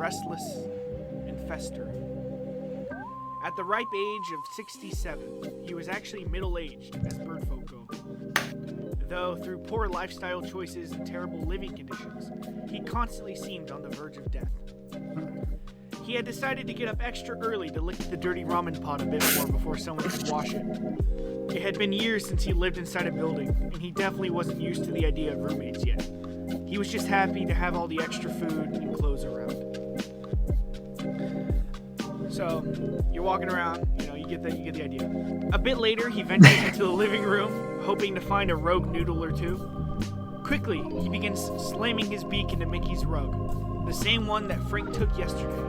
restless and festering. At the ripe age of 67, he was actually middle-aged, as birdfolk go. Though through poor lifestyle choices and terrible living conditions, he constantly seemed on the verge of death. He had decided to get up extra early to lick the dirty ramen pot a bit more before someone could wash it. It had been years since he lived inside a building, and he definitely wasn't used to the idea of roommates yet. He was just happy to have all the extra food and clothes around. So, you're walking around, you get the idea. A bit later, he ventures into the living room, hoping to find a rogue noodle or two. Quickly, he begins slamming his beak into Mickey's rug, the same one that Frank took yesterday,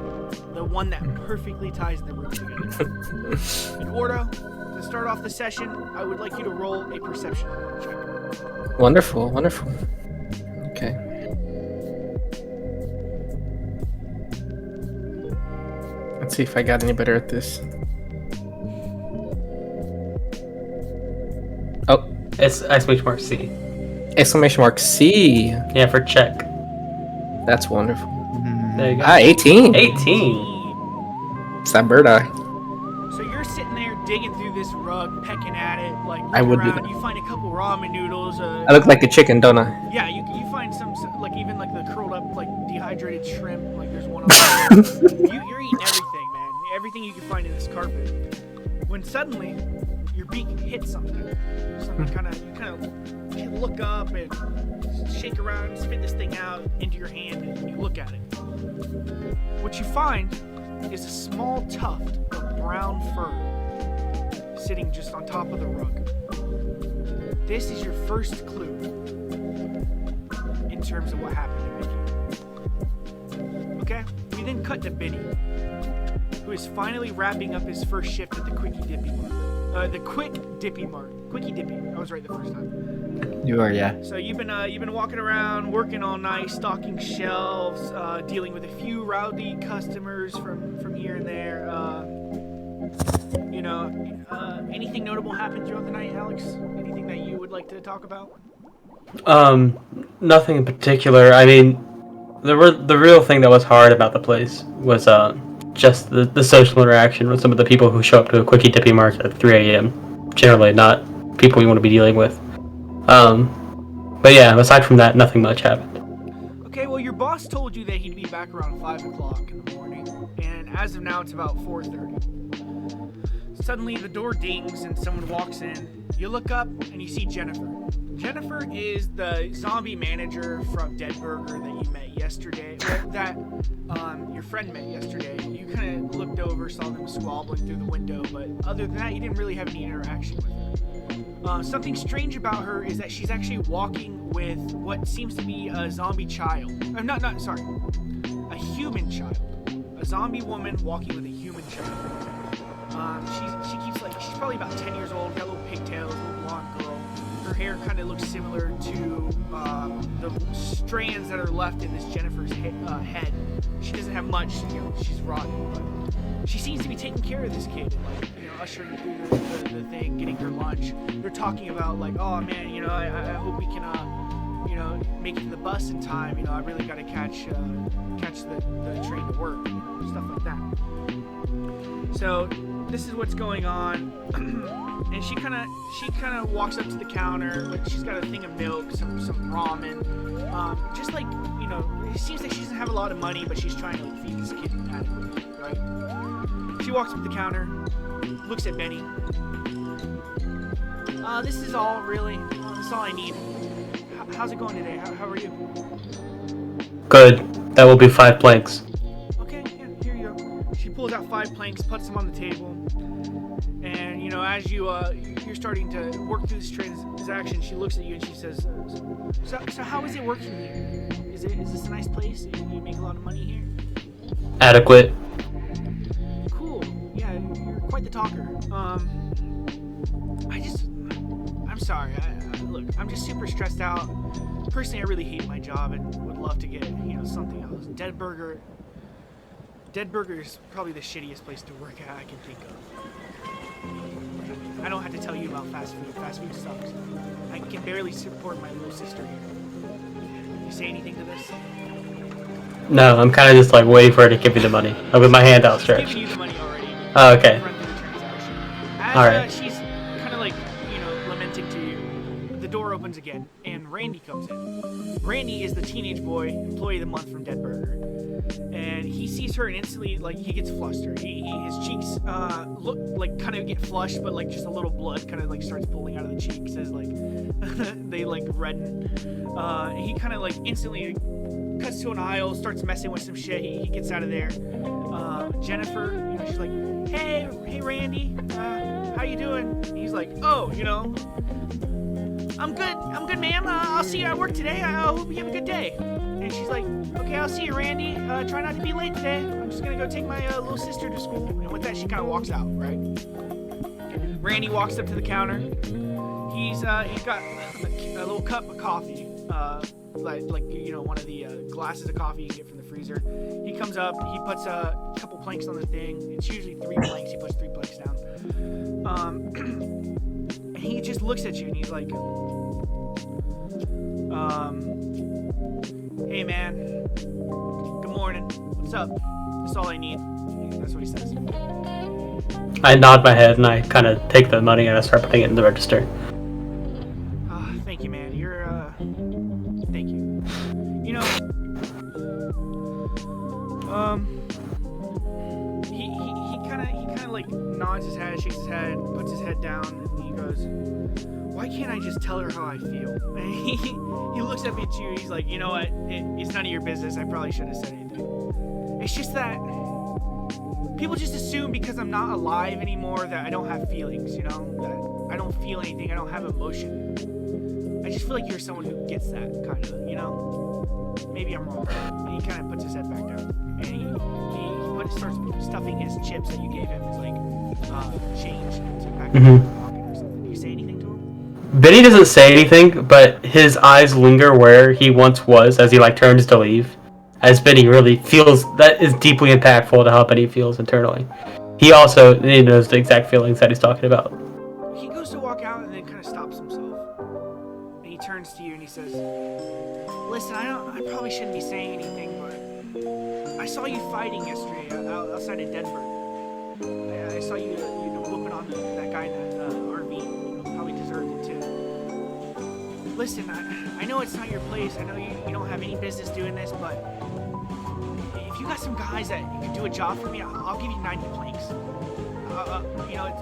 the one that perfectly ties the room together. In order to start off the session, I would like you to roll a perception check. Wonderful. Okay. Let's see if I got any better at this. Oh. It's exclamation mark C. Exclamation mark C. Yeah, for check. That's wonderful. There you go. 18. 18. It's that bird eye. So you're sitting there digging through this rug, pecking at it, like I would around. do that. You find a couple ramen noodles. I look like a chicken, don't I? Yeah, you find some like even like the curled up like dehydrated shrimp. Like there's one on the You're eating everything, man. Everything you can find in this carpet. When suddenly your beak hits something. Something you look up and shake around, spit this thing out into your hand, and you look at it. What you find is a small tuft of brown fur sitting just on top of the rug. This is your first clue in terms of what happened to Mickey. Okay, we then cut to Bitey, who is finally wrapping up his first shift at the Quickie Dippy Mart. Quickie Dippy. I was right the first time. You are, yeah. So you've been walking around, working all night, stocking shelves, dealing with a few rowdy customers from here and there. Anything notable happened throughout the night, Alex? Anything that you would like to talk about? Nothing in particular. I mean, the real thing that was hard about the place was just the social interaction with some of the people who show up to a Quickie Dippy Market at 3 a.m. Generally, not people you want to be dealing with. But yeah, aside from that, nothing much happened. Okay, well, your boss told you that he'd be back around 5 o'clock in the morning, and as of now, it's about 4:30. Suddenly, the door dings and someone walks in. You look up and you see Jennifer. Jennifer is the zombie manager from Dead Burger that you met yesterday, that your friend met yesterday. You kind of looked over, saw them squabbling through the window, but other than that, you didn't really have any interaction with her. Something strange about her is that she's actually walking with what seems to be a zombie child. A human child. A zombie woman walking with a human child. She's probably about 10 years old, got little pigtails, little blonde girl. Her hair kind of looks similar to the strands that are left in this Jennifer's head. She doesn't have much, she's rotten, but she seems to be taking care of this kid, ushering through the thing, getting her lunch. They're talking about oh man, I hope we can make it to the bus in time. I really got to catch the train to work, stuff like that. So this is what's going on, and she kind of walks up to the counter. She's got a thing of milk, some ramen. It seems like she doesn't have a lot of money, but she's trying to feed this kid adequately, right? She walks up to the counter, looks at Benny. This is all really. This is all I need. How's it going today? How are you? Good. That will be 5 planks. Okay, yeah, here you go. She pulls out 5 planks, puts them on the table, and as you're starting to work through this transaction, she looks at you and she says, "So how is it working here? Is this a nice place? You make a lot of money here?" Adequate. Cool. Yeah, you're quite the talker. I'm sorry. Look, I'm just super stressed out. Personally, I really hate my job and would love to get, something else. Dead Burger is probably the shittiest place to work at I can think of. I don't have to tell you about fast food. Fast food sucks. I can barely support my little sister here. You say anything to this? No, I'm kind of just like waiting for her to give me the money, with my hand She's outstretched. giving you the money already. Oh, okay. Run through the transaction. As Alright. she's kind of like, lamenting to you, the door opens again, and Randy comes in. Randy is the teenage boy, employee of the month from Dead Burger. And he sees her and instantly, like, he gets flustered. His cheeks look like kind of get flushed, but like just a little blood kind of like starts pooling out of the cheeks as like they like redden. He kind of like instantly cuts to an aisle, starts messing with some shit. He gets out of there. Jennifer, she's like, hey Randy, how you doing? And he's like, oh, I'm good, ma'am. I'll see you at work today. I hope you have a good day. And she's like, okay, I'll see you, Randy. Try not to be late today. I'm just gonna go take my little sister to school. And with that, she kind of walks out, right? Randy walks up to the counter. He's got a little cup of coffee, like one of the glasses of coffee you can get from the freezer. He comes up, he puts a couple planks on the thing. It's usually 3 planks. He puts 3 planks down. And he just looks at you and he's like, hey man, good morning. What's up? That's all I need. That's what he says. I nod my head and I kind of take the money and I start putting it in the register. Thank you, man. Thank you. He kind of like nods his head, shakes his head, puts his head down, and he goes, why can't I just tell her how I feel? And he looks up at you, he's like, you know what, it's none of your business, I probably shouldn't have said anything. It's just that people just assume because I'm not alive anymore that I don't have feelings, that I don't feel anything, I don't have emotion. I just feel like you're someone who gets that, kind of, Maybe I'm wrong. And he kind of puts his head back down. And he starts stuffing his chips that you gave him, his, like, change into back in his pocket or something. Do you say anything to him? Benny doesn't say anything, but his eyes linger where he once was as he, like, turns to leave. As Benny really feels, that is deeply impactful to how Benny feels internally. He also knows the exact feelings that he's talking about. He goes to walk out and then kind of stops himself. And he turns to you and he says, listen, I probably shouldn't be saying anything, but I saw you fighting yesterday outside of Denver. I saw you, whooping on that guy in that RV. Probably deserved it too. Listen, I know it's not your place. I know you don't have any business doing this, but if you got some guys that you can do a job for me, I'll give you 90 planks.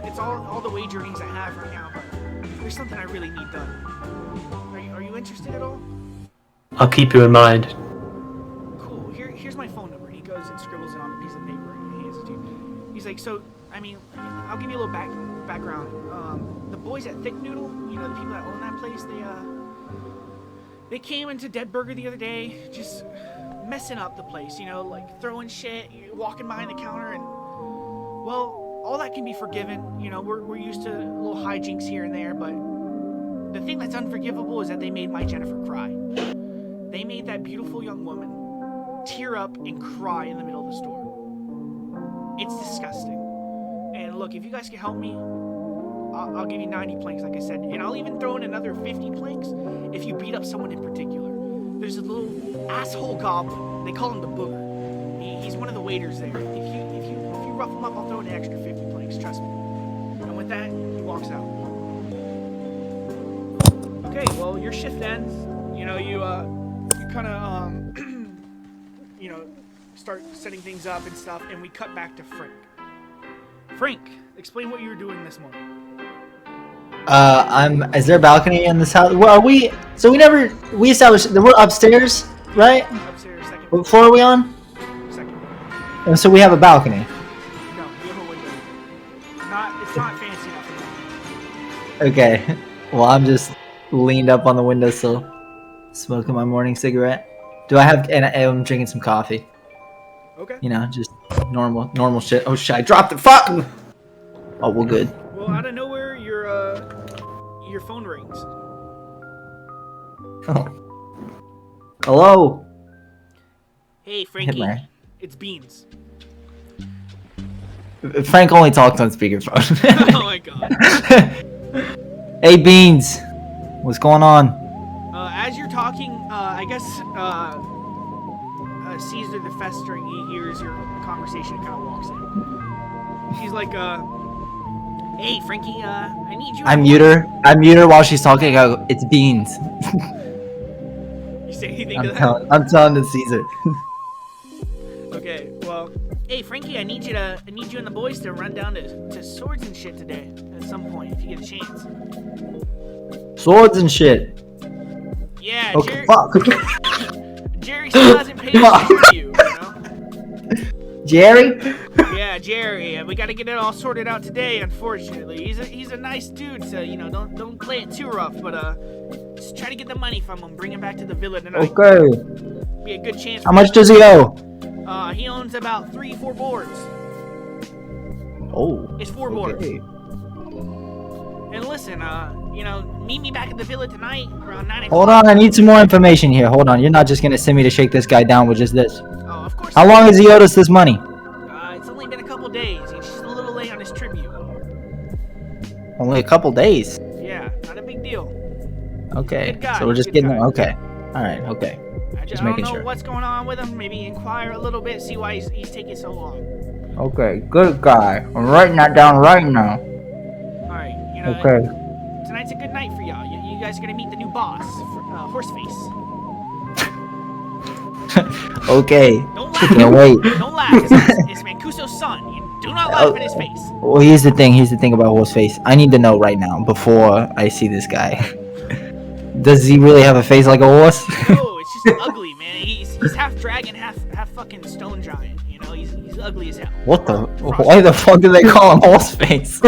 It's all the wage earnings I have right now, but there's something I really need done. Are you interested at all? I'll keep you in mind. Cool. Here's my phone number. He goes and scribbles it on a piece of paper and hands it to you. He's like, so, I'll give you a little background. The boys at Thick Noodle, the people that own that place, they came into Dead Burger the other day, just messing up the place, like throwing shit, walking behind the counter, and, well, all that can be forgiven. We're used to little hijinks here and there, but the thing that's unforgivable is that they made my Jennifer cry. They made that beautiful young woman tear up and cry in the middle of the store. It's disgusting. And look, if you guys can help me, I'll give you 90 planks, like I said. And I'll even throw in another 50 planks if you beat up someone in particular. There's a little asshole goblin. They call him the Booger. He's one of the waiters there. If you rough him up, I'll throw in an extra 50 planks, trust me. And with that, he walks out. Okay, well, your shift ends. You kind of, start setting things up and stuff, and we cut back to Frank. Frank, explain what you were doing this morning. Is there a balcony in this house? Well, we established that we're upstairs, right? Upstairs, second. What floor are we on? Second. And so we have a balcony. No, we have a window. It's not fancy enough for that. Okay. Well, I'm just leaned up on the windowsill, smoking my morning cigarette. And I'm drinking some coffee. Okay. Just normal shit. Oh shit, I dropped it. Fuck! Oh, we're good. Well, out of nowhere, your phone rings. Oh. Hello? Hey, Frankie. Hitler. It's Beans. Frank only talks on speakerphone. Oh my god. Hey, Beans. What's going on? As you're talking, I guess Caesar the festering, he hears your conversation and kind of walks in. She's like, hey, Frankie, I need you. I mute her. I mute her while she's talking. I go, it's Beans. You say anything to that? I'm telling the Caesar. Okay, well, hey, Frankie, I need you and the boys to run down to Swords and shit today at some point if you get a chance. Swords and shit. Yeah, Okay, fuck. Jerry still hasn't paid attention to you, you know? Jerry? Yeah, Jerry. We got to get it all sorted out today. Unfortunately, he's a nice dude, so you know, don't play it too rough. But just try to get the money from him. Bring him back to the villa tonight. Okay. Be a good chance. How much does he owe? He owns about 3-4 boards. Oh. It's 4 boards. Okay. And listen, you know, meet me back at the villa tonight around 9 o'clock. Hold on, I need some more information here. Hold on, you're not just gonna send me to shake this guy down with just this. Oh, of course. How long has he owed us this money? It's only been a couple days. He's just a little late on his tribute. Only a couple days. Yeah, not a big deal. Okay, Good guy, so we're just good getting guy. Okay. All right. Okay. I Just don't making know sure. what's going on with him. Maybe inquire a little bit, see why he's taking so long. Okay. Good guy. I'm writing that down right now. All right, you know. Okay. Tonight's a good night for y'all. You guys are gonna meet the new boss, Horseface. Okay. Don't Can't laugh. wait. Don't laugh. It's Mancuso's son. You do not laugh in his face. Well, here's the thing about Horseface. I need to know right now before I see this guy. Does he really have a face like a horse? No, it's just ugly, man. He's half dragon, half fucking stone giant. You know, he's ugly as hell. What the? Why the fuck do they call him Horseface?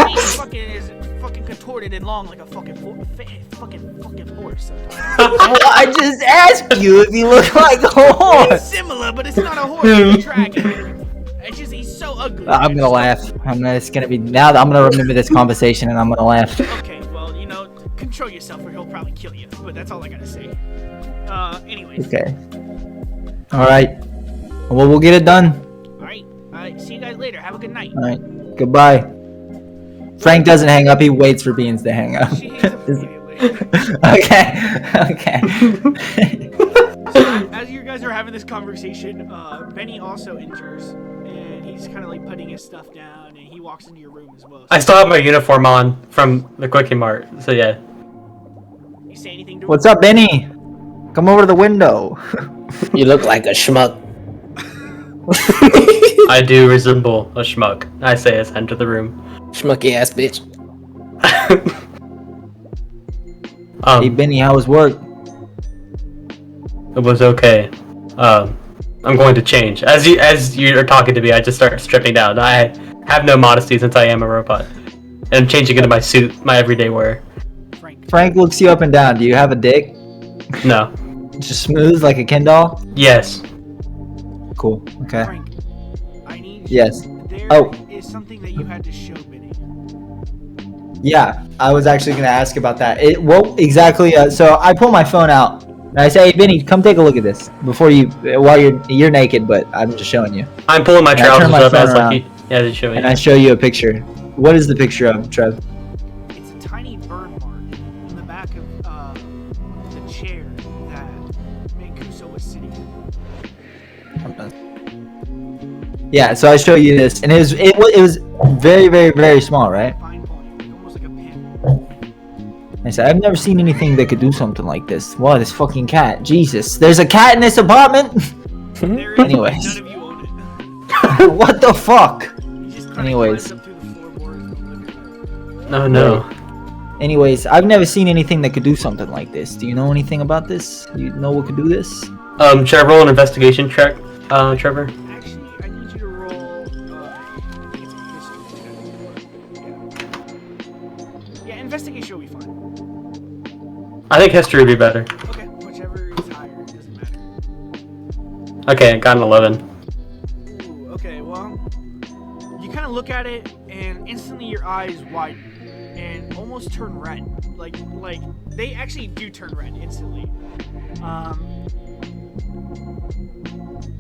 He's fucking contorted and long like a fucking horse. Well, I just asked you if he looked like a It's horse. similar, but it's not a horse. It's a dragon. It's just he's so ugly. I'm gonna laugh. It's gonna be now. I'm gonna remember this conversation and I'm gonna laugh. Okay, well, you know, control yourself or he'll probably kill you. But that's all I gotta say. Anyways. Okay. All right. Well, we'll get it done. All right. See you guys later. Have a good night. All right. Goodbye. Frank doesn't hang up. He waits for Beans to hang up. She hangs up immediately. Okay. So, as you guys are having this conversation, Benny also enters, and he's kind of like putting his stuff down, and he walks into your room as well. I still have my uniform on from the Quickie Mart, so yeah. You say anything to What's up, Benny? Come over to the window. You look like a schmuck. I do resemble a schmuck, I say as I enter the room. Schmucky ass bitch. Hey, Benny, how was work? It was okay. I'm going to change. As you are talking to me, I just start stripping down. I have no modesty since I am a robot. And I'm changing into my suit, my everyday wear. Frank looks you up and down. Do you have a dick? No. Just smooth like a Ken doll? Yes. Cool. Okay. Frank, I need Yes. There is something that you had to show Benny. Yeah, I was actually gonna ask about that. Well, exactly. So I pull my phone out and I say, "Hey, Vinny, come take a look at this before while you're naked, but I'm just showing you." I'm pulling my And I turn trousers my up phone as around, like to show and you. I show you a picture. What is the picture of, Trev? It's a tiny burn mark in the back of the chair that Mancuso was sitting in. Yeah, so I show you this, and it was very, very, very small, right? Fine point, almost like a pin. I said, I've never seen anything that could do something like this. Wow, this fucking cat. Jesus, there's a cat in this apartment? There is, Anyways. none of you own it. What the fuck? You just kinda Anyways. climbs up through the floorboards and live your life. No. Anyways, I've never seen anything that could do something like this. Do you know anything about this? You know what could do this? Should I roll an investigation check, Trevor? Actually, I need you to roll. I think it's a history check. Yeah, investigation will be fine. I think history would be better. Okay, whichever is higher, it doesn't matter. Okay, I got an 11. Ooh, okay, well, you kind of look at it, and instantly your eyes widen and almost turn red. Like they actually do turn red instantly.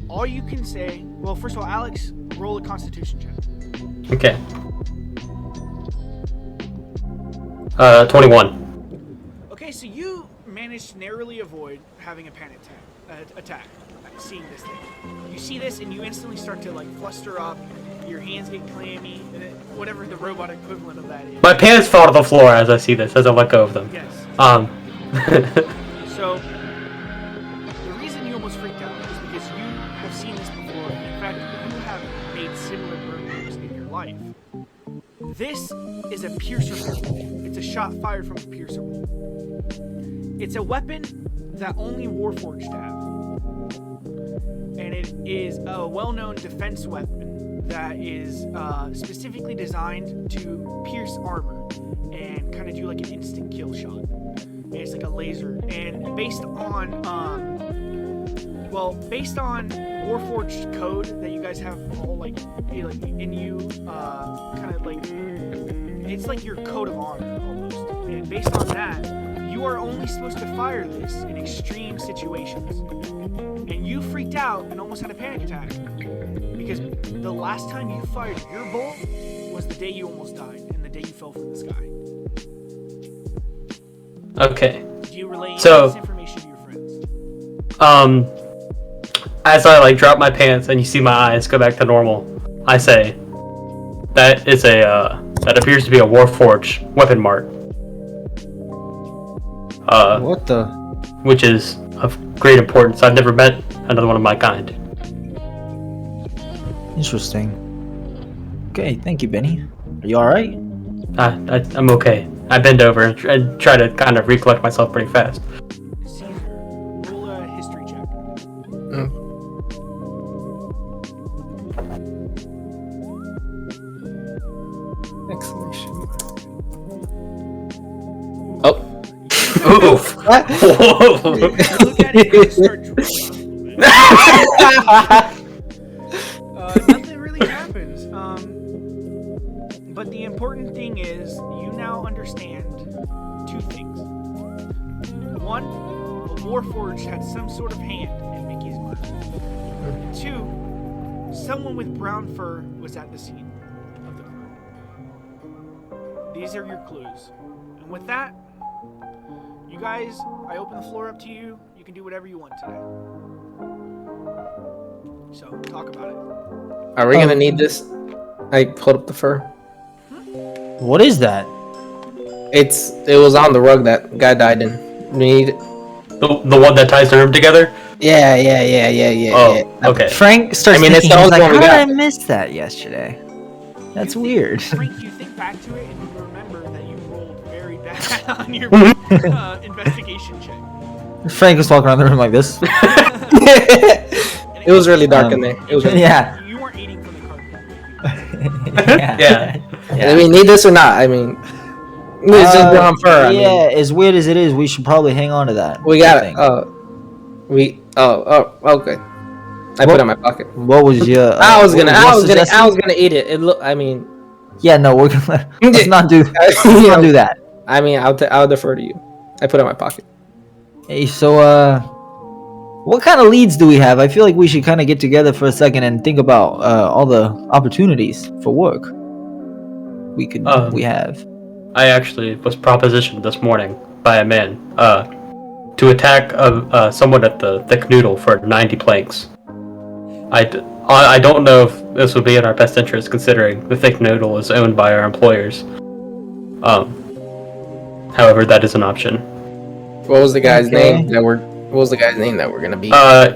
All you can say, well, first of all, Alex, roll a Constitution check. Okay. 21. Okay, so you managed to narrowly avoid having a panic attack. seeing this thing. You see this, and you instantly start to like fluster up. Your hands get clammy, and whatever the robot equivalent of that is. My pants fall to the floor as I see this, as I let go of them. Yes. So the reason you almost freaked out is because you have seen this before. In fact, you have made similar burglaries in your life. This is a piercer bolt. It's a shot fired from a piercer bolt. It's a weapon that only Warforged have. And it is a well-known defense weapon that is specifically designed to pierce armor and kind of do like an instant kill shot. And it's like a laser. And based on Warforged code that you guys have all like in you, kind of like it's like your code of honor almost. And based on that, you are only supposed to fire this in extreme situations. And you freaked out and almost had a panic attack because the last time you fired your bolt was the day you almost died and the day you fell from the sky. Okay. Do you relay this information to your friends? As I like drop my pants and you see my eyes go back to normal, I say, that is that appears to be a Warforged weapon mark. What the? Which is of great importance. I've never met another one of my kind. Interesting. Okay, thank you, Benny. Are you alright? I'm okay. I bend over and try to kind of recollect myself pretty fast. Caesar, roll a history check. Exclamation. Oh. Oof. What? You look at it and you start drooling a little bit. Nothing really happens. But the important thing is you now understand two things. One, the Warforged had some sort of hand in Mickey's murder. And two, someone with brown fur was at the scene of the crime. These are your clues. And with that, you guys, I open the floor up to you. You can do whatever you want today. So, talk about it. Are we gonna need this? I pulled up the fur. What is that? It was on the rug that guy died in. We need. The one that ties the room together? Yeah. Oh, okay. Frank starts I mean, it's thinking, the he's only like, one we how did I got." miss that yesterday? That's weird. Frank, you think back to it and you remember that you rolled very bad on your investigation check. Frank was walking around the room like this. It was really dark in there. It was really Yeah. You weren't eating from the carpet. Yeah. Do we need this or not? I mean, it's just brown fur. I yeah, mean, as weird as it is, we should probably hang on to that. we got I it. think. Okay. I put it in my pocket. What was your? I was gonna suggestion? eat it. I mean, Yeah, no, we're gonna let's not do. Let's not do that. I mean, I'll defer to you. I put it in my pocket. Hey, so what kind of leads do we have? I feel like we should kind of get together for a second and think about all the opportunities for work we have. I actually was propositioned this morning by a man to attack someone at the Thick Noodle for 90 planks. I don't know if this would be in our best interest, considering the Thick Noodle is owned by our employers. However, that is an option. What was the guy's Okay. name that we're? What was the guy's name that we're gonna be?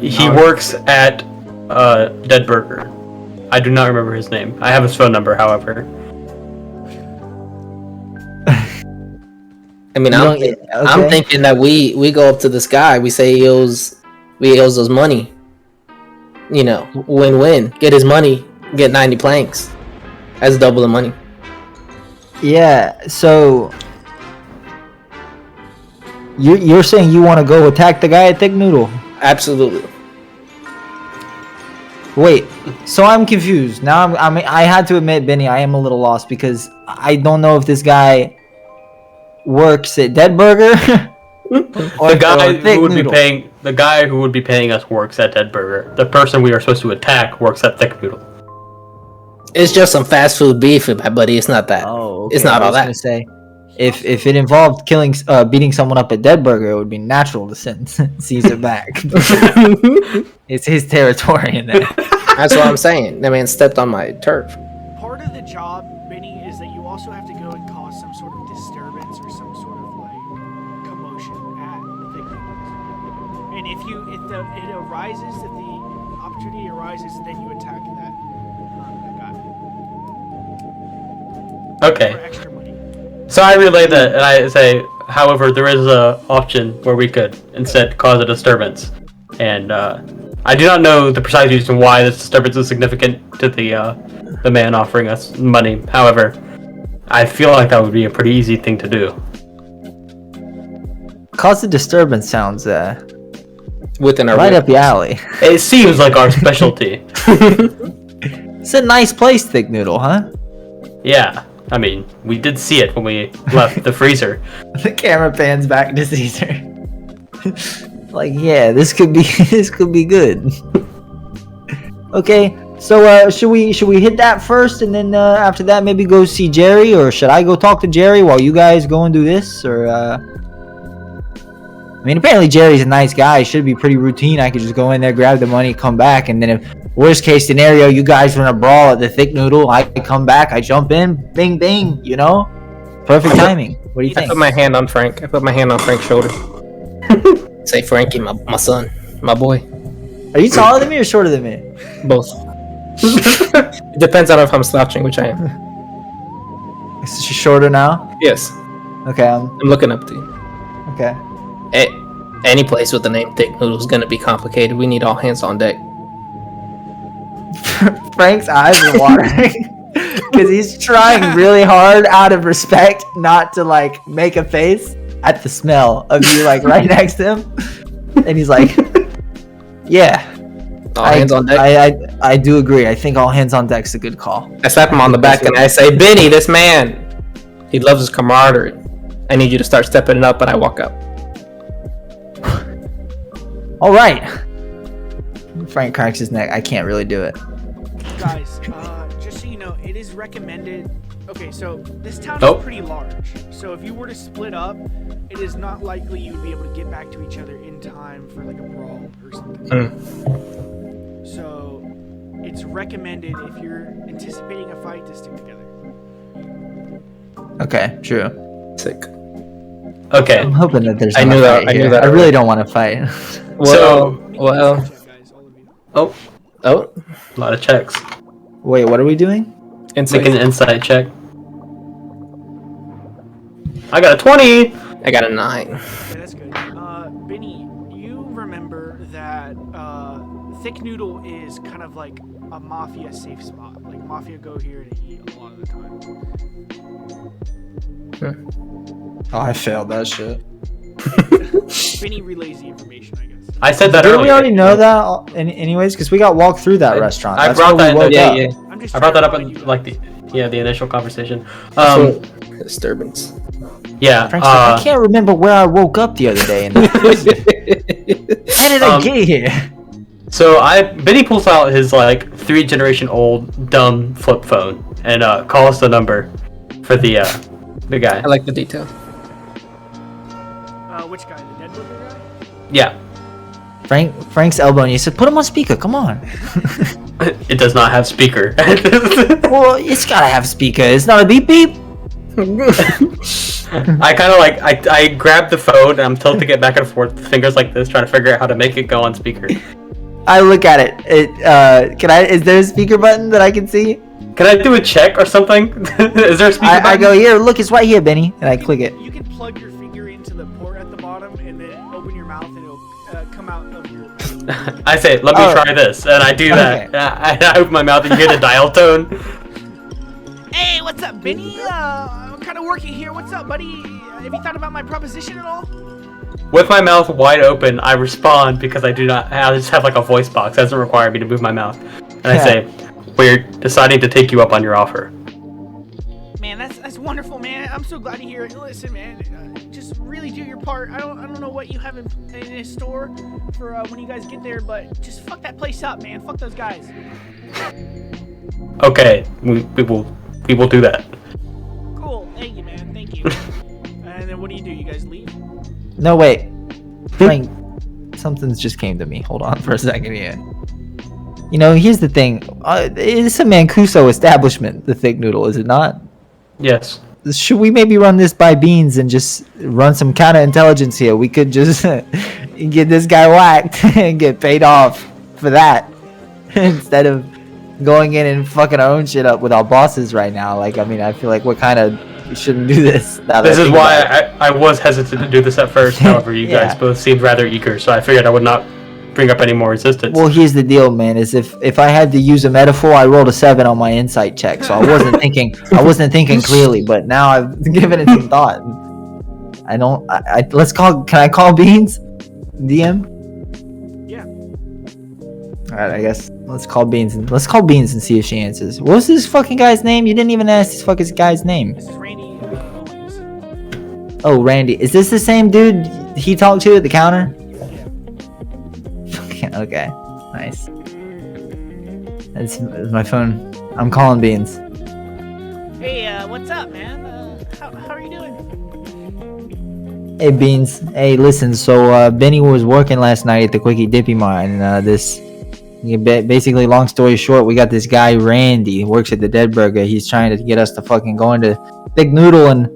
He works at Dead Burger. I do not remember his name. I have his phone number, however. I mean, You I'm don't get- okay. thinking that we go up to this guy. We say he owes us money. You know, win-win. Get his money. Get 90 planks. That's double the money. Yeah, so you're saying you want to go attack the guy at Thick Noodle? Absolutely. Wait, so I'm confused. Now I had to admit, Benny, I am a little lost because I don't know if this guy works at Dead Burger or The guy or Thick who would Noodle. the guy who would be paying us works at Dead Burger. The person we are supposed to attack works at Thick Noodle. It's just some fast food beef, buddy. It's not that. Oh, okay. It's not I all was that. gonna say if it involved beating someone up at Dead Burger, it would be natural to send Caesar back. It's his territory in there. That's what I'm saying. That man stepped on my turf. Part of the job, Benny, is that you also have to go and cause some sort of disturbance or some sort of like commotion at victims. And if it arises, if the opportunity arises, then you attack that guy. Okay. For extra money. So I relay that, and I say, however, there is a option where we could instead cause a disturbance, and I do not know the precise reason why this disturbance is significant to the man offering us money. However, I feel like that would be a pretty easy thing to do. Cause a disturbance sounds Within our right up the alley. It seems like our specialty. It's a nice place, Thick Noodle, huh? Yeah, I mean, we did see it when we left the freezer. The camera pans back to Caesar. Like, yeah, this could be good. Okay, so should we hit that first, and then after that maybe go see Jerry, or should I go talk to Jerry while you guys go and do this, or I mean, apparently Jerry's a nice guy. It should be pretty routine. I could just go in there, grab the money, come back, and then if worst case scenario, you guys run a brawl at the Thick Noodle, I come back, I jump in, bing, bing, you know? Perfect timing. What do you I think? put my hand on Frank. I put my hand on Frank's shoulder. Say, Frankie, my son, my boy. Are you taller than me or shorter than me? Both. It depends on if I'm slouching, which I am. Is she shorter now? Yes, Okay, I'm looking up to you. okay. Any place with the name Thick Noodle is gonna be complicated. We need all hands on deck. Frank's eyes are watering because he's trying really hard out of respect not to like make a face at the smell of you like right next to him, and he's like, yeah, All hands on deck. I do agree. I think all hands on deck's a good call. I slap him on the back and I say, Benny, this man, he loves his camaraderie. I need you to start stepping it up, and I walk up. All right. Frank cracks his neck. I can't really do it. Guys, just so you know, it is recommended. Okay, so this town Nope. is pretty large. So if you were to split up, it is not likely you would be able to get back to each other in time for like a brawl or something. So it's recommended if you're anticipating a fight to stick together. Okay, true. Sick. Okay. I'm hoping that there's. I not knew a that- fight I knew here. that I really already. don't want to fight. Well, Check, guys, all of you. Oh, oh, a lot of checks. Wait, what are we doing? Make an insight check. I got a 20! I got a 9. Okay, that's good. Benny, you remember that Thick Noodle is kind of like a mafia safe spot. Like mafia go here to eat a lot of the time. Oh, I failed that shit. Benny relays the information, I guess. I said that Didn't earlier. we already know that anyways? Because we got walked through that restaurant. I That's brought where that we in woke the- up. Yeah. I'm just I brought that up trying to in you like the initial conversation. So, disturbance. Yeah. Frank's like, I can't remember where I woke up the other day. How did I get here? So Benny pulls out his like 3-generation-old dumb flip phone and calls the number for the guy. I like the details. Which guy? The dead burger guy? Yeah. Frank's elbowing you. He said, "Put him on speaker. Come on." It does not have speaker. Well, it's gotta have speaker. It's not a beep beep. I kind of like I grab the phone and I'm tilting it back and forth with fingers like this, trying to figure out how to make it go on speaker. I look at it. Is there a speaker button that I can see? Can I do a check or something? Is there a speaker I button? go, here, look, it's right here, Benny. And I click it. You can plug your finger into the port at the bottom and then open your mouth and it'll come out of your. I say, let me Oh. try this, and I do that. Okay. I open my mouth and you hear the dial tone. Hey, what's up, Benny? I'm kind of working here. What's up, buddy? Have you thought about my proposition at all? With my mouth wide open, I respond because I just have like a voice box. It doesn't require me to move my mouth. And I say, we're deciding to take you up on your offer. Man, that's wonderful, man. I'm so glad to hear it. Listen, man, just really do your part. I don't know what you have in store for when you guys get there, but just fuck that place up, man. Fuck those guys. Okay, we will do that. Cool. Thank you, man. Thank you. No, wait. Frank, something's just came to me. Hold on for a second here. You know, here's the thing. It's a Mancuso establishment, the thick noodle, is it not? Yes. Should we maybe run this by Beans and just run some counterintelligence here? We could just get this guy whacked and get paid off for that instead of going in and fucking our own shit up with our bosses right now. Like, I mean, I feel like we shouldn't do this. This is why I was hesitant to do this at first. However, you guys both seemed rather eager, so I figured I would not bring up any more resistance. Well, here's the deal, man. Is if I had to use a metaphor, I rolled a 7 on my insight check, so I wasn't thinking clearly. But now I've given it some thought. Can I call Beans, DM? Yeah. All right, I guess let's call Beans and see if she answers. What's this fucking guy's name? You didn't even ask this fucking guy's name. This is Randy. Oh, Randy. Is this the same dude he talked to at the counter? Okay, nice. That's my phone. I'm calling Beans. Hey, what's up, man? How are you doing? Hey, Beans. Hey, listen. So, Benny was working last night at the Quickie Dippy Mart, and basically, long story short, we got this guy Randy who works at the Dead Burger. He's trying to get us to fucking go into Big Noodle and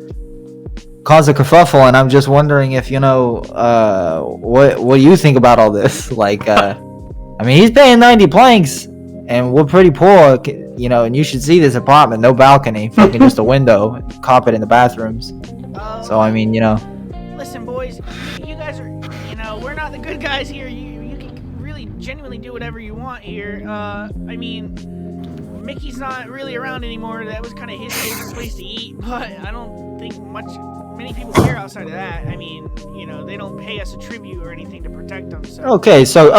cause a kerfuffle, and I'm just wondering if what do you think about all this? Like, I mean, he's paying 90 planks, and we're pretty poor, and you should see this apartment. No balcony, fucking just a window, carpet in the bathrooms. So I mean, Listen, boys, you guys are, we're not the good guys here. You can really genuinely do whatever you want here. I mean, Mickey's not really around anymore. That was kind of his favorite place to eat, but I don't think many people care outside of that. I mean, they don't pay us a tribute or anything to protect them. So. Okay, so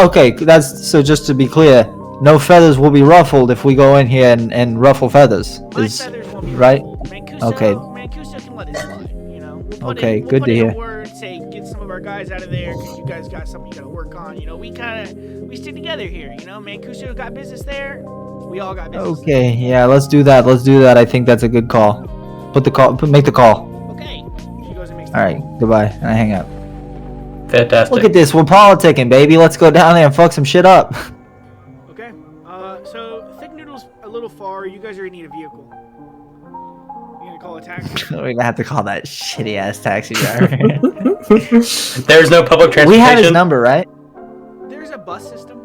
just to be clear, no feathers will be ruffled if we go in here and ruffle feathers. My feathers won't be right? ruffled. Mancuso, Okay. Mancuso can let it slide. We'll Good to hear. A word, say get some of our guys out of there because you guys got something you got to work on. We stick together here. Mancuso got business there. We all got business. Okay, yeah, let's do that. I think that's a good call. Make the call. Okay. She goes and makes. All right, goodbye. And I hang up. Fantastic. Look at this. We're politicking, baby. Let's go down there and fuck some shit up. Okay. So Thick Noodle's a little far. You guys are gonna need a vehicle. You gonna call a taxi? We're gonna have to call that shitty ass taxi driver. There's no public transportation. We have his number, right? There's a bus system.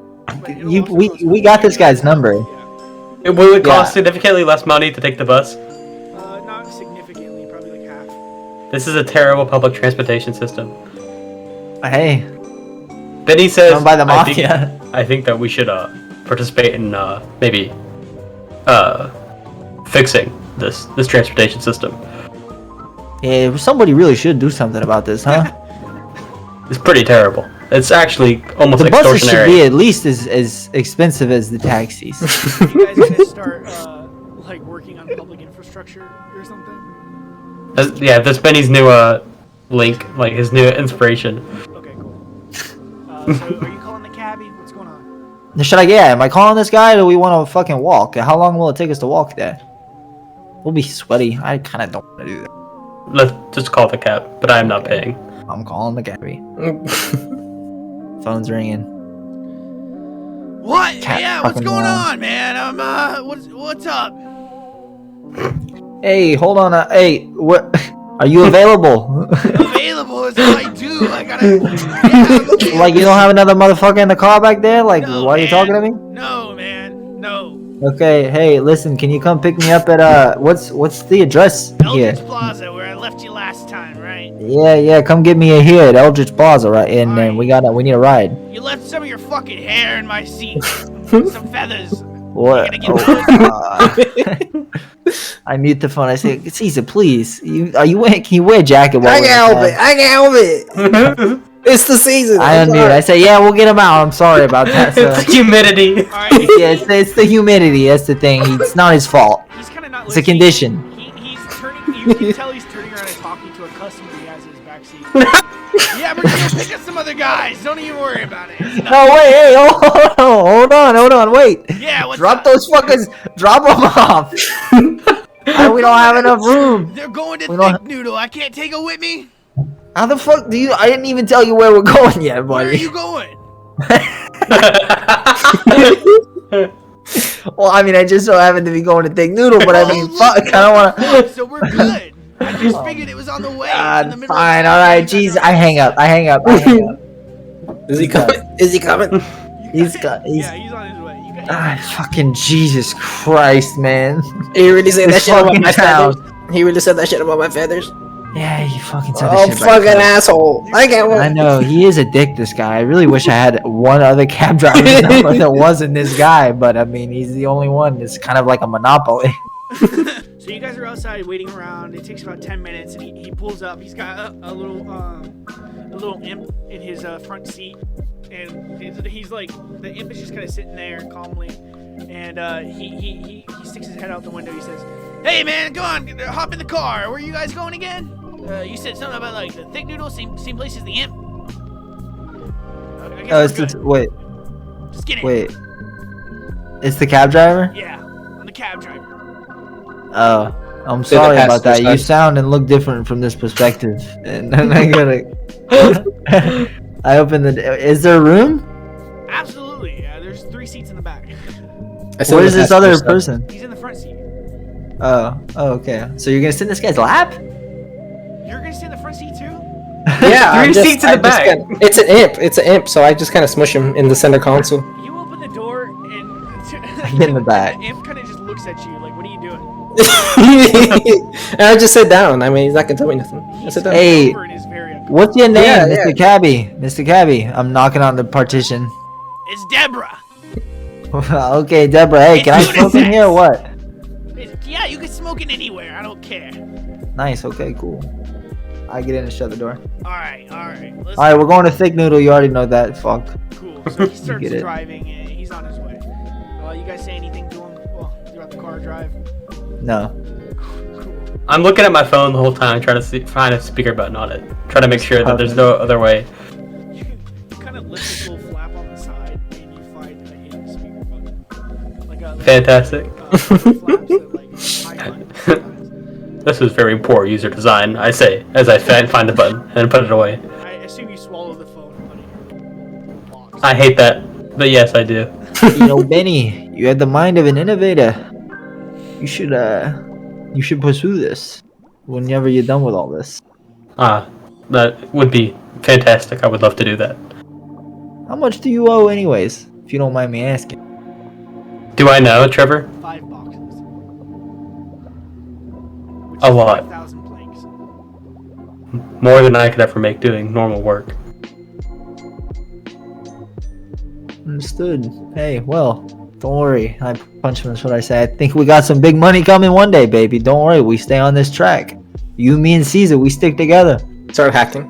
We got this guy's number. Yeah. Will it cost significantly less money to take the bus? Not significantly. Probably like half. This is a terrible public transportation system. Hey. Benny says, Run by the mafia. I think that we should participate in maybe fixing this transportation system. Yeah, somebody really should do something about this, huh? It's pretty terrible. It's actually almost The buses should extortionary. be at least as expensive as the taxis. You guys gonna start working on public infrastructure or something? That's Benny's new link, like his new inspiration. Okay, cool. So are you calling the cabbie? What's going on? Am I calling this guy or do we want to fucking walk? How long will it take us to walk there? We'll be sweaty. I kind of don't want to do that. Let's just call the cab, but I am not paying. I'm calling the cabbie. Phone's ringing. What? Cat Yeah, what's fucking going wild. on, man? What's up? Hey, hold on. Hey, what? Are you available? Available is what I do. I gotta. Yeah, Like, you don't have another motherfucker in the car back there? Like, No, why are you man. talking to me? No, man. No. Okay, hey, listen, can you come pick me up at, what's the address here? Eldridge Plaza, where I left you last time, right? Yeah, come get me here at Eldridge Plaza, right? And then we need a ride. You left some of your fucking hair in my seat. Some feathers. What? I gotta get I mute the phone. I say, Caesar, please. Can you wear a jacket? I can help it. It's the season. I unmute. I say, yeah, we'll get him out. I'm sorry about that, sir. It's humidity. Alright, Yeah, it's the humidity. That's the thing. It's not his fault. he's kind of not It's a listening. condition. He's turning. You can tell he's turning around and talking to a customer he has in his backseat. Yeah, we're gonna go pick up some other guys. Don't even worry about it. It's No, wait, hey, hold on, wait. Yeah, what's Drop up? those fuckers. Drop them off. We don't have enough room. They're going to We don't- Thick Noodle. I can't take them with me. How the fuck do you? I didn't even tell you where we're going yet, Where are buddy. you going? Well, I mean, I just so happened to be going to Thick Noodle, but I mean, fuck, I don't want to. So we're good. I just figured it was on the way. It's in the middle of Fine, the all right, city. jeez, I hang up. I hang up. Is he coming? Is he coming? He's Yeah, he's on his way. You guys, fucking Jesus Christ, man. He really said that This shit about fucking my town. feathers. He really said that shit about my feathers. Yeah, you fucking said Oh, that shit. fucking asshole! I can't I wait. know he is a dick. This guy. I really wish I had one other cab driver number that wasn't this guy, but I mean, he's the only one. It's kind of like a monopoly. So you guys are outside waiting around. It takes about 10 minutes, and he pulls up. He's got a little imp in his front seat, and he's like, the imp is just kind of sitting there calmly, and he sticks his head out the window. He says, "Hey man, come on, hop in the car. Where are you guys going again? You said something about like the Thick Noodle, same place as the imp." I guess we're good. Wait, Just get in. wait. It's the cab driver. Yeah, I'm the cab driver. Oh, I'm Say the sorry about that. passenger You side. sound and look different from this perspective, and then I gotta. I open the. Is there a room? Absolutely. Yeah, there's 3 seats in the back. I said Where's the this other passenger person? He's in the front seat. Oh, okay. So you're gonna sit in this guy's lap? You're gonna sit in the front seat too? side. Yeah, Three I just- seats in I the just back. kinda- it's an imp. It's an imp. So I just kind of smush him in the center console. You open the door and Get in the back. The imp kind of just looks at you like, "What are you doing?" And I just sit down. I mean, he's not gonna tell me nothing. I sit down. Hey. Over and is very uncomfortable. What's your name, Yeah, Mr. yeah. Cabby? Mr. Cabby, I'm knocking on the partition. It's Deborah. Okay, Deborah. Hey, can I It's smoke in here or what? Yeah, you can smoke it anywhere. I don't care. Nice. Okay, cool. I get in and shut the door. All right. Let's All right, we're going to Thick Noodle. You already know that. Fuck. Cool. So he starts get it. driving and he's on his way. You guys say anything to him? Well, throughout the car drive. No. Cool. I'm looking at my phone the whole time, trying to find a speaker button on it, trying to make sure that there's no other way. You kind of lift this little flap on the side and you find a hidden speaker button. Like a Fantastic. flaps that like highlight. This is very poor user design, I say, as I find the button and put it away. I assume you swallow the phone and put it in your box. I hate that, but yes, I do. You know, Benny, you had the mind of an innovator. You should pursue this whenever you're done with all this. That would be fantastic. I would love to do that. How much do you owe, anyways? If you don't mind me asking. Do I know, Trevor? 5 boxes. Which A is lot. 5,000 planks. More than I could ever make doing normal work. Understood. Hey, well, don't worry. I punch him. That's what I say. I think we got some big money coming one day, baby. Don't worry. We stay on this track. You, me, and Caesar, we stick together. Start hacking.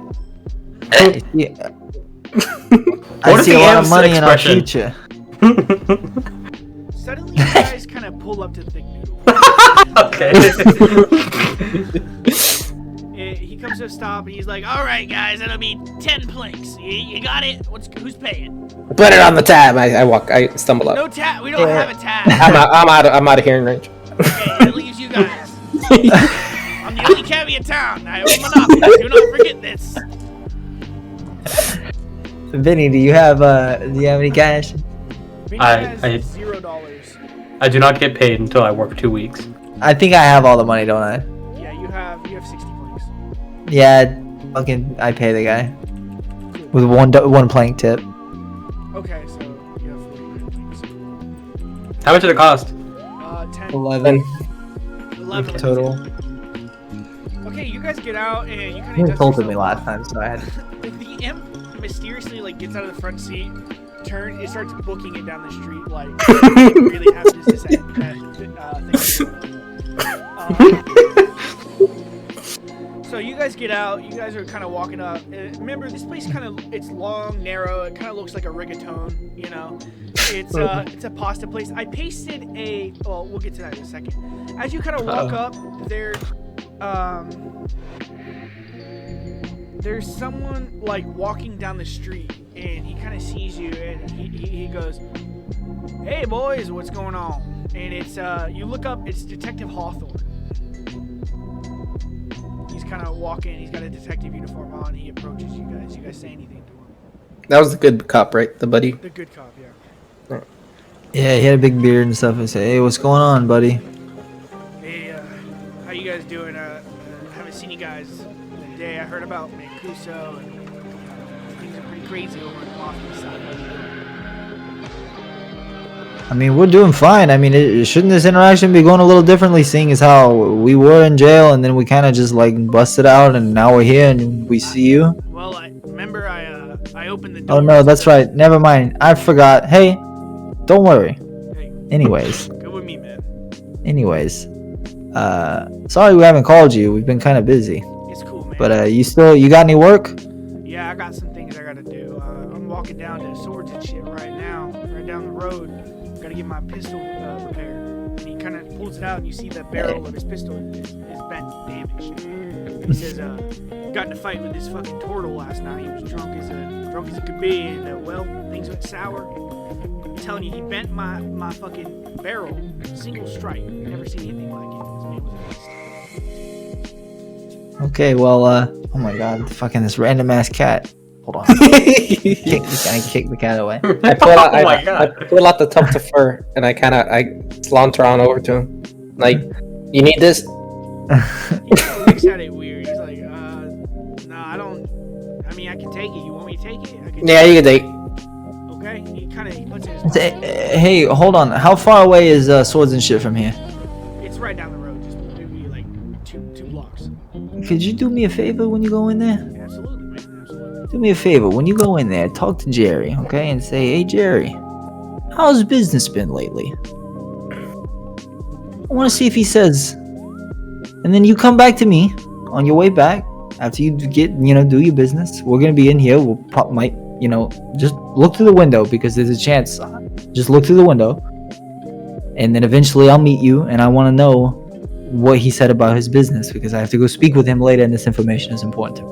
Yeah. What I is see the a lot of Am's money in our expression? future. Suddenly, you guys kind of pull up to Thick Noodle. Okay. He comes to a stop and he's like, "All right, guys, that'll be 10 planks. You got it? Who's paying?" Put it on the tab. I stumble up. No tab. We don't have a tab. I'm out of hearing range. Okay, that leaves you guys. I'm the only cabbie in town. I own Monopoly. Do not forget this. Vinny, do you have any cash? Vinny I- has $0. I do not get paid until I work 2 weeks. I think I have all the money, don't I? Yeah, you have 60 planks. Yeah, I pay the guy with one plank tip. Okay, so you have 49 planks. How much did it cost? 10, 11 11 total. Okay, you guys get out and you kind You of insulted me last time, so I had. The imp mysteriously gets out of the front seat, it starts booking it down the street like it really has business at so you guys get out. You guys are kind of walking up. Remember, this place it's long, narrow. It kind of looks like a rigatone. You know, it's a pasta place. I pasted well, we'll get to that in a second. As you kind of walk up, there's someone walking down the street, and he kind of sees you, and he goes, "Hey boys, what's going on?" And it's you look up, it's Detective Hawthorne. He's kind of walk in. He's got a detective uniform on. He approaches you guys. You guys say anything to him? That was the good cop, right? The buddy. The good cop, yeah. Yeah, he had a big beard and stuff. I say, hey, what's going on, buddy? Hey, how you guys doing? Haven't seen you guys in a day. I heard about Mancuso and things are pretty crazy over on the mafia side. I mean, we're doing fine. I mean, shouldn't this interaction be going a little differently, seeing as how we were in jail and then we kind of just like busted out and now we're here and we see you? Well, I opened the door. Oh no, that's right. Never mind. I forgot. Hey, don't worry. Hey, Anyways, go with me, man. sorry we haven't called you. We've been kind of busy. It's cool, man. But you got any work? Yeah, I got some things I gotta do. I'm walking down to Swords and shit right now, right down the road. Gotta get my pistol repaired. And he kind of pulls it out, and you see the barrel of his pistol is bent, damaged. He says, got in a fight with this fucking turtle last night. He was drunk as it could be, and well, things went sour. I'm telling you, he bent my fucking barrel, single strike. Never seen anything like it. This man was a beast. Okay, well, oh my god, fucking this random ass cat. Hold on. Kick the cat away. I pull out, Oh my I God. pull out the tuft of fur and I saunter on over to him. Like, you need this? He looks at it weird. He's like, no, I don't. I mean, I can take it. You want me to take it? I can Yeah, you can take. Okay. He puts it in his pocket. Hey, hold on. How far away is Swords and shit from here? It's right down the road, just maybe like two blocks. Could you do me a favor when you go in there? Absolutely, man. Absolutely. Do me a favor. When you go in there, talk to Jerry, okay? And say, hey, Jerry, how's business been lately? I want to see if he says. And then you come back to me on your way back after you do your business. We're going to be in here. We'll just look through the window because there's a chance. Just look through the window. And then eventually I'll meet you and I want to know what he said about his business because I have to go speak with him later and this information is important to me.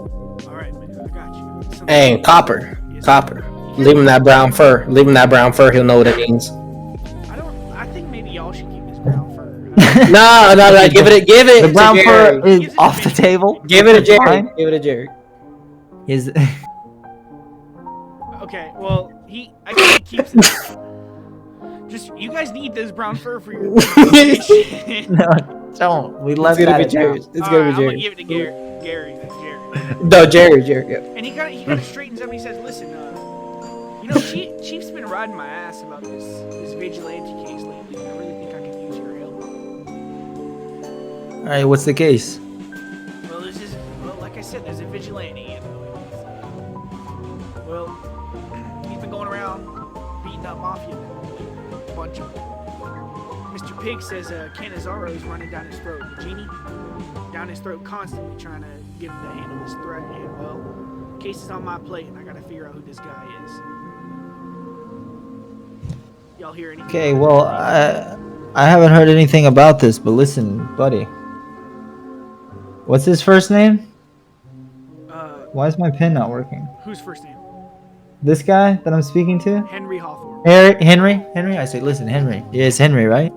All right, man. I got you. Something- Hey, Copper. Yes, Copper. Leave him that brown fur. Leave him that brown fur. He'll know what it means. I think maybe y'all should keep this brown fur. No. Give it The to brown Jerry. fur is off the table. Give it to It's Jerry. fine. Give it to Jerry. Is Okay, well, I guess he keeps it. Just, you guys need this brown fur for your. no, don't. We It's left gonna that be at Jerry. down. It's gonna be I'm gonna Jerry. give it to Gary. That's Jerry. No, Jerry. Yeah. And he kind of straightens up and he says, "Listen, Chief's been riding my ass about this vigilante case lately. I really think I could use your help." All right, what's the case? Well, like I said, there's a vigilante. He's been going around beating up mafia men, a bunch of them. Mr. Pig says Canizaro is running down his throat. The genie down his throat, constantly trying to get him to handle this threat. And well, case is on my plate, and I gotta figure out who this guy is. Y'all hear anything? Okay, well, I haven't heard anything about this, but listen, buddy. What's his first name? Why is my pen not working? Whose first name? This guy that I'm speaking to? Henry Hawthorne. Henry? I say, listen, Henry. Yeah, it's Henry, right?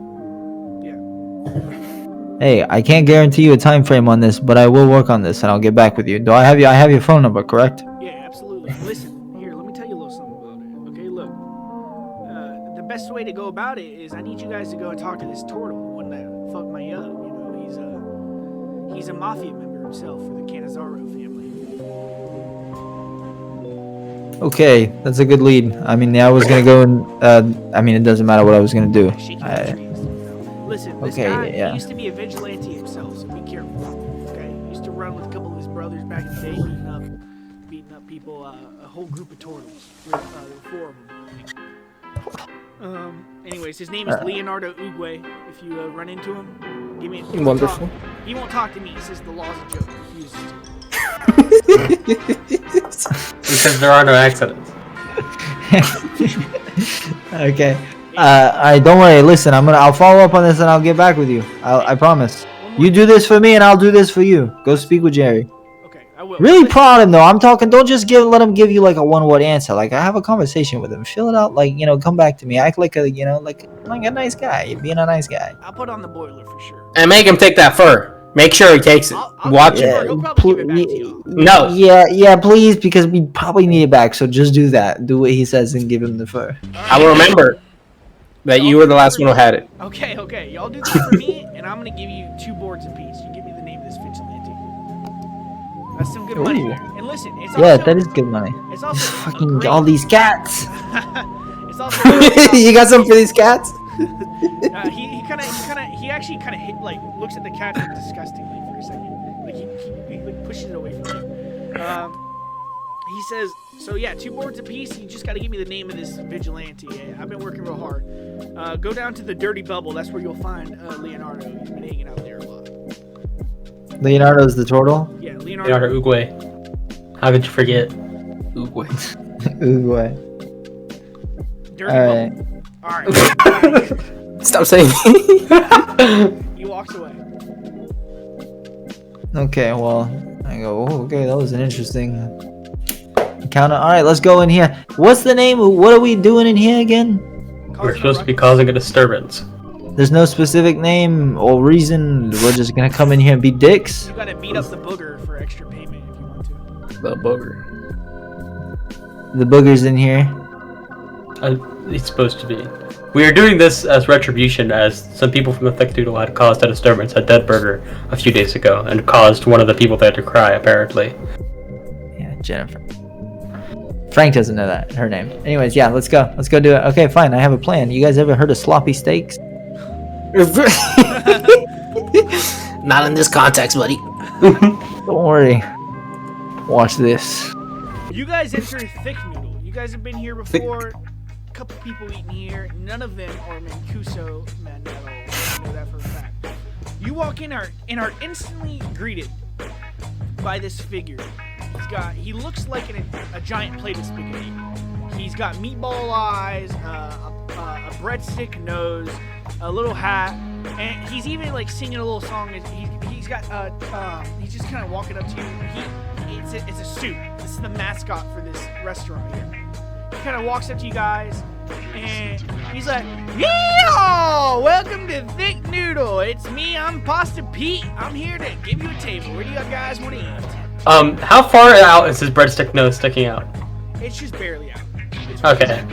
Yeah. Hey, I can't guarantee you a time frame on this, but I will work on this and I'll get back with you. I have your phone number, correct? Yeah, absolutely. Listen, here, let me tell you a little something about it. Okay, look. The best way to go about it is I need you guys to go and talk to this turtle, the one that fucked me up. He's a mafia member himself for the Canizaro family. Okay, that's a good lead. I mean, I was gonna go and, it doesn't matter what I was gonna do. Shaking the trees. Listen, this Okay, guy yeah. he used to be a vigilante himself, so be careful. Okay, he used to run with a couple of his brothers back in the day, beating up people. A whole group of turtles. There were 4 of them. Anyways, his name is Leonardo Uguay. If you run into him, give me a Wonderful. talk. He won't talk to me. He says the law's a joke. He refuses to. Because there are no accidents. Okay. Alright, don't worry. Listen, I'll follow up on this and I'll get back with you. I promise. You do this for me and I'll do this for you. Go speak with Jerry. Okay, I will. Really prod him though. I'm talking. Don't just let him give you like a 1-word answer. Like I have a conversation with him. Fill it out. Like come back to me. Act like a like a nice guy. You're being a nice guy. I'll put on the boiler for sure. And make him take that fur. Make sure he takes it. I'll Watch give it. He'll probably give it back to you. No. Yeah, please, because we probably need it back. So just do that. Do what he says and give him the fur. I will remember that you were the last one who had it. Okay. Y'all do this for me, and I'm gonna give you 2 boards apiece. You give me the name of this vigilante. That's some good money Ooh. there. And listen, it's Yeah, also, that is good money. It's also Fucking great. all these cats. It's also You got something for these cats? he actually kind of hit like looks at the cat like, disgustingly for a second. Like he like pushes it away from you. He says, so yeah, 2 boards apiece. You just got to give me the name of this vigilante. Yeah, I've been working real hard. Go down to the Dirty Bubble. That's where you'll find Leonardo. He's been hanging out there a lot. Leonardo's the turtle. Yeah, Leonardo Uguay. How could you forget? Uguay. Uruguay. Dirty All Bubble. Alright. Stop saying. He walks away. Okay, well, I go, oh, okay, that was an interesting encounter. All right, let's go in here. What's the name? What are we doing in here again? We're supposed to be causing a disturbance. There's no specific name or reason. We're just gonna come in here and be dicks. You gotta beat up the booger for extra payment if you want to. The booger. The booger's in here. It's supposed to be. We are doing this as retribution, as some people from the Thick Doodle had caused a disturbance at Dead Burger a few days ago, and caused one of the people there to cry, apparently. Yeah, Jennifer. Frank doesn't know that, her name. Anyways, yeah, let's go. Let's go do it. Okay, fine, I have a plan. You guys ever heard of sloppy steaks? Not in this context, buddy. Don't worry. Watch this. You guys enter Thick Noodle. You guys have been here before. A couple people eating here. None of them are Mancuso men at all. I know that for a fact. You walk in and are instantly greeted by this figure. He looks like a giant plate of spaghetti. He's got meatball eyes, a breadstick nose, a little hat, and he's even like singing a little song. He's just kind of walking up to you. It's a suit. This is the mascot for this restaurant here. He kind of walks up to you guys, and he's like, "Yeehaw! Welcome to Thick Noodle. It's me. I'm Pasta Pete. I'm here to give you a table. Where do you guys want to eat?" How far out is his breadstick nose sticking out? It's just barely out. Okay.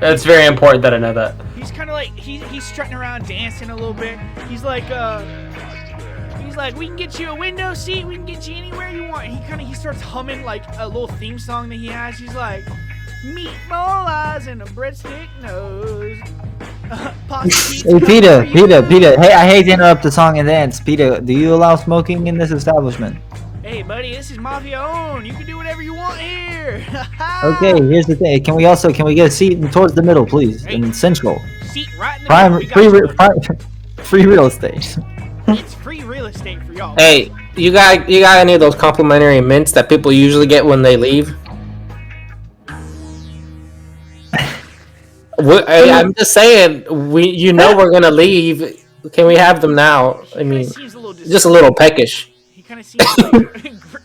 It's very important that I know that. He's kind of like he's strutting around, dancing a little bit. He's like, we can get you a window seat. We can get you anywhere you want. He starts humming like a little theme song that he has. He's like, meatball eyes and a breadstick nose. Hey, Peter. Hey, I hate to interrupt the song and dance. Peter, do you allow smoking in this establishment? Hey, buddy, this is Mafia owned. You can do whatever you want here. Okay, here's the thing. Can we get a seat towards the middle, please? In central. Seat right in the middle. Free real estate. It's free real estate for y'all. Hey, you got any of those complimentary mints that people usually get when they leave? I'm just saying, we're gonna leave. Can we have them now? I mean, just a little peckish. He kind of seems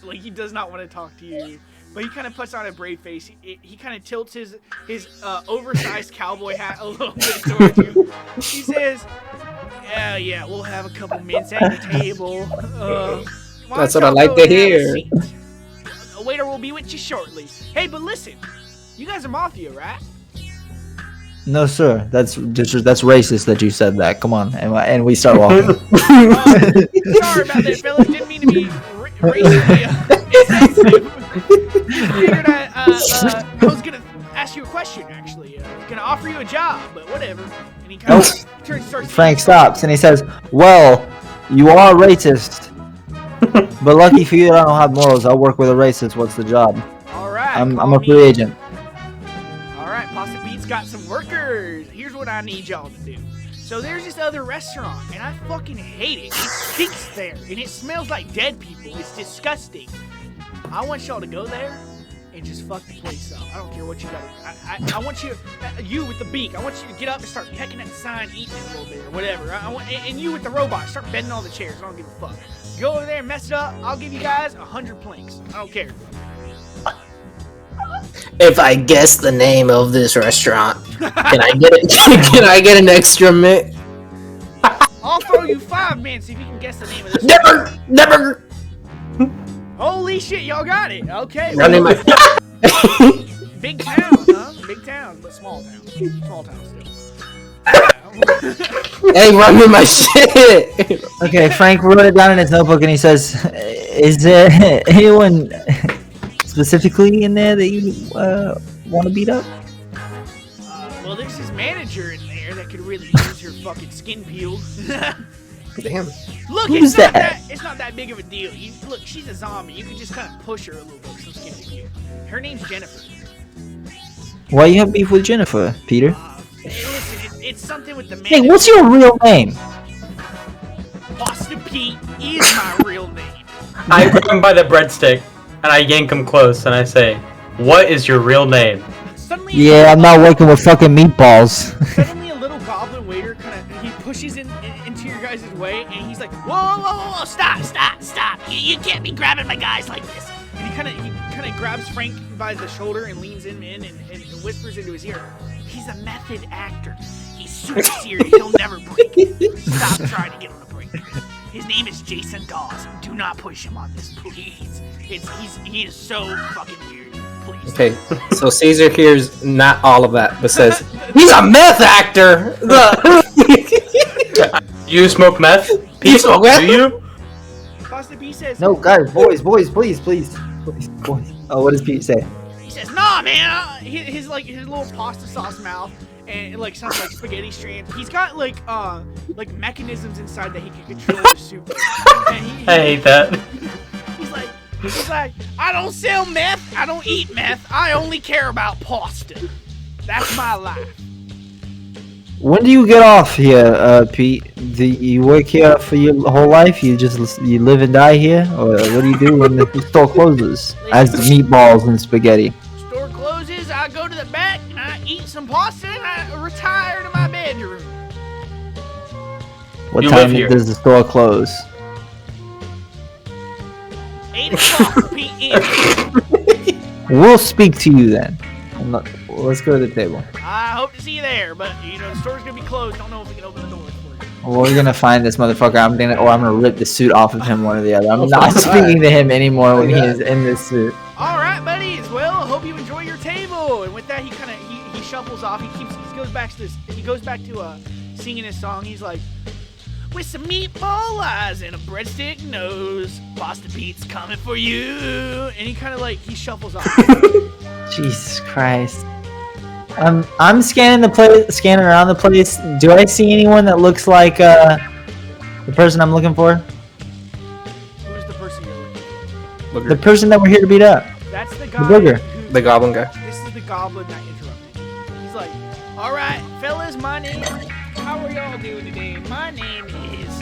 like he does not want to talk to you, but he kind of puts on a brave face. He kind of tilts his oversized cowboy hat a little bit towards you. He says, "Yeah, we'll have a couple mints at the table. That's what I like to hear. A waiter will be with you shortly. Hey, but listen, you guys are Mafia, right?" No, sir. That's racist that you said that. Come on, and we start walking. Sorry about that, fellas. Didn't mean to be racially insensitive. Figured I was gonna ask you a question. Actually, gonna offer you a job, but whatever. And he kind of starts. Frank stops and he says, "Well, you are racist, but lucky for you, I don't have morals. I'll work with a racist. What's the job? All right. I'm a free agent." Alright, Pasta Pete's got some workers. Here's what I need y'all to do. So there's this other restaurant, and I fucking hate it. It stinks there, and it smells like dead people. It's disgusting. I want y'all to go there and just fuck the place up. I don't care what you got. I want you with the beak, I want you to get up and start pecking at the sign, eating it a little bit, or whatever. And you with the robot, start bending all the chairs. I don't give a fuck. Go over there and mess it up. I'll give you guys 100 planks. I don't care. If I guess the name of this restaurant, can I get it? Can I get an extra mint? All I'll throw you 5 minutes if you can guess the name of this. Never. Holy shit, y'all got it. Okay. Running my. Big town, huh? Big town, but small town. Small town still. Hey, run me my shit. Okay, Frank wrote it down in his notebook, and he says, "Is there anyone specifically in there that you want to beat up?" Well, there's his manager in there that could really use her fucking skin peeled. Damn. Look, Who's that? It's not that big of a deal. Look, she's a zombie. You can just kind of push her a little bit with some skin peeled. Her name's Jennifer. Why you have beef with Jennifer, Peter? Hey, listen, it's something with the Hey, manager. what's your real name? Boston Pete is my real name. I grab him by the breadstick and I yank him close and I say, "What is your real name?" Suddenly, Yeah, I'm not working with fucking meatballs. Suddenly, a little goblin waiter he pushes into your guys' way, and he's like, "Whoa, stop! You can't be grabbing my guys like this." And he kind of grabs Frank by the shoulder and leans him in and whispers into his ear, "He's a method actor. He's super serious. He'll never break. Stop trying to get him to break. His name is Jason Dawes. Do not push him on this, please. He is so fucking weird. Please." Okay, so Caesar hears not all of that, but says, "He's a meth actor." You smoke meth? You smoke meth? Do you? Boston Pete says, No, guys, boys, please. Boys. Oh, what does Pete say? He says, "Nah, man." His little pasta sauce mouth and like sounds like spaghetti strands. He's got like mechanisms inside that he can control the soup. And I hate that. He's like, "I don't sell meth. I don't eat meth. I only care about pasta. That's my life." When do you get off here, Pete? Do you work here for your whole life? You live and die here, or what do you do when the store closes? As the meatballs and spaghetti. Store closes. I go to the back and I eat some pasta and I retire to my bedroom. What You time live here. does the store close? 8 o'clock p.m. We'll speak to you then. Let's go to the table. I hope to see you there, but the store's gonna be closed. Don't know if we can open the doors for you. We're gonna find this motherfucker. I'm gonna rip the suit off of him, one or the other. I'm not speaking to him anymore when he is in this suit. All right, buddies. Well, I hope you enjoy your table. And with that, he shuffles off. He goes back to singing his song. He's like, "With some meatball eyes and a breadstick nose, Boston Pete's coming for you." And he he shuffles off. Jesus Christ. I'm scanning around the place. Do I see anyone that looks like the person I'm looking for? Who's the person you're looking for? The person that we're here to beat up. That's the guy. The booger. The goblin guy. This is the goblin that interrupted. He's like, "All right, fellas, how are y'all doing today? My name is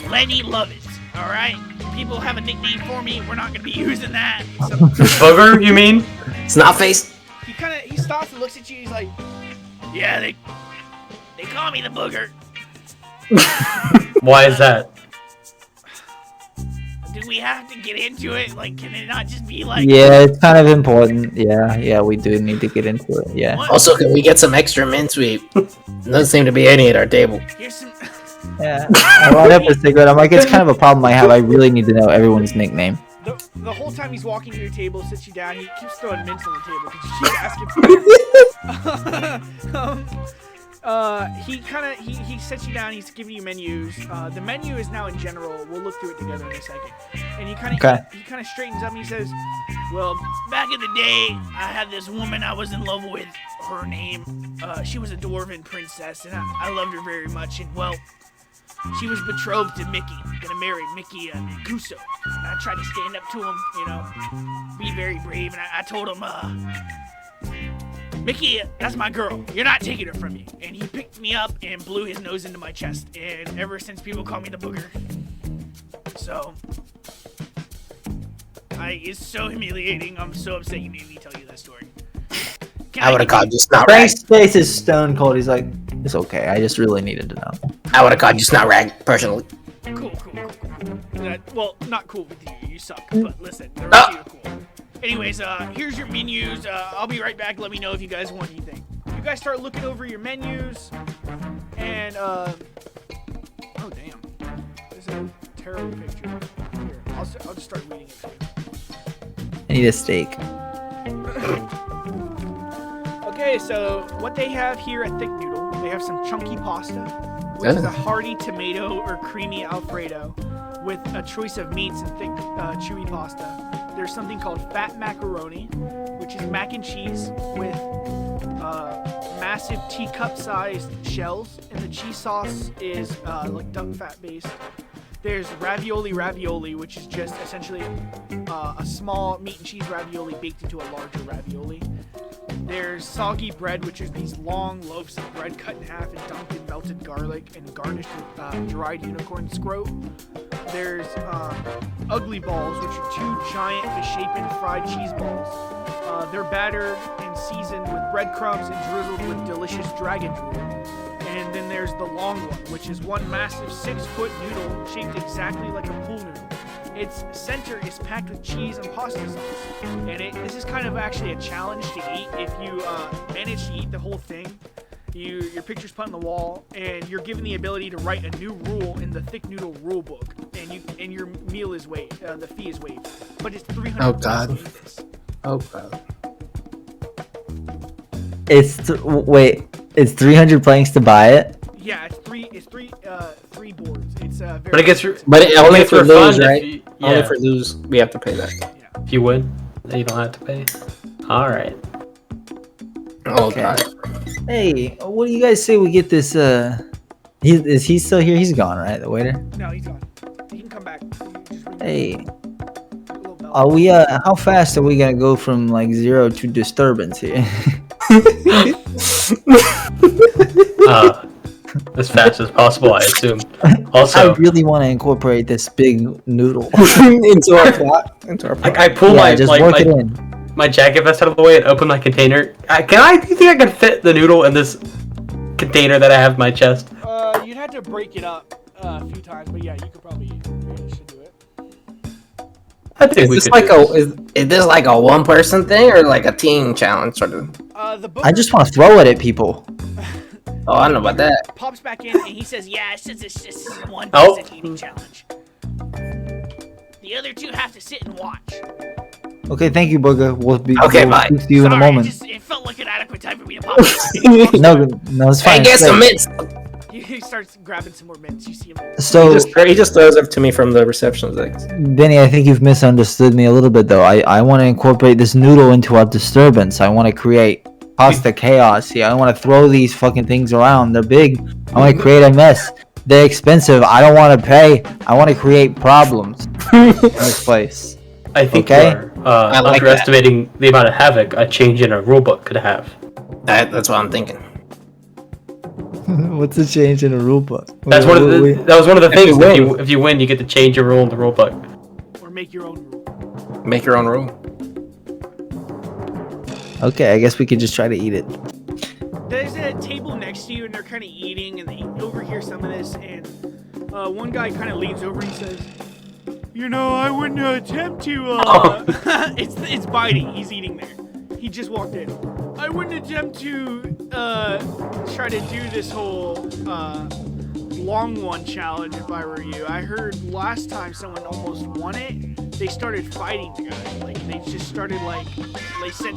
Lenny Lovitz. All right, people have a nickname for me. We're not gonna be using that." So, Booger, you mean? Snot face. he stops and looks at you. He's like, "Yeah, they call me the booger. Why is that? Do we have to get into it? Like, can it not just be like?" Yeah, it's kind of important. Yeah, we do need to get into it. Yeah. What? Also, can we get some extra mincemeat? Doesn't seem to be any at our table. Here's some. Yeah. I light up a cigarette. I'm like, it's kind of a problem I have. I really need to know everyone's nickname. The whole time he's walking to your table, sits you down. He keeps throwing mints on the table because you keep asking for it. He sets you down. He's giving you menus. The menu is now in general. We'll look through it together in a second. And he kind of straightens up and he says, "Well, back in the day, I had this woman I was in love with. Her name, she was a dwarven princess, and I loved her very much. And well, she was betrothed to Mickey, gonna marry Mickey Guso. And I tried to stand up to him, be very brave. And I told him, Mickey, that's my girl. You're not taking her from me." And he picked me up and blew his nose into my chest. And ever since, people call me the booger. So, it's so humiliating. I'm so upset you made me tell you that story. I would have called you snot rag. Frank's face is stone cold. He's like, it's okay. I just really needed to know. I would have called you snot rag personally. Cool. Well, not cool with you. You suck. But listen, the rest of you are cool. Anyways, here's your menus. I'll be right back. Let me know if you guys want anything. You guys start looking over your menus, and Oh damn. This is a terrible picture. Here, I'll just start reading it to you. I need a steak. Okay, so what they have here at Thick Noodle, they have some chunky pasta, which is a hearty tomato or creamy Alfredo with a choice of meats and thick, chewy pasta. There's something called fat macaroni, which is mac and cheese with massive teacup-sized shells, and the cheese sauce is like duck fat based. There's ravioli, which is just essentially a small meat and cheese ravioli baked into a larger ravioli. There's soggy bread, which is these long loaves of bread cut in half and dunked in melted garlic and garnished with dried unicorn scrote. There's ugly balls, which are 2 giant misshapen fried cheese balls. They're battered and seasoned with breadcrumbs and drizzled with delicious dragon drool. And then there's the long one, which is one massive 6-foot noodle shaped exactly like a pool noodle. Its center is packed with cheese and pasta sauce. And this is kind of actually a challenge to eat. If you manage to eat the whole thing, your picture's put on the wall, and you're given the ability to write a new rule in the Thick Noodle rule book. And your meal is waived. The fee is waived. But it's 300. Oh god. Oh god. It's 300 planks to buy it. Yeah, it's three boards. It's very. But it gets. But it only gets for lose, refunded right? if you- Only yeah. for lose, we have to pay that. Yeah. If you win, then you don't have to pay. All right. Oh Okay. god. Hey, what do you guys say we get this? Is he still here? He's gone, right? The waiter. No, he's gone. He can come back. Just ring Hey, the little bell. are we? How fast are we gonna go from like 0 to disturbance here? As fast as possible, I assume. I Also, really want to incorporate this big noodle. Into our plot. Into our plot. I pull Yeah, just work it in. my jacket vest out of the way and open my container. Do you think I can fit the noodle in this container that I have in my chest? You'd have to break it up a few times, but yeah, you could probably manage to do it. I think we Is this could like do a is this like a 1-person thing or like a team challenge sort of? The book I just want to throw it at people. Oh, I don't know about that. pops back in and he says, "Yeah, it's just one Oh. person eating challenge. The other 2 have to sit and watch." Okay, thank you, Booger. We'll Okay, bye. speak to you in a Sorry, moment. it felt like an adequate time for me to pop in. No, it's fine. Hey, get it's some great. mints. He starts grabbing some more mints. You see him. So, He just throws it to me from the reception desk. Benny, I think you've misunderstood me a little bit, though. I want to incorporate this noodle into our disturbance. I want to create pasta chaos here. I want to throw these fucking things around. They're big. I want to create a mess. They're expensive. I don't want to pay. I want to create problems in this place. I think Okay. you're I like underestimating the amount of havoc a change in a rulebook could have. That's what I'm thinking. What's the change in a rule book? That was one of the If you things. win. If you win, you get to change your rule in the rulebook. Or make your own rule. Make your own rule. Okay, I guess we could just try to eat it. There's a table next to you, and they're kind of eating, and they overhear some of this, and one guy kind of leans over and he says, "You know, I wouldn't attempt to, it's Bitey. He's eating there. He just walked in. I wouldn't attempt to, try to do this whole, long one challenge if I were you. I heard last time someone almost won it, they started fighting the guy. Like, they just started, like, they sent,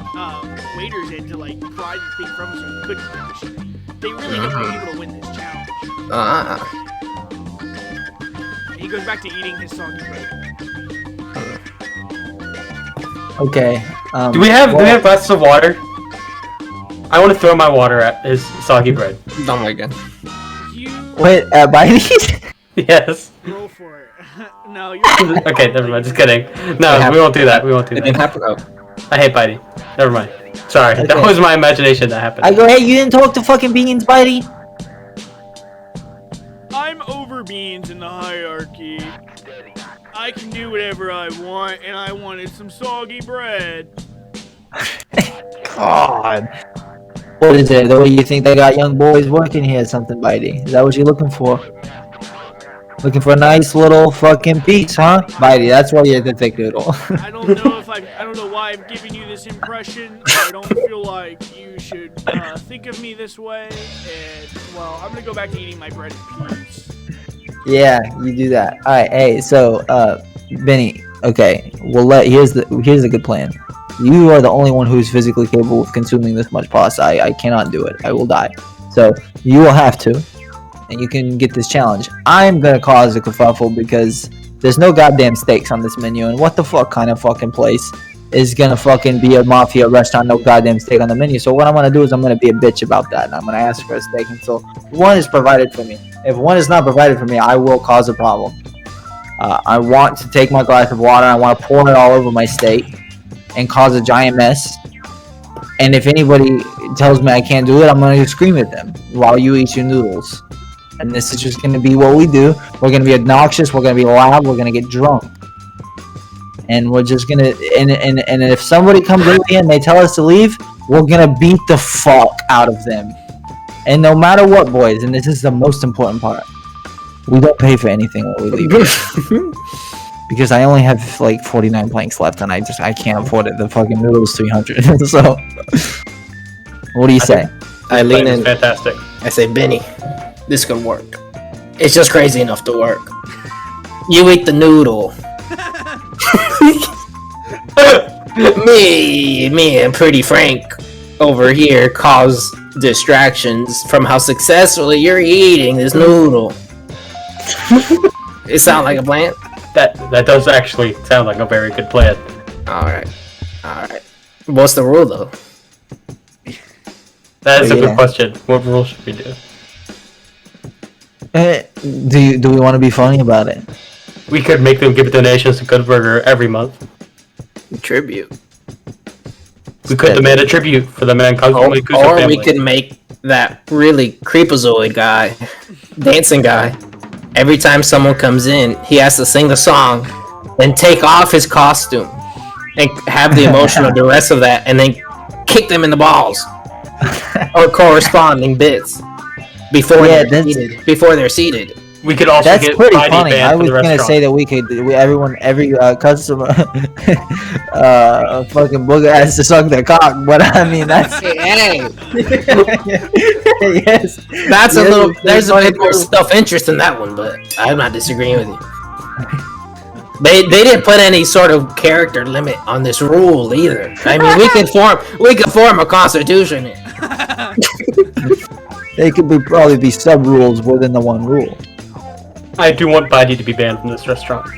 waiters in to, like, pry the thing from us so he couldn't finish it. They really don't want people to win this challenge." He goes back to eating his soggy bread. Okay. Do we have glasses of water? I want to throw my water at his soggy bread. Oh my god. You Wait, Bitey? Yes. roll for it. No, you're Okay, never mind. Just kidding. No, we won't do that. We won't do It didn't that. happen. Oh. I hate Bitey. Never mind. Sorry, that Okay. was my imagination that happened. I go, hey, you didn't talk to fucking Beans, Bitey? I'm over beans in the hierarchy. I can do whatever I want, and I wanted some soggy bread. God. What is it? The way you think they got young boys working here or something, Bitey? Is that what you're looking for? Looking for a nice little fucking piece, huh? Bitey, that's why you're the thick noodle. I don't know if I don't know why I've given you this impression. I don't feel like you should think of me this way. And well, I'm gonna go back to eating my bread in peace. Yeah, you do that. All right. Hey, so Benny. Okay, here's the good plan. You are the only one who's physically capable of consuming this much pasta. I cannot do it. I will die. So you will have to, and you can get this challenge. I'm gonna cause a kerfuffle because there's no goddamn steaks on this menu, and what the fuck kind of fucking place is gonna fucking be a mafia restaurant, no goddamn steak on the menu. So what I'm gonna do is I'm gonna be a bitch about that, and I'm gonna ask for a steak until one is provided for me. If one is not provided for me, I will cause a problem. I want to take my glass of water, I want to pour it all over my steak and cause a giant mess. And if anybody tells me I can't do it, I'm going to scream at them while you eat your noodles. And this is just going to be what we do. We're going to be obnoxious, we're going to be loud, we're going to get drunk. And we're just going to... And if somebody comes in and they tell us to leave, we're going to beat the fuck out of them. And no matter what, boys, and this is the most important part, we don't pay for anything when we leave here. Because I only have like 49 planks left, and I can't afford it. The fucking noodle's 300. So, what do you say? I lean in. Fantastic. I say, Benny, this could work. It's just crazy enough to work. You eat the noodle. me and Pretty Frank over here cause distractions from how successfully you're eating this noodle. It sound like a plan? That does actually sound like a very good plan. Alright. What's the rule though? That is a good question. What rule should we do? Do we want to be funny about it? We could make them give donations to Good Burger every month. Tribute. We could demand a tribute for the man Or family. we could make that really creepazoid guy, dancing guy. Every time someone comes in, he has to sing the song, then take off his costume, and have the emotional duress of that, and then kick them in the balls or corresponding bits before they're seated. We could also That's get pretty Bitey funny. banned I from was the gonna restaurant. say that every customer, fucking booger has to suck their cock. But I mean, that's Hey, yes. that's a Yes, little. it's There's a funny bit more too. self-interest in that one, but I'm not disagreeing with you. They didn't put any sort of character limit on this rule either. I mean, we could form a constitution. They could probably be sub rules within the one rule. I do want Bitey to be banned from this restaurant.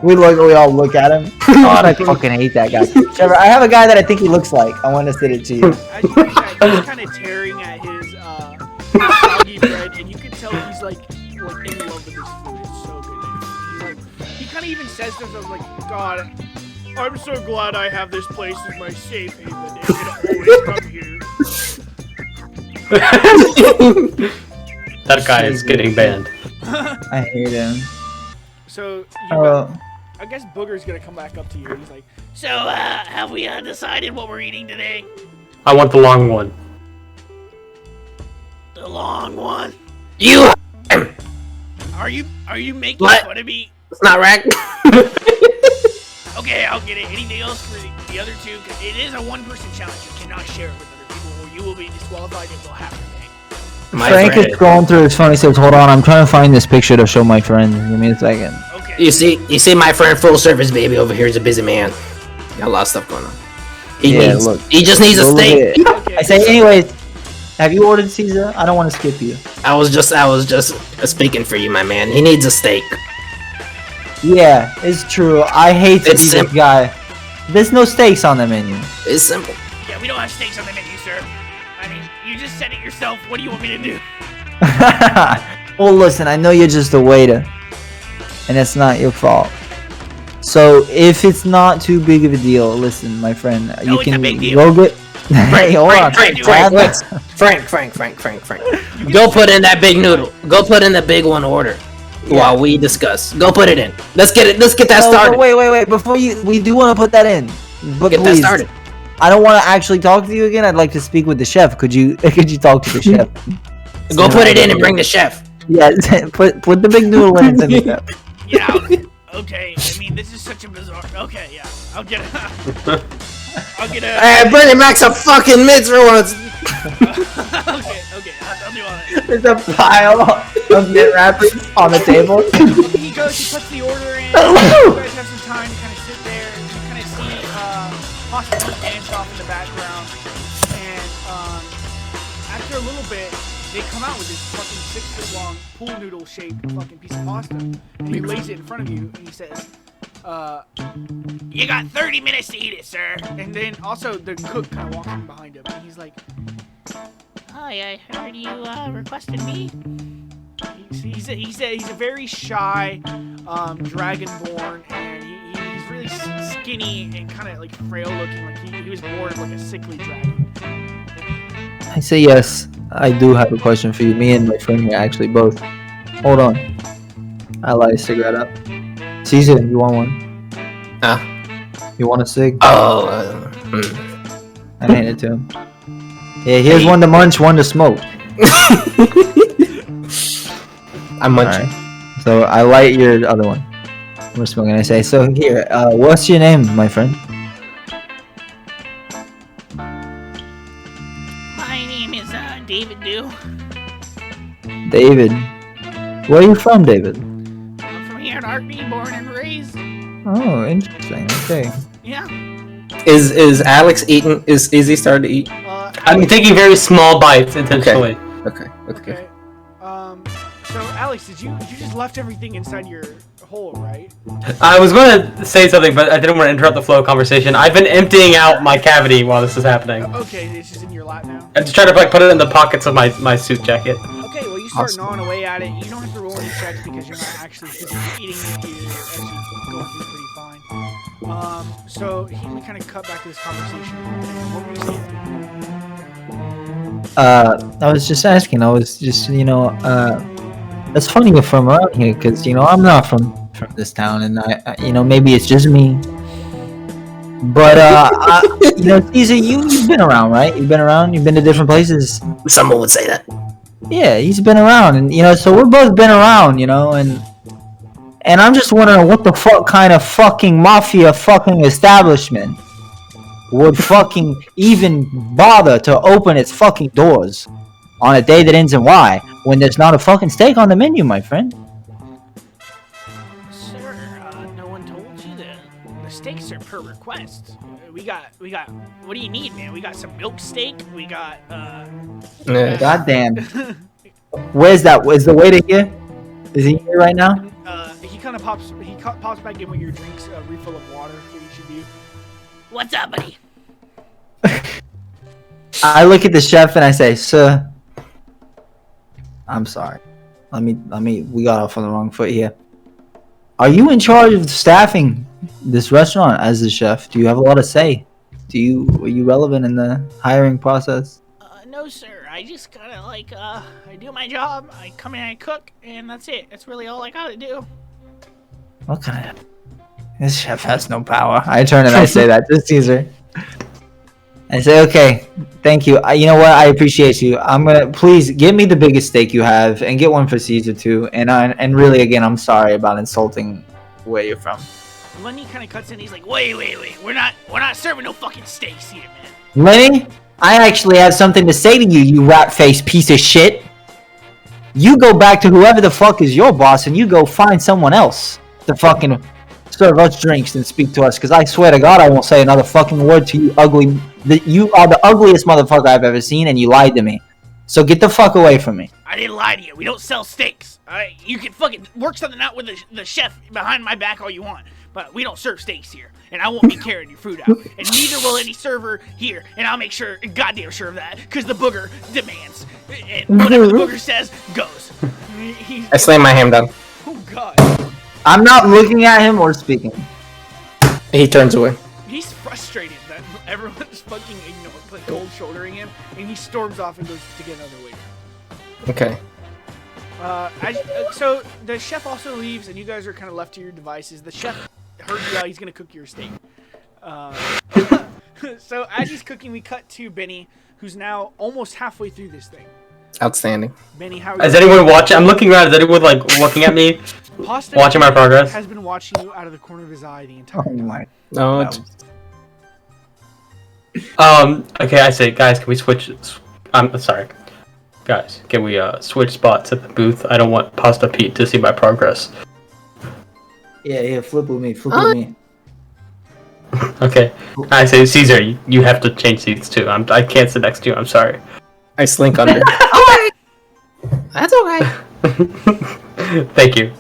We all look at him. God, I fucking hate that guy. Trevor, I have a guy that I think he looks like. I want to send it to you. As you look at, he's kind of tearing at his soggy bread, and you can tell he's like in love with his food. It's so good. He kind of even says to himself, like, God, I'm so glad I have this place as my safe haven. And I can always come here. That guy is getting banned. I hate him. So I guess Booger's gonna come back up to you. He's like, so have we decided what we're eating today? I want the long one. The long one. You. Are you making What? fun of me? It's not right. Okay, I'll get it. Anything else for the other two? Because it is a one-person challenge. You cannot share it with other people, or you will be disqualified and will have to pay. Frank is scrolling through his phone. He says, "Hold on, I'm trying to find this picture to show my friend. Give me a second." Okay. You see, my friend Full Service Baby over here is a busy man. Got a lot of stuff going on. He just needs a Go look steak. at it. Okay. I say, anyways, have you ordered Caesar? I don't want to skip you. I was just speaking for you, my man. He needs a steak. Yeah, it's true. I hate to It's be this simple. guy. There's no steaks on the menu. It's simple. Yeah, we don't have steaks on the menu, sir. I mean, you just said it yourself. What do you want me to do? Well, listen, I know you're just a waiter, and it's not your fault. So if it's not too big of a deal, listen, my friend, No, you it's a can big deal. go get. Hey, hold on. Frank, Frank. Go put in that big noodle. Go put in the big one order. While we discuss. Go put it in. Let's get that started. Wait. Before we do want to put that in, but Get that please, started. I don't want to actually talk to you again. I'd like to speak with the chef. Could you talk to the chef? Go put it in and bring the chef. Yeah, put the big noodle in and send the chef. Yeah. Okay. I mean, this is such a bizarre. Okay, yeah. I'll get a. Hey, bring it back some fucking mitzvah once. Okay. I'll do There's a pile of knit wrappers on the table. He goes, he puts the order in. You guys have some time to kind of sit there and you kind of see possibly dance off in the background. And after a little bit, they come out with this fucking 6-foot-long pool noodle shaped fucking piece of pasta. And he lays it in front of you and he says, you got 30 minutes to eat it, sir. And then also the cook kind of walks in behind him and he's like, hi, I heard you requested me. He's a very shy dragonborn, and he's really skinny and kind of like frail looking. Like he was born like a sickly dragon. I say yes. I do have a question for you. Me and my friend here, actually, both. Hold on. I light a cigarette up. Caesar, you want one? You want a cig? Oh. I handed it to him. Yeah, here's one to munch, one to smoke. I'm munching. Right. So I light your other one. We're smoking. I say, so here, what's your name, my friend? My name is David Dew. David. Where are you from, David? I'm from here in Arkney, born and raised. Oh, interesting. Okay. Yeah. Is Alex eating? Is he starting to eat? I'm taking very small bites intentionally. Okay. Okay. So Alex, did you just left everything inside your hole, right? I was going to say something, but I didn't want to interrupt the flow of conversation. I've been emptying out my cavity while this is happening. Okay, it's just in your lap now. I'm just trying to like put it in the pockets of my suit jacket. Okay, well you start gnawing away at it. You don't have to roll any checks because you're not actually eating it. You're actually going through pretty fine. So we kind of cut back to this conversation. What were you saying? I was just asking. I was just, it's funny you're from around here, because, I'm not from this town, and I maybe it's just me. But, Caesar, you've been around, right? You've been around? You've been to different places? Someone would say that. Yeah, he's been around, and, so we've both been around, and I'm just wondering what the fuck kind of fucking mafia fucking establishment would fucking even bother to open its fucking doors on a day that ends in Y when there's not a fucking steak on the menu, my friend. Sir, no one told you that the steaks are per request. We got. What do you need, man? We got some milk steak. We got. Goddamn. Where's that? Is the waiter here? Is he here right now? He kind of pops. He pops back in with your drinks, a refill of water for each of you. What's up, buddy? I look at the chef and I say, sir, I'm sorry. We got off on the wrong foot here. Are you in charge of staffing this restaurant as the chef? Do you have a lot to say? Are you relevant in the hiring process? No, sir. I just kind of I do my job. I come in, I cook, and that's it. That's really all I gotta do. What kind of... This chef has no power. I turn and I say that to Caesar. I say, okay, thank you. You know what? I appreciate you. Please give me the biggest steak you have and get one for Caesar too. And really, again, I'm sorry about insulting where you're from. Lenny kind of cuts in. He's like, wait. We're not serving no fucking steaks here, man. Lenny, I actually have something to say to you, you rat-faced piece of shit. You go back to whoever the fuck is your boss and you go find someone else to fucking serve us drinks and speak to us, because I swear to God I won't say another fucking word to you, ugly. You are the ugliest motherfucker I've ever seen, and you lied to me. So get the fuck away from me. I didn't lie to you. We don't sell steaks. Alright, you can fucking work something out with the chef behind my back all you want, but we don't serve steaks here, and I won't be carrying your food out, and neither will any server here, and I'll make goddamn sure of that, because the booger demands, and whatever the booger says goes. I slam my hand down. Oh God. I'm not looking at him or speaking. He turns away. He's frustrated that everyone's fucking cold shouldering him, and he storms off and goes to get another waiter. Okay. So the chef also leaves, and you guys are kind of left to your devices. The chef heard you out. He's gonna cook your steak. So as he's cooking, we cut to Benny, who's now almost halfway through this thing. Outstanding. Benny, how are Is you? anyone watching? I'm looking around. Is anyone looking at me? Pasta Watching my progress? has been watching you out of the corner of his eye the entire time. my. No. Okay, I say, guys, can we switch? I'm sorry. Guys, can we switch spots at the booth? I don't want Pasta Pete to see my progress. Yeah, flip with me, flip with me. Okay. I say, Caesar, you have to change seats too. I can't sit next to you. I'm sorry. I slink under. Okay. That's okay. Thank you.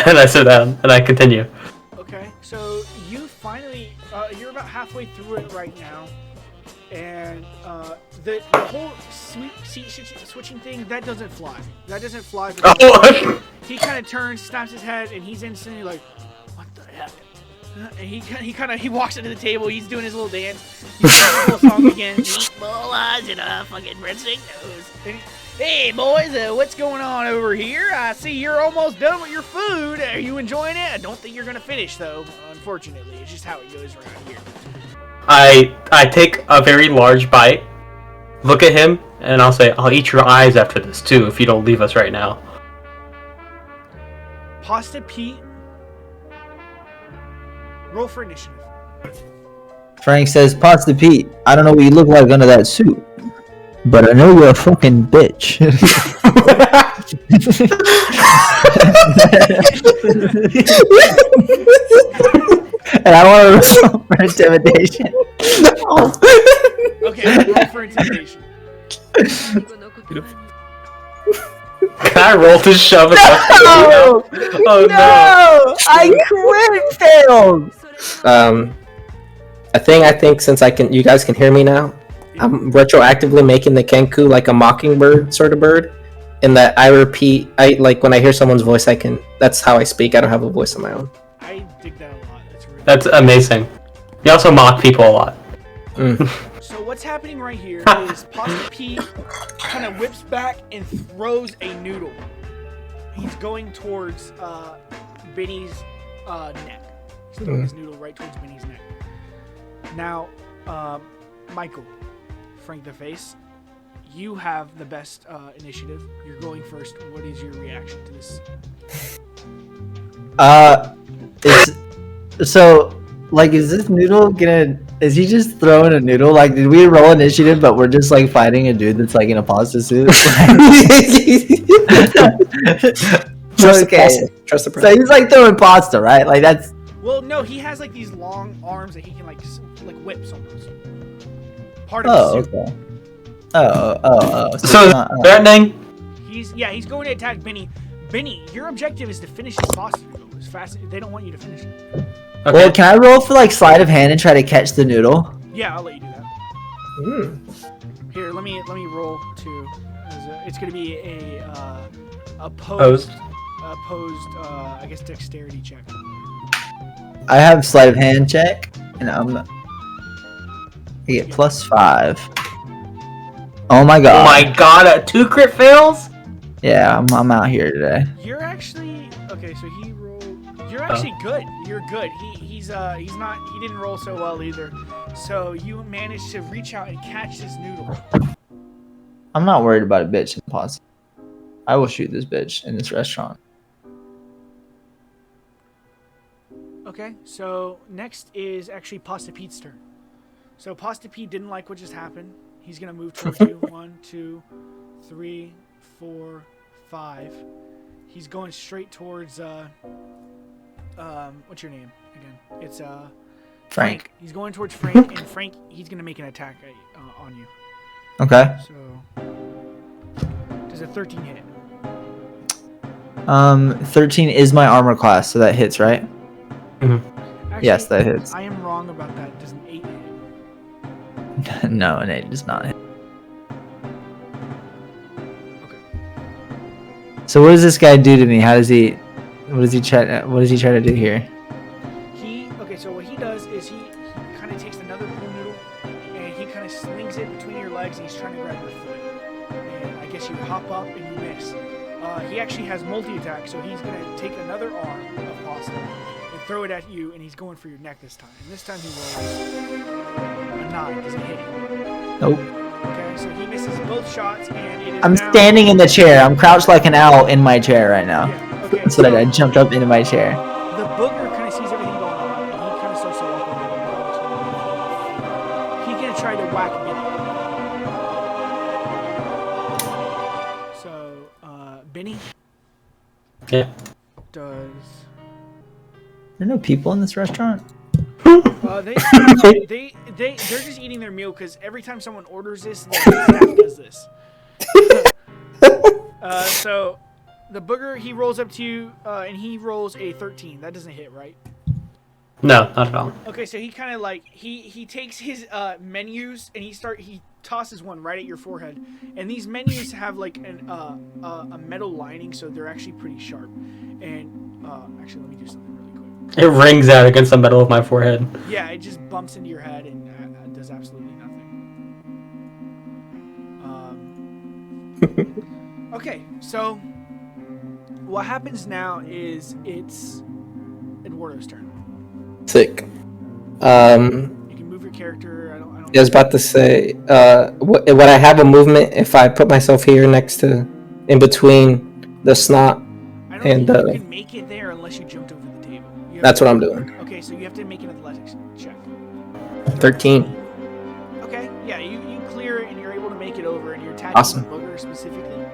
And I sit down and I continue. Okay, so you finally, you're about halfway through it right now, and the whole seat switching thing, that doesn't fly. That doesn't fly. Oh. He kind of turns, snaps his head, and he's instantly like, "What the heck?" And he walks into the table. He's doing his little dance. He sings his little song again. Meatball eyes and a fucking breadstick nose. And hey boys, what's going on over here? I see you're almost done with your food. Are you enjoying it? I don't think you're gonna finish though. Unfortunately, it's just how it goes around here. I take a very large bite, look at him, and I'll say, I'll eat your eyes after this too if you don't leave us right now. Pasta Pete, roll for initiative. Frank says, Pasta Pete, I don't know what you look like under that suit, but I know you're a fucking bitch. And I want to roll for intimidation. Okay, roll for intimidation. Can I roll to shove it? No! Oh No! I failed! I think since you guys can hear me now, I'm retroactively making the Kenku like a mockingbird sort of bird. In that I repeat, like when I hear someone's voice, that's how I speak. I don't have a voice of my own. I dig that a lot. That's amazing. You also mock people a lot. So what's happening right here is Pasta Pete kind of whips back and throws a noodle. He's going towards Benny's neck. He's throwing his noodle right towards Benny's neck. Now, Michael, Frank the Face, you have the best initiative. You're going first. What is your reaction to this? Is this noodle is he just throwing a noodle? Like, did we roll initiative, but we're just like fighting a dude that's like in a pasta suit? Trust Okay. the process. So he's like throwing pasta, right? Like that's. Well, no, he has like these long arms that he can like whips almost. Part of the suit. Okay. Oh. So is threatening? He's going to attack Benny. Benny, your objective is to finish this pasta noodle as fast. They don't want you to finish it. Okay. Well, can I roll for like sleight of hand and try to catch the noodle? Yeah, I'll let you do that. Here, let me roll too. It's gonna be a opposed, I guess dexterity check. I have sleight of hand check, and I get +5. Oh my god! Oh my god! 2 crit fails? Yeah, I'm out here today. You're actually okay. So he rolled. You're actually good. You're good. He didn't roll so well either. So you managed to reach out and catch this noodle. I'm not worried about a bitch in the pasta. I will shoot this bitch in this restaurant. Okay, so next is actually Pasta Pete's turn. So Pasta Pete didn't like what just happened. He's gonna move towards you. 1, 2, 3, 4, 5. He's going straight towards what's your name again? It's Frank. He's going towards Frank, and Frank, he's gonna make an attack on you. Okay. So does a 13 hit? 13 is my armor class, so that hits, right? Actually, Yes, that hits. I am wrong about that. Does an 8 hit? No, an 8 does not hit. Okay. So what does this guy do to me? What does he try to do here? So what he does is he kind of takes another pool noodle and he kind of slings it between your legs and he's trying to grab your foot. And I guess you hop up and you miss. He actually has multi-attack, so he's going to take another arm of pasta and throw it at you, and he's going for your neck this time. And this time he rolls a 9. Does it hit you? Nope. Okay, so he misses both shots, and it is I'm now... standing in the chair. I'm crouched like an owl in my chair right now. Yeah, okay. That's what I jumped up into my chair. The booger kind of sees everything going on, and he kind of starts to walk over. He's going to try to whack Benny. Yeah. Does There are no people in this restaurant. they're just eating their meal because every time someone orders this, the staff does this. So the booger, he rolls up to you and he rolls a 13. That doesn't hit, right? No, not at all. Okay, so he kind of like he takes his menus and he tosses one right at your forehead, and these menus have like a metal lining, so they're actually pretty sharp. And actually, let me do something really quick. It rings out against the metal of my forehead. Yeah, it just bumps into your head and does absolutely nothing. Okay, so what happens now is it's Eduardo's turn. Sick. You can move your character. I don't. I was about to say, would I have a movement if I put myself here next to, in between the snot I don't and think you can make it there unless you jumped over the table. that's what I'm doing. Okay, so you have to make an athletics check. 13. Okay, yeah, you clear it and you're able to make it over, and you're attacking Awesome. the booger specifically.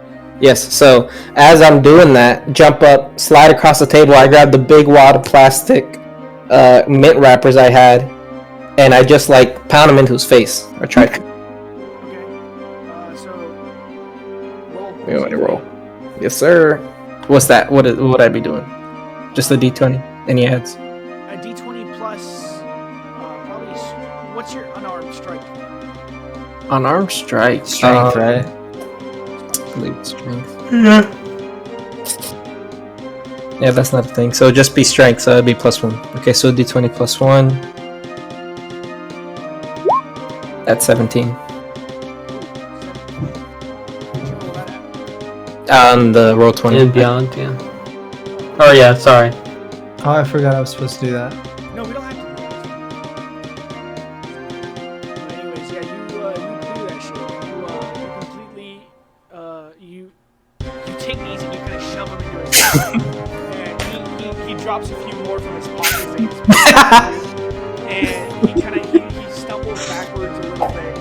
Yes, so as I'm doing that, jump up, slide across the table, I grab the big wad of plastic mint wrappers I had, and I just like pound him into his face. Or try to. Okay, so roll. You want to roll? Yes, sir. What's that? What would I be doing? Just a D20? Any adds? A D20 plus probably. What's your unarmed strike? Unarmed strike. Strength, right? I believe it's strength. Yeah, that's not a thing. So just be strength, so it'd be +1. Okay, so D20 +1. That's 17. On the roll 20. And beyond, yeah. Oh yeah, sorry. Oh, I forgot I was supposed to do that. No, we don't have to. But anyways, yeah, you clear that shit. You take these and you kind of shove them into his mouth. And he drops a few more from his pockets and he stumbles backwards a little bit.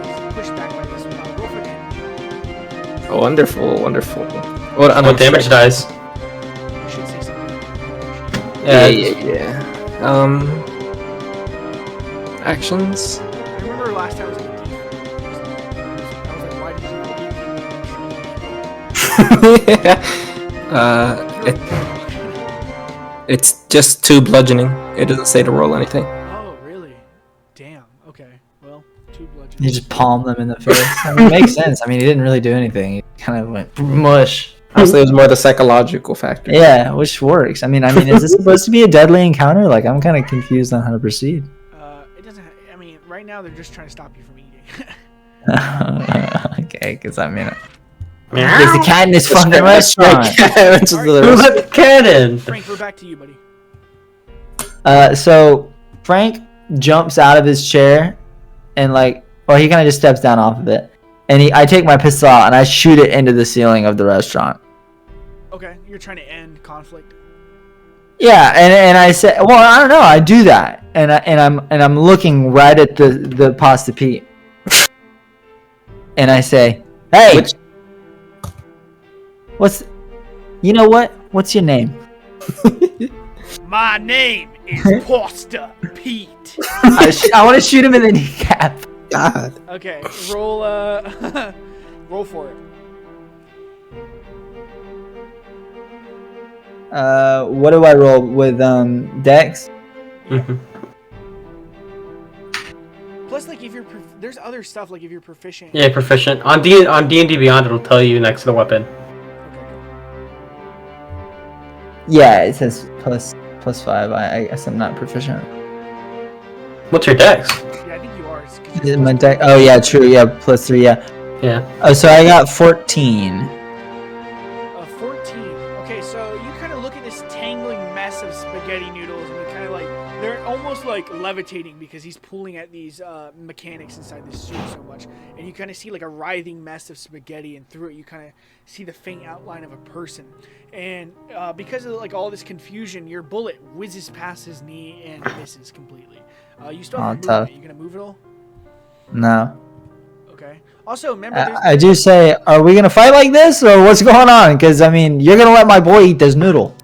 He's pushed back by this one. Roll for damage. Oh, wonderful, wonderful. What damage dice? You should say something. Yeah. Actions. I remember last time I was in D. I was like, why did you It's just 2 bludgeoning. It doesn't say to roll anything. Oh, really? Damn. Okay. Well, 2 bludgeoning. You just palm them in the face. I mean, it makes sense. I mean, he didn't really do anything. He kind of went mush. Honestly, it was more the psychological factor. Yeah, which works. I mean, is this supposed to be a deadly encounter? Like, I'm kind of confused on how to proceed. It doesn't. I mean, right now they're just trying to stop you from eating. Okay, because I mean, there's the cat in this fucking restaurant. Who let the cat in? Frank, we're back to you, buddy. So Frank jumps out of his chair and he kind of just steps down off of it, and I take my pistol out and I shoot it into the ceiling of the restaurant. Okay, you're trying to end conflict. Yeah, and I said, well, I don't know, I do that, and I'm looking right at the pasta Pete, and I say, hey, what's your name? My name is Pasta Pete. I want to shoot him in the kneecap. God. Okay, roll roll for it. What do I roll with Dex? Mhm. Plus, like, if you're there's other stuff like if you're proficient. Yeah, proficient. On D&D Beyond, it'll tell you next to the weapon. Yeah, it says +5. I guess I'm not proficient. What's your dex? Yeah, I think you are. Is my dex? Oh yeah, true. Yeah, +3. Yeah. Yeah. Oh, so I got 14. 14. Okay, so you kind of look at this tangling mess of spaghetti noodles, and you kind of like they're almost like levitating because he's pulling at these mechanics inside this suit so much, and you kind of see like a writhing mess of spaghetti, and through it you kind of see the faint outline of a person. And because of like all this confusion, your bullet whizzes past his knee and misses completely. You still have movement. tough. You gonna move at all? No. Okay. Also, remember, I do say, are we gonna fight like this, or what's going on? Because I mean, you're gonna let my boy eat this noodle.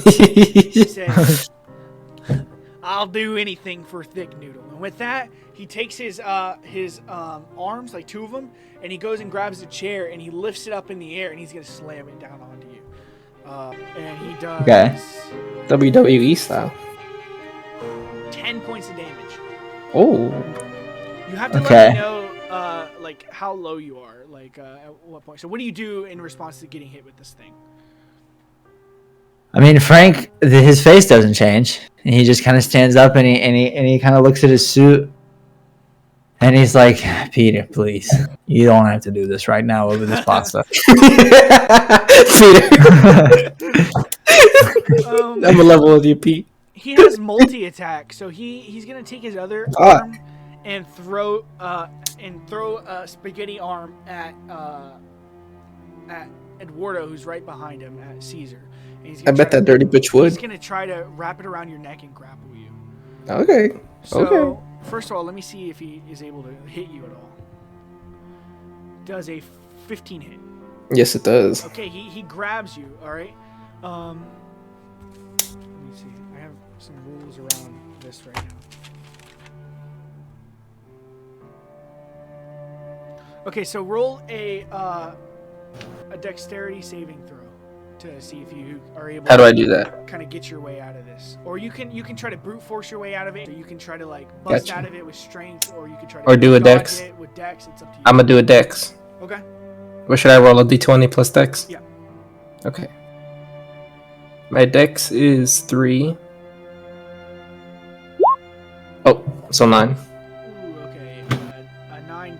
he says, "I'll do anything for thick noodle." And with that, he takes his arms, like 2 of them, and he goes and grabs a chair and he lifts it up in the air and he's gonna slam it down onto you. And he does Okay. WWE style. 10 points of damage. Oh. You have to Okay. let me know, like how low you are, like at what point. So, what do you do in response to getting hit with this thing? I mean, Frank, his face doesn't change. And he just kind of stands up and he kind of looks at his suit. And he's like, Peter, please, you don't have to do this right now over this pasta. Peter. I'm a level with you, Pete. He has multi-attack, so he's gonna take his other arm and throw a spaghetti arm at Eduardo, who's right behind him, at Caesar. And he's I gonna bet try that dirty bitch He's would. gonna try to wrap it around your neck and grapple you. Okay. So, Okay. first of all, let me see if he is able to hit you at all. Does a 15 hit? Yes, it does. Okay, he grabs you. All right. Let me see. I have some rules around this right now. Okay, so roll a dexterity saving throw to see if you are able. How do I do that? Kind of get your way out of this, or you can try to brute force your way out of it, or you can try to like bust Gotcha. out of it with strength, or you can try to Or do a dodge dex. it with dex. It's up to you. I'm gonna do a dex. Okay. What should I roll? A d20 plus dex? Yeah. Okay. My dex is 3. Oh, so 9. Ooh, okay. A 9.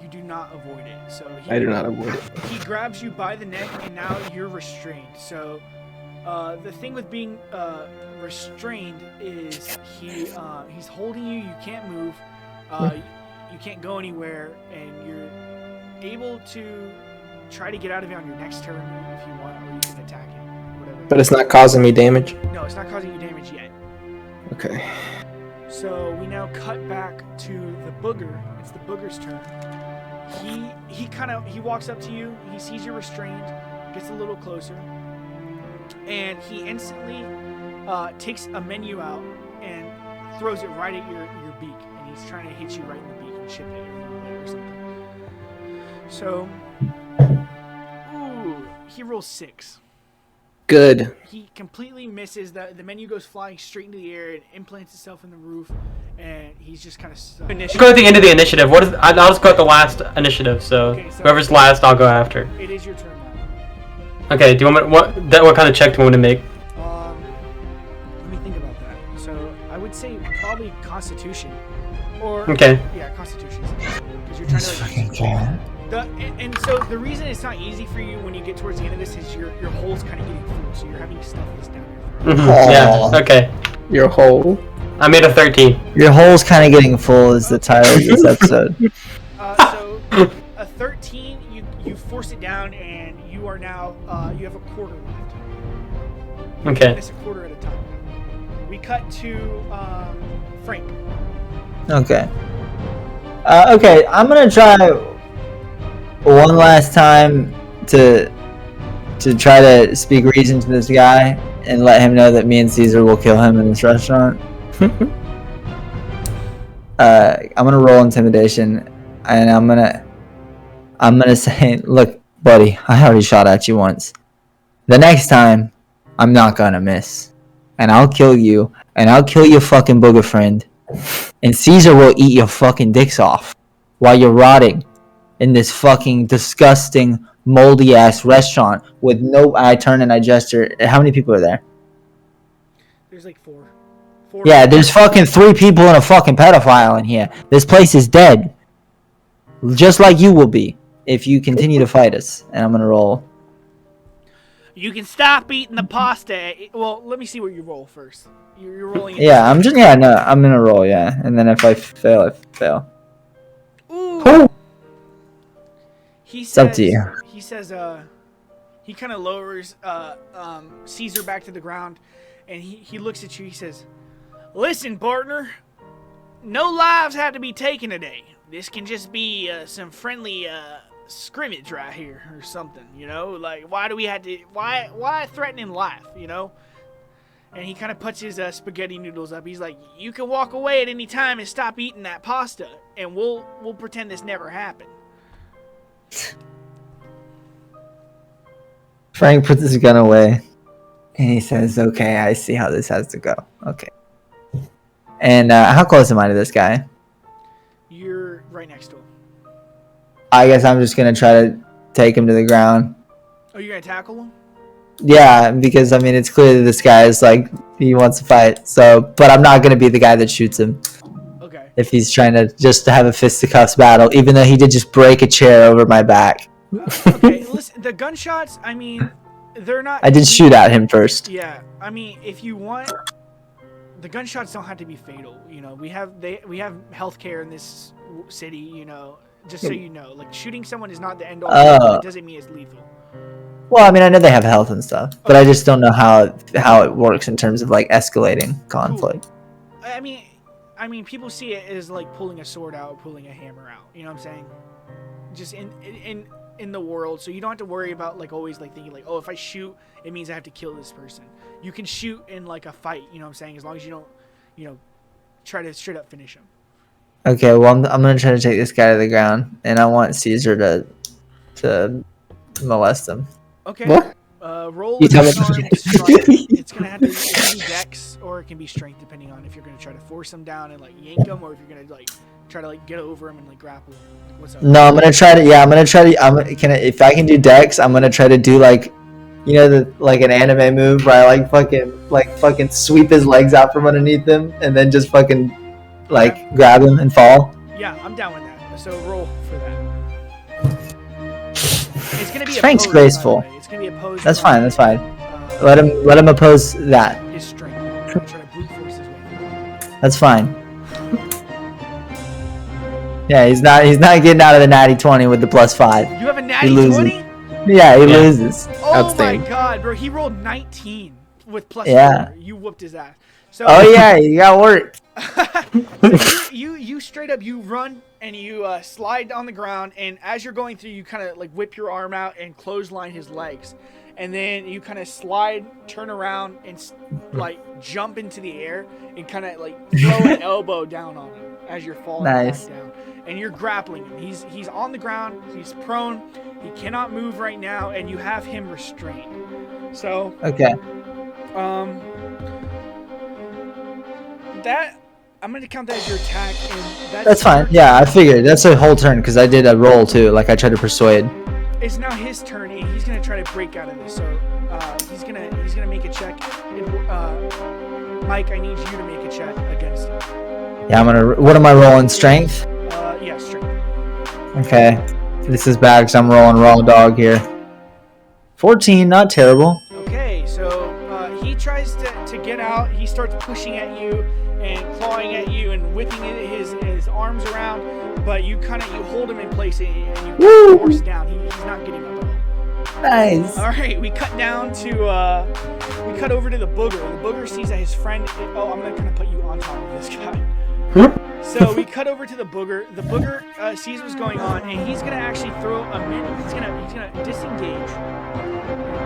You do not avoid it. So I do not avoid it. He grabs you by the neck, and now you're restrained. So, the thing with being restrained is he's holding you. You can't move. You can't go anywhere, and you're able to try to get out of it on your next turn if you want, or you can attack him. Whatever. But it's not causing me damage. No, it's not causing you damage yet. Okay. So we now cut back to the booger. It's the booger's turn. He walks up to you. He sees you're restrained, gets a little closer, and he instantly takes a menu out and throws it right at your beak. And he's trying to hit you right in the beak and chip it or something. So, ooh, he rolls 6. Good. He completely misses. The menu goes flying straight into the air and implants itself in the roof, and he's just kind of stuck. Let's go at the end of the initiative. I'll just go at the last initiative. So, Okay, so- whoever's last, I'll go after. It is your turn now. Okay. Do you want me, what kind of check do you want me to make? Let me think about that. So I would say probably Constitution, or Okay. yeah, Constitution, because you're trying to. Like, and so the reason it's not easy for you when you get towards the end of this is your hole's kind of getting full, so you're having to stuff this down your throat. Mhm, yeah. Okay. Your hole. I made a 13. Your hole's kind of getting full is the title of this episode. So a 13, you force it down, and you are now you have a quarter left. Okay. Miss a quarter at a time. We cut to Frank. Okay. Okay, I'm gonna try one last time to try to speak reason to this guy and let him know that me and Caesar will kill him in this restaurant. I'm gonna roll intimidation, and I'm gonna say, look, buddy, I already shot at you once. The next time, I'm not gonna miss, and I'll kill you, and I'll kill your fucking booger friend, and Caesar will eat your fucking dicks off while you're rotting in this fucking disgusting, moldy ass restaurant with no. I turn and I gesture. How many people are there? There's like 4. Yeah, there's fucking 3 people and a fucking pedophile in here. This place is dead. Just like you will be if you continue to fight us. And I'm gonna roll. You can stop eating the pasta. Well, let me see what you roll first. You're rolling. Yeah, I'm gonna roll. Yeah, and then if I fail, I fail. Ooh. He says, It's up to you. He says, he kind of lowers Caesar back to the ground, and he looks at you. He says, "Listen, partner, no lives had to be taken today. this can just be some friendly scrimmage right here or something, you know? Like, why do we have to? Why threatening life, you know? And he kind of puts his spaghetti noodles up. He's like, you can walk away at any time and stop eating that pasta, and we'll pretend this never happened. Frank puts his gun away, and he says, "Okay, I see how this has to go. Okay." And how close am I to this guy? You're right next to him. I guess I'm just gonna try to take him to the ground. Oh, you're gonna tackle him? Yeah, because I mean, it's clear that this guy is like he wants to fight. So, but I'm not gonna be the guy that shoots him. Okay. If he's trying to just have a fisticuffs battle, even though he did just break a chair over my back. Okay, listen, the gunshots, I mean, they're not... I did shoot at him first. Yeah, I mean, if you want... The gunshots don't have to be fatal, you know. We have healthcare in this city, you know, just so you know. Like, shooting someone is not the end all. It doesn't mean it's lethal. Well, I mean, I know they have health and stuff, but I just don't know how it works in terms of like escalating conflict. Cool. I mean, people see it as like pulling a sword out, pulling a hammer out. You know what I'm saying? Just in the world, so you don't have to worry about like always like thinking like, oh, if I shoot, it means I have to kill this person. You can shoot in like a fight. You know what I'm saying? As long as you don't, you know, try to straight up finish him. Okay, well, I'm gonna try to take this guy to the ground, and I want Caesar to molest him. Okay. What? Roll with unarmed strike. It's gonna have to be dex or it can be strength, depending on if you're gonna try to force him down and like yank him, or if you're gonna like try to like get over him and like grapple him. Like, what's up? No, I'm gonna try to. Yeah, I'm gonna try to. If I can do dex, I'm gonna try to do like, you know, like an anime move where I fucking sweep his legs out from underneath him and then just fucking like grab him and fall. Yeah, I'm down with that. So roll for that. It's gonna be Strength's opposed, graceful. It's gonna be opposed. That's fine. That's fine. Let him oppose that. His strength. Try to brute force his way. That's fine. Yeah, he's not getting out of the natty 20 with the +5. You have a natty 20? Yeah, he loses. Oh my god, bro! He rolled 19 with +4. Yeah. You whooped his ass. So. Oh yeah, you got work. So you straight up you run and you slide on the ground, and as you're going through, you kind of like whip your arm out and clothesline his legs, and then you kind of slide, turn around, and like jump into the air and kind of like throw an elbow down on him as you're falling back down, and you're grappling him. He's on the ground, he's prone, he cannot move right now, and you have him restrained. So okay. That I'm gonna count that as your attack, and that's fine. Yeah, I figured that's a whole turn because I did a roll too. Like I tried to persuade. It's now his turn, and he's gonna try to break out of this. So he's gonna make a check. And, Mike, I need you to make a check against him. Yeah, I'm gonna. What am I rolling? Strength. Yeah, strength. Okay, this is bad because I'm rolling raw dog here. 14, not terrible. Okay, so he tries to get out. He starts pushing at you and clawing at you and whipping his arms around, but you hold him in place and you force down. He's not getting up at all. Nice. All right, we cut over to the booger. The booger sees that his friend. Oh, I'm gonna kind of put you on top of this guy. So we cut over to the booger. The booger sees what's going on, and he's gonna actually throw a mini. He's gonna disengage.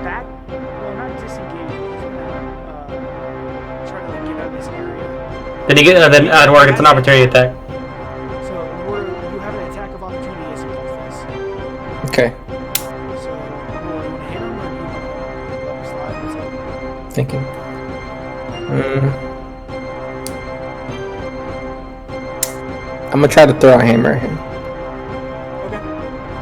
Back. Well, not disengage. He's gonna try to like get out of this area. Then you get then Edward gets an opportunity attack. So you have an attack of opportunity as he does this. Okay. So you want to hit him or you want to let him slide? What's up? Thinking. I'm gonna try to throw a hammer at him. Okay.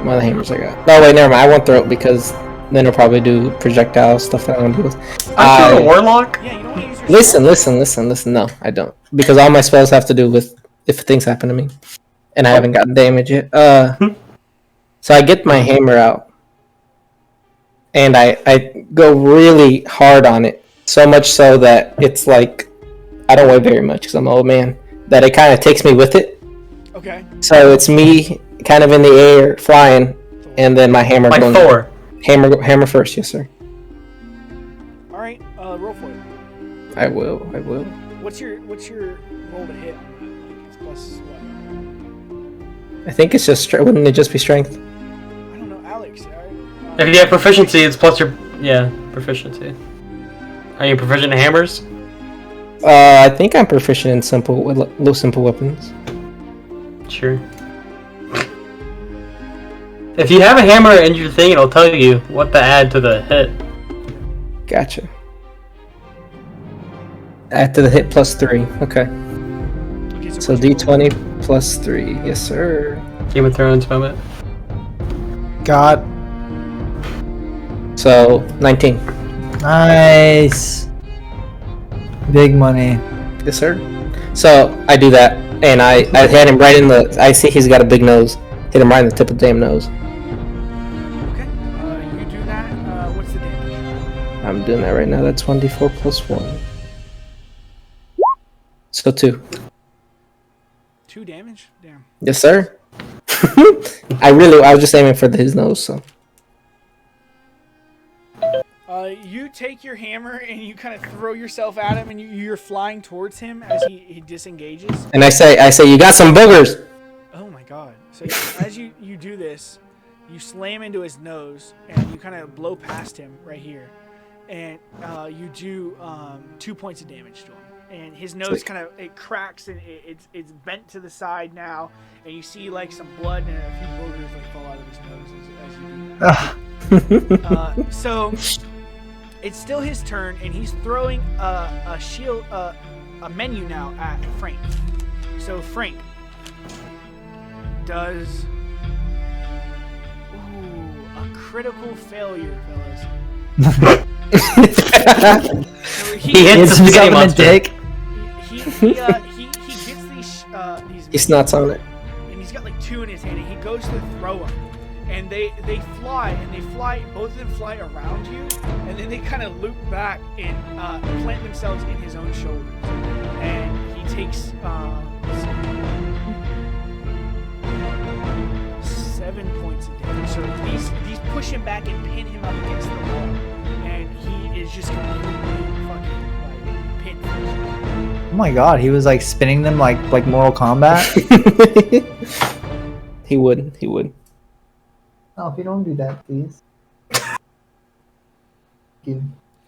One of the hammers I got. No, wait, never mind. I won't throw it because then it'll probably do projectile stuff that I don't do with. Aren't you a warlock? Yeah, you don't want to use your Listen. No, I don't. Because all my spells have to do with if things happen to me. And I haven't gotten damage yet. So I get my hammer out. And I go really hard on it. So much so that it's like, I don't weigh very much because I'm an old man. That it kind of takes me with it. Okay. So it's me kind of in the air, flying, and then my hammer like going Thor. down. Hammer first, yes sir. All right, roll for it. I will. What's your roll to hit on that? Like it's plus what? I think it's just wouldn't it just be strength? I don't know, Alex. If you have proficiency, it's plus your proficiency. Are you proficient in hammers? I think I'm proficient in low simple weapons. Sure. If you have a hammer in your thing, it'll tell you what to add to the hit. Gotcha. Add to the hit +3. Okay. Okay, So D20 +3. Yes, sir. Game of Thrones moment. God. So 19. Nice. Big money. Yes, sir. So I do that, and I hit him right in the. I see he's got a big nose. Hit him right in the tip of the damn nose. Okay. You do that. What's the damage? I'm doing that right now. That's 1d4 +1. So 2. 2 damage? Damn. Yes, sir. I was just aiming for his nose. So. You take your hammer and you kind of throw yourself at him, and you're flying towards him as he disengages. And I say, you got some boogers. Oh my god! So as you do this, you slam into his nose and you kind of blow past him right here, and you do 2 points of damage to him. And his nose kind of cracks and it's bent to the side now, and you see like some blood and a few boogers like fall out of his nose as you do that. So it's still his turn, and he's throwing a shield, a menu now at Frank. So Frank does a critical failure, fellas. So He hits the spaghetti monster. Dick. He gets these He snots on it. and he's got like 2 in his hand, and he goes to throw them, and they fly, both of them fly around you, and then they kind of loop back and plant themselves in his own shoulders, and he takes 7 points of damage. So these push him back and pin him up against the wall, and he is just completely fucking like pinned. Oh my god, he was like spinning them like Mortal Kombat. He would. Oh, if you don't do that, please. You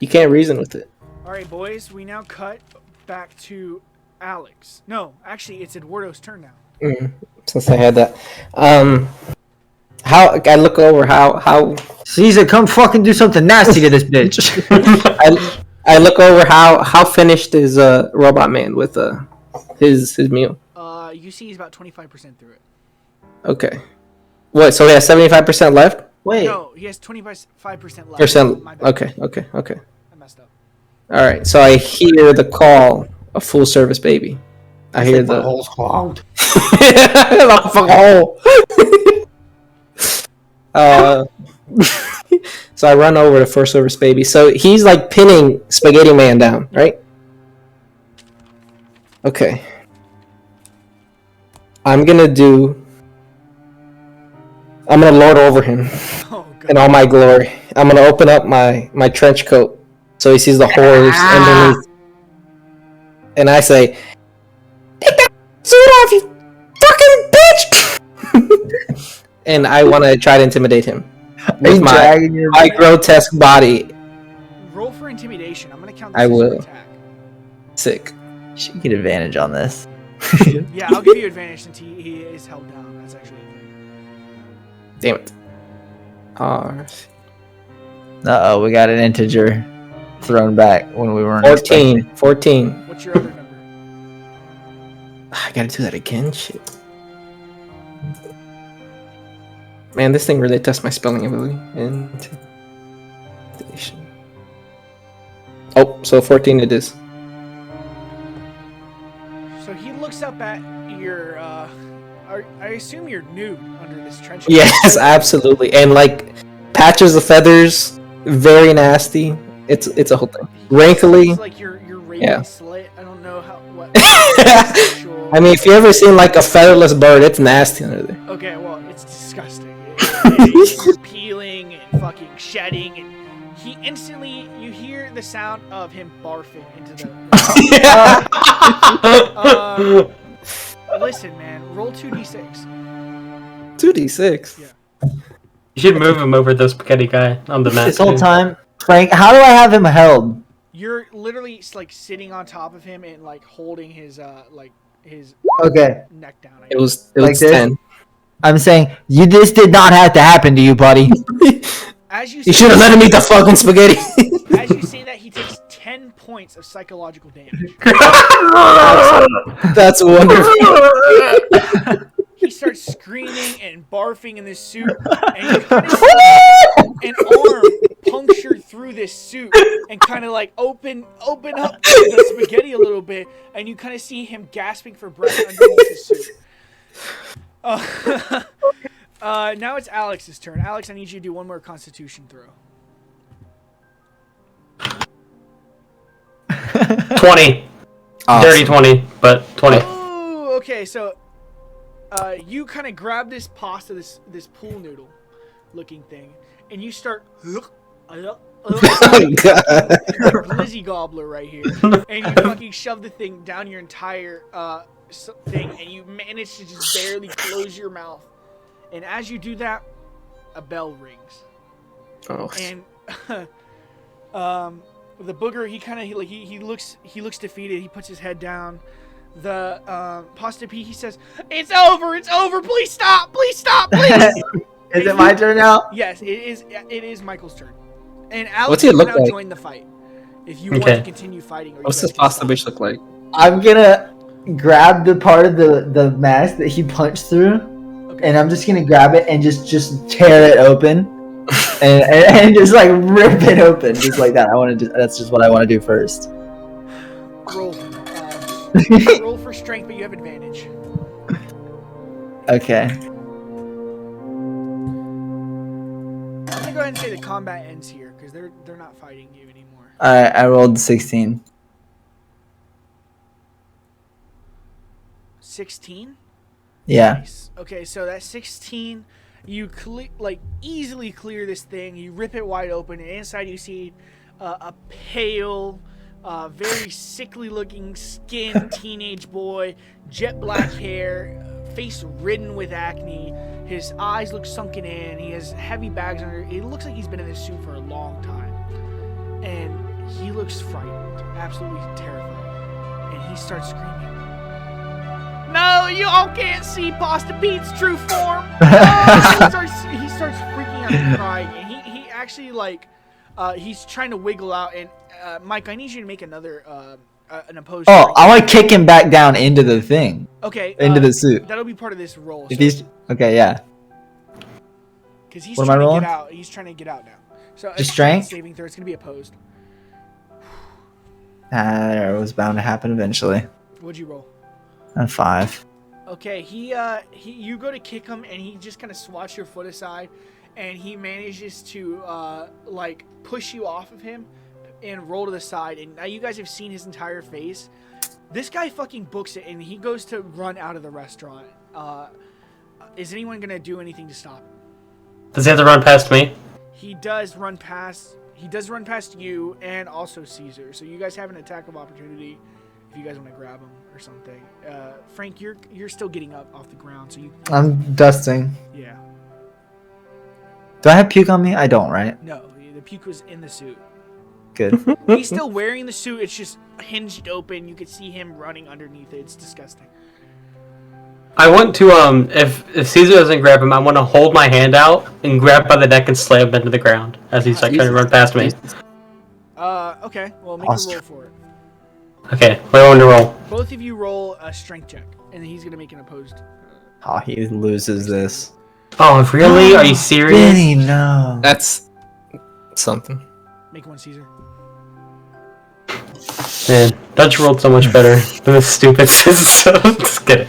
can't reason with it. All right, boys, we now cut back to Alex. No, actually, it's Eduardo's turn now. Since I had that, how I look over how Caesar, come fucking do something nasty to this bitch. I look over how finished is Robot Man with his meal. You see he's about 25% through it. Okay. What? So he has 75% left. Wait. No, he has 25% left. My bad. Okay. I messed up. All right. So I hear the call of Full Service Baby. I hear the hole's clogged. So I run over to Full Service Baby. So he's like pinning Spaghetti Man down, right? Okay. I'm gonna lord over him in all my glory. I'm gonna open up my trench coat so he sees the horrors underneath. And I say, "Take that suit off, you fucking bitch!" And I want to try to intimidate him with my grotesque body. Roll for intimidation. I'm gonna count this I as your will. attack. Sick. Should get advantage on this. Yeah, I'll give you advantage since he is held down. That's actually a thing. Damn it. Uh-oh, we got an integer thrown back when we weren't 14. What's your other number? I gotta do that again? Shit. Man, this thing really tests my spelling ability. Intimidation. Oh, so 14 it is. So he looks up at your, I assume you're nude under this trench coat. Yes, absolutely. And like patches of feathers, very nasty. It's a whole thing. Wrinkly. It's like your raven slit. I don't know what. I mean, if you ever seen like a featherless bird, it's nasty under there. Okay, well, it's disgusting. It's peeling and fucking shedding, and he instantly, you hear the sound of him barfing into the. Listen, man, roll 2d6. 2d6. Yeah. You should move him over the spaghetti guy on the map. This whole too. time, Frank, how do I have him held? You're literally like sitting on top of him and like holding his Okay. neck down. It was Like this? 10. I'm saying, this did not have to happen to you, buddy. As you You say should have let him eat the fucking spaghetti. as you say that, he takes 10 points of psychological damage. That's wonderful. He starts screaming and barfing in this suit, and you kind of see an arm puncture through this suit and kind of like open up the spaghetti a little bit, and you kind of see him gasping for breath underneath the suit. Now it's Alex's turn. Alex, I need you to do one more Constitution throw. 20. Dirty 20, but 20. Oh, okay. So, you kind of grab this pasta, this pool noodle looking thing, and you start Glizzy Gobbler right here, and you fucking shove the thing down your entire thing, and you manage to just barely close your mouth. And as you do that, a bell rings, and the booger, he looks defeated. He puts his head down. The pasta P, he says, "It's over! It's over! Please stop! Please stop! Please!" Is it my turn now? Yes, it is. It is Michael's turn, and Alex What's he can look now like? join the fight if you want to continue fighting. Or you What's guys this can pasta stop. bitch look like? I'm gonna grab the part of the mask that he punched through, Okay. and I'm just gonna grab it and just tear it open, and just like rip it open, just like that. That's just what I want to do first. Roll. Roll for strength, but you have advantage. Okay. I'm gonna go ahead and say the combat ends here because they're not fighting you anymore. Alright, I rolled 16. 16. Yeah. Nice. Okay, so that 16, you easily clear this thing. You rip it wide open, and inside you see a pale, very sickly-looking skin teenage boy, jet black hair, face ridden with acne. His eyes look sunken in. He has heavy bags under. It looks like he's been in this suit for a long time, and he looks frightened, absolutely terrified, and he starts screaming. No, you all can't see Pasta Pete's true form. Oh! he starts freaking out and crying, and he actually he's trying to wiggle out. And Mike, I need you to make another an opposed. Oh, strength. I want to kick him back down into the thing, Okay. into the suit. That'll be part of this roll. If he's okay, yeah. Because he's What am I trying to rolling? get out. He's trying to get out now. So Just it's a strength? saving throw. It's gonna be opposed. It was bound to happen eventually. What'd you roll? And 5. Okay, you go to kick him, and he just kind of swats your foot aside, and he manages to push you off of him and roll to the side. And now you guys have seen his entire face. This guy fucking books it, and he goes to run out of the restaurant. Is anyone gonna do anything to stop him? Does he have to run past me? He does run past you and also Caesar. So you guys have an attack of opportunity if you guys want to grab him or something. Frank, you're still getting up off the ground, so you. I'm dusting. Yeah. Do I have puke on me? I don't, right? No, the puke was in the suit. Good. He's still wearing the suit. It's just hinged open. You could see him running underneath it. It's disgusting. I want to, if Caesar doesn't grab him, I want to hold my hand out and grab by the neck and slam him into the ground as he's trying to run past me. Okay. Well, make Awesome. a roll for it. Okay, what do I want to roll? Both of you roll a strength check, and he's gonna make an opposed. Oh, he loses this. Oh, really? Are you serious? Benny, no. That's something. Make one, Caesar. Man, Dutch rolled so much better than this stupid so just kidding.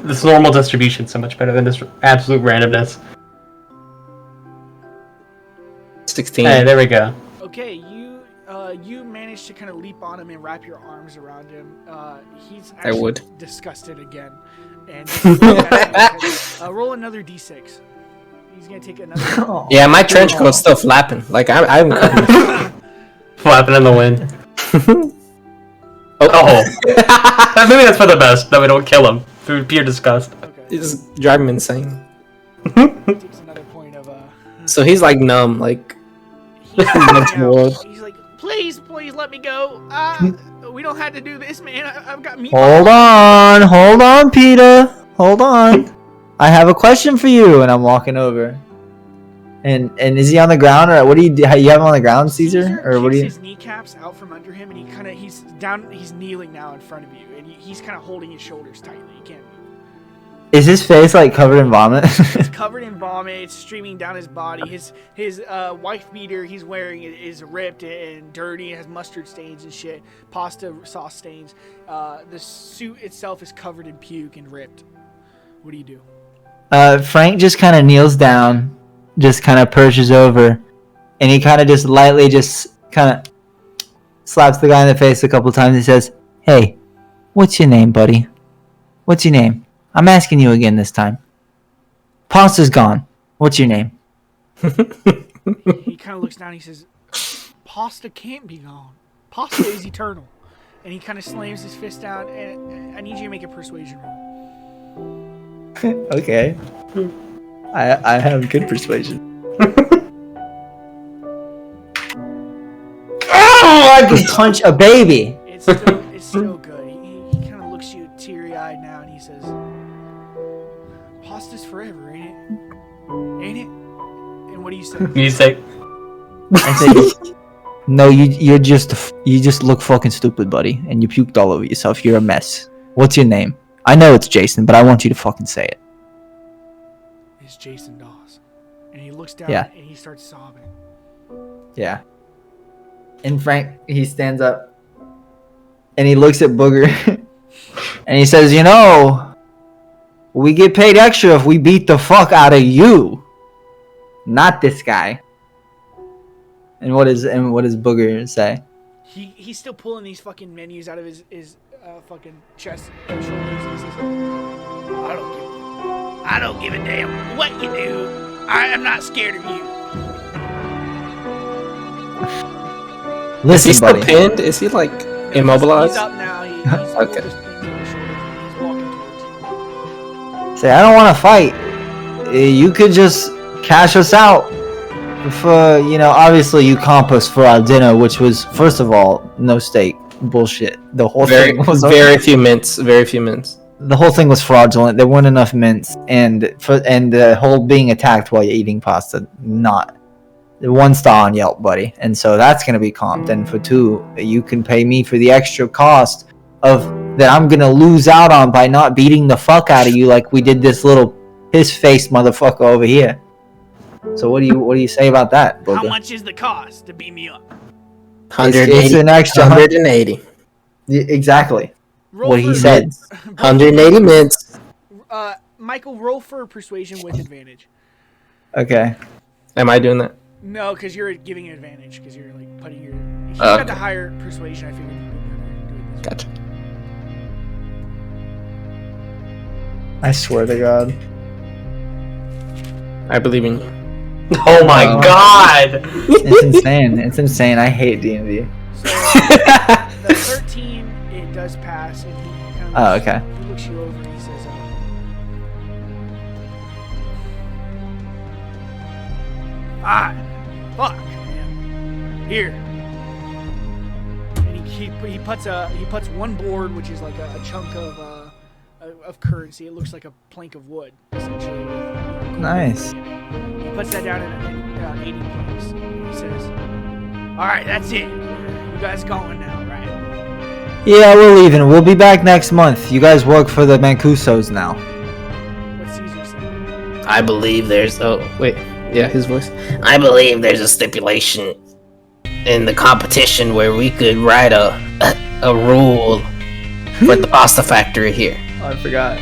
This normal distribution so much better than this absolute randomness. 16. Hey, there we go. Okay, you managed to kind of leap on him and wrap your arms around him. He's I actually would. disgusted again, and roll another d6. He's gonna take another. Oh. Yeah, my trench coat's still flapping. Like I'm Flapping in the wind. Oh. Oh. Maybe that's for the best, that we don't kill him through pure disgust. Okay. It's driving me insane. Takes another point of So he's like numb, like he's, next world. he's like, please let me go. We don't have to do this, man. I've got meat. Hold on, Peter. Hold on. I have a question for you, and I'm walking over. And is he on the ground, or what do you do? You have him on the ground, Caesar, or what do you? His kneecaps out from under him, and he's down. He's kneeling now in front of you, and he's kind of holding his shoulders tightly. He can't move. Is his face like covered in vomit? It's covered in vomit. It's streaming down his body. His wife beater he's wearing is ripped and dirty. It has mustard stains and shit. Pasta sauce stains. The suit itself is covered in puke and ripped. What do you do? Frank just kind of kneels down, just kind of perches over, and he kind of just lightly just kind of slaps the guy in the face a couple times. He says, "Hey, what's your name, buddy? What's your name? I'm asking you again this time. Pasta's gone. What's your name?" He kind of looks down. He says, "Pasta can't be gone. Pasta is eternal." And he kind of slams his fist down. And I need you to make a persuasion roll. Okay. I have good persuasion. Oh, I can punch a baby. It's still good. He kind of looks at you teary-eyed now, and he says, "Pasta's forever, ain't it? Ain't it?" And what do you say? Music. I say, no, you just look fucking stupid, buddy, and you puked all over yourself. You're a mess. What's your name? I know it's Jason, but I want you to fucking say it. It's Jason Dawes. And he looks down and he starts sobbing. Yeah. And Frank, he stands up and he looks at Booger and he says, "You know, we get paid extra if we beat the fuck out of you, not this guy." And what does Booger say? He's still pulling these fucking menus out of his fucking chest and shoulders. And he says, I don't give a damn what you do. I am not scared of you." Is he Listen, still buddy. pinned? Is he like immobilized? He's up now. He's Okay. just things on his shoulders, and he's walking towards you. Say, I don't want to fight. You could just cash us out for, obviously you comp us for our dinner, which was, first of all, no steak. Bullshit. The whole Very, thing was very few mints. Very few mints. The whole thing was fraudulent. There weren't enough mints, and the whole being attacked while you're eating pasta, not 1 star on Yelp, buddy. And so that's gonna be comped. And for 2, you can pay me for the extra cost of that I'm gonna lose out on by not beating the fuck out of you like we did this little piss-faced motherfucker over here. So what do you say about that, Booger? How much is the cost to beat me up? 180. It's an extra 180. Exactly. Roll What he for- said. 180 mints. Michael, roll for persuasion with advantage. Okay. Am I doing that? No, because you're giving an advantage because you're like putting your. He's Oh, got okay. the higher persuasion. I figured you'd be better doing this. Gotcha. I swear to God. I believe in you. Oh my Oh. god! It's insane. It's insane. I hate D&D. So the 13, it does pass, and he kind of Oh, okay. He looks you over and he says, "Fine, fuck, man. Here." And he puts one board, which is like a chunk of currency. It looks like a plank of wood, essentially. Nice. He puts that down in 80 points. And he says, "All right, that's it. You guys going now, right?" Yeah, we're leaving. We'll be back next month. You guys work for the Mancusos now. What's Caesar saying? I believe there's. Oh wait, yeah, his voice. I believe there's a stipulation in the competition where we could write a rule for the pasta factory here. Oh, I forgot.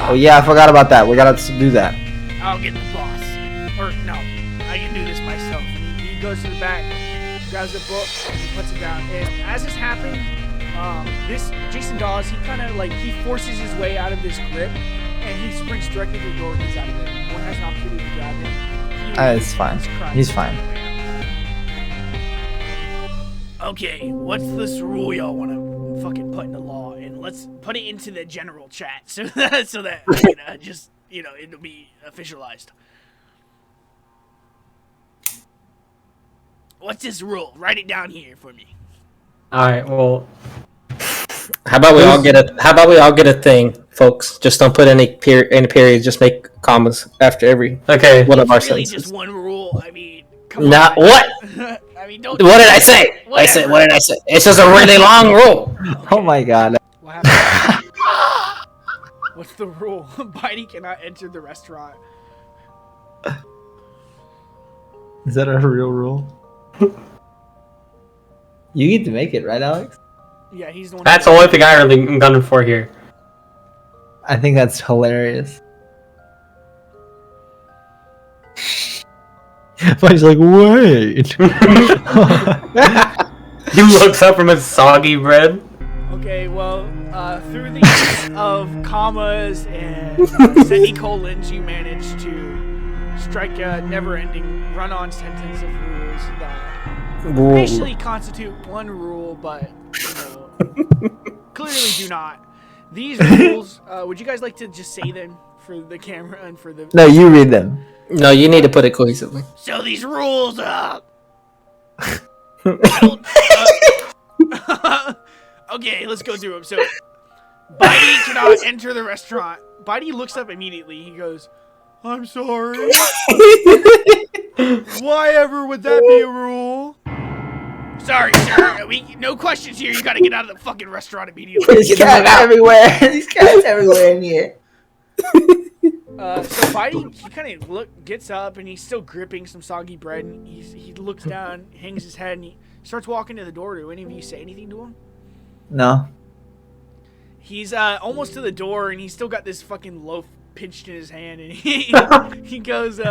Oh yeah, I forgot about that. We gotta do that. I'll get the boss. Or no, I can do this myself. And he goes to the back, grabs the book, and he puts it down. And as this happened, this Jason Dawes, he forces his way out of this grip, and he sprints directly to the door. And he's out of there. No one has an opportunity to grab him. It's fine. crying. He's fine. Okay, what's this rule y'all want to fucking put into law? And let's put it into the general chat so that we can just it'll be officialized. What's this rule? Write it down here for me. All right. Well, How about we all get a thing, folks? Just don't put any periods. Just make commas after every okay. one of our It's really sentences. just one rule. I mean, come Not on. what? I mean, don't. What did I say? Whatever. What did I say? It's just a really long rule. Oh my god. What happened? What's the rule? Bitey cannot enter the restaurant. Is that a real rule? You get to make it, right, Alex? Yeah, he's the one. That's the only thing I really am gunning for here. I think that's hilarious. Buddy's like, wait. He looks up from his soggy bread. Okay, well, through the use of commas and semicolons, you managed to strike a never-ending run-on sentence of rules that officially constitute one rule, but clearly do not. These rules, would you guys like to just say them for the camera and for the? No, you read them. No, you need to put it cohesively. So these rules, okay, let's go through them. So, Bitey cannot enter the restaurant. Bitey looks up immediately. He goes, "I'm sorry. Why ever would that be a rule?" Sorry, sir. No questions here. You gotta get out of the fucking restaurant immediately. There's cats everywhere. These cats everywhere in here. So Bitey, he kind of gets up and he's still gripping some soggy bread. And he looks down, hangs his head, and he starts walking to the door. Do any of you say anything to him? No. He's almost to the door, and he's still got this fucking loaf pinched in his hand. And he goes, he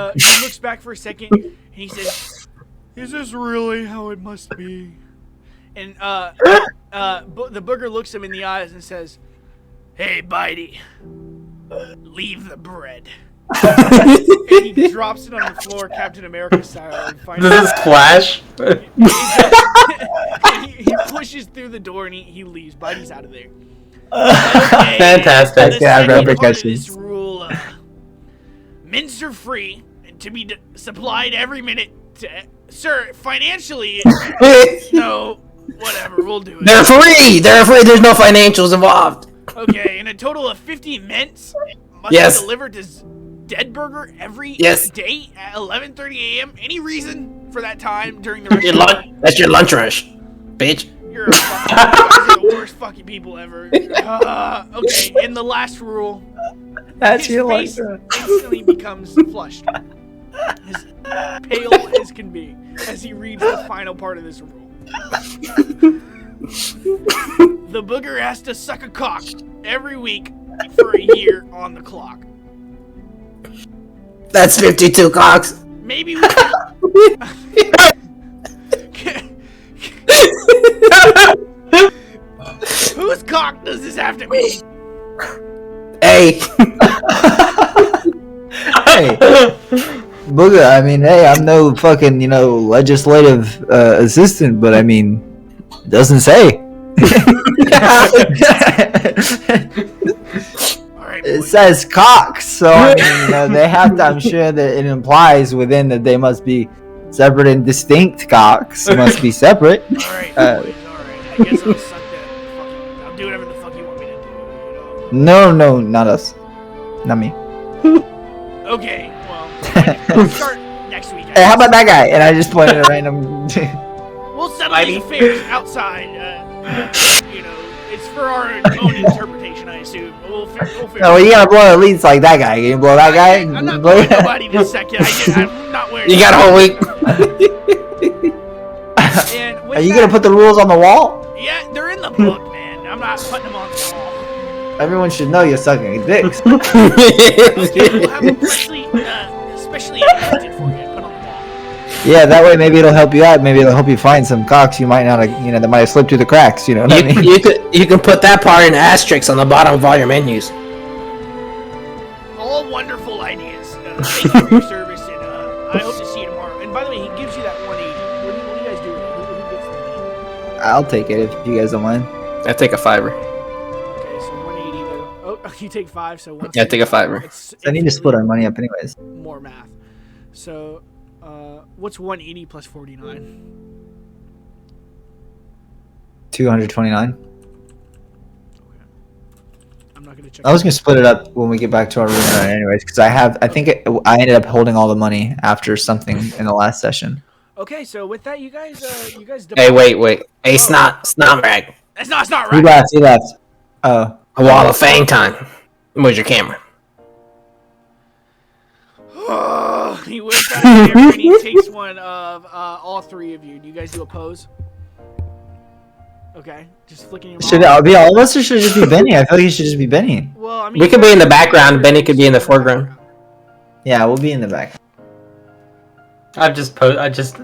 looks back for a second, and he says, "Is this really how it must be?" And the booger looks him in the eyes and says, "Hey, Bitey, leave the bread." And he drops it on the floor, Captain America style. And finds Does this flash? he pushes through the door and he leaves. Bitey's out of there. Okay, Fantastic. the Yeah, second part of repercussions. this rule, mints are free to be supplied every minute. Sir, financially, no, whatever, we'll do it. They're free. They're free. There's no financials involved. Okay, and a total of 50 mints must Yes. be delivered to Dead Burger every Yes. day at 11:30 a.m. Any reason for that time during the Your restaurant? lunch. That's your lunch rush, bitch. You're a fucking, you guys are the worst fucking people ever. Okay, and the last rule, That's his your face life. instantly becomes flushed, as pale as can be, as he reads the final part of this rule. The booger has to suck a cock every week for a year on the clock. That's 52 cocks. Maybe we can... Whose cock does this have to be? Hey. Hey, Booger, I mean, hey, I'm no fucking, legislative assistant, but I mean, it doesn't say. Alright, It boys. says cocks, so I mean, they have to, I'm sure that it implies within that they must be separate and distinct cocks. Must be separate. Alright, boys, alright. I guess I'll suck that fucking... I'll do whatever the fuck you want me to do, No, not us. Not me. Okay, well, we'll start next week. Hey, how about that guy? And I just pointed at a random. We'll settle these affairs outside. It's for our own interpretation, I assume. We'll figure No, well, you gotta blow at least like that guy. Can you blow that guy? I'm not blowing nobody this second. I'm not wearing. You got a whole week. And with Are you that, gonna put the rules on the wall? Yeah, they're in the book, man. I'm not putting them on the wall. Everyone should know you're sucking dicks. Okay, we'll have them specially printed for you and put on the wall. Yeah, that way maybe it'll help you out. Maybe it'll help you find some cocks you might not have, that might have slipped through the cracks. You know what I mean? You can put that part in asterisks on the bottom of all your menus. All wonderful ideas. Thank you for your service, and I hope to see you tomorrow. And by the way, he gives you that 180. What do you guys do? Who gets the money? I'll take it if you guys don't mind. I take a $5. Okay, so 180. Oh, Oh, you take 5, so 1. Yeah, take a fiver. I need to split our money up anyways. More math. So, what's 180 plus 49? 229. I'm not gonna check. I was gonna split it up when we get back to our room tonight anyways, because I think I ended up holding all the money after something in the last session. Okay, so with that, you guys. Hey, wait. Hey, Snot. It's not He right. left. Oh. A wall of fang time. Where's your camera? Oh, he whips out a camera and he takes one of all 3 of you. Do you guys do a pose? Okay, just flicking your. Should it be all of us or should it just be Benny? I feel like it should just be Benny. Well, I mean, We could be in the background. Benny could be in the foreground. Yeah, we'll be in the back. I just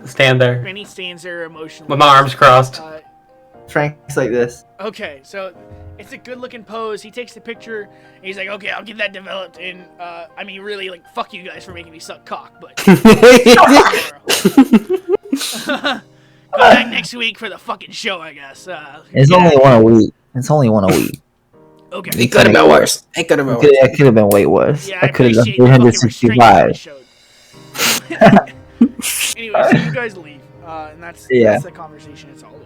stand there Benny stands there emotionally with my arms crossed. Frank's like this. Okay, so it's a good-looking pose. He takes the picture, and he's like, "Okay, I'll get that developed." And I mean, really, like, fuck you guys for making me suck cock, but go back next week for the fucking show, I guess. It's only one a week. Okay. It could have been worse. It could have been worse. It could have been way worse. Yeah, I could have done appreciate the fucking restraint 365. that I showed. Anyway, so you guys leave, and that's the conversation. It's all over.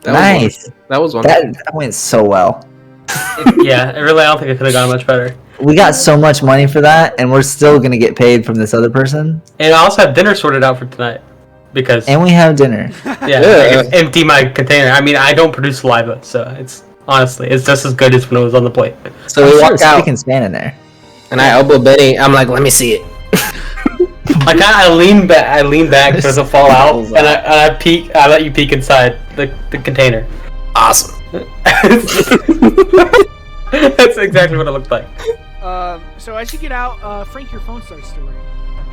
Nice. That was one. That went so well. Yeah, I don't think it could have gone much better. We got so much money for that, and we're still gonna get paid from this other person. And I also have dinner sorted out for tonight because And we have dinner. I can empty my container. I mean, I don't produce saliva, so it's just as good as when it was on the plate. So we walk out, Speaking Span in there. and I elbow Benny. I'm like, let me see it. I lean back so it doesn't fall out, and I peek. I let you peek inside the container. Awesome. That's exactly what it looked like. So as you get out, Frank, your phone starts to ring.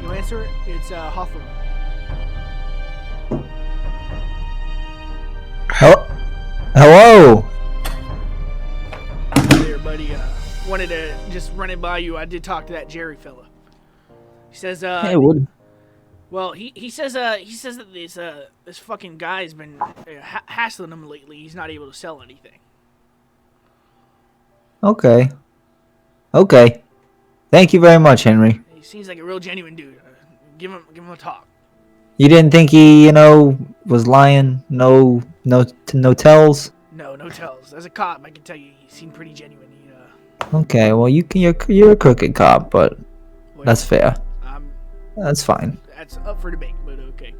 You answer it. It's Hawthorne. Hello. Hey there, buddy. Wanted to just run it by you. I did talk to that Jerry fella. He says, Hey, Wood. well, he says that this fucking guy's been hassling him lately. He's not able to sell anything. Okay. Thank you very much, Henry. He seems like a real genuine dude. Give him a talk. You didn't think he, was lying? No tells. No tells. As a cop, I can tell you, he seemed pretty genuine. Okay, well you're a crooked cop, but that's fair. That's fine. That's up for debate, but okay.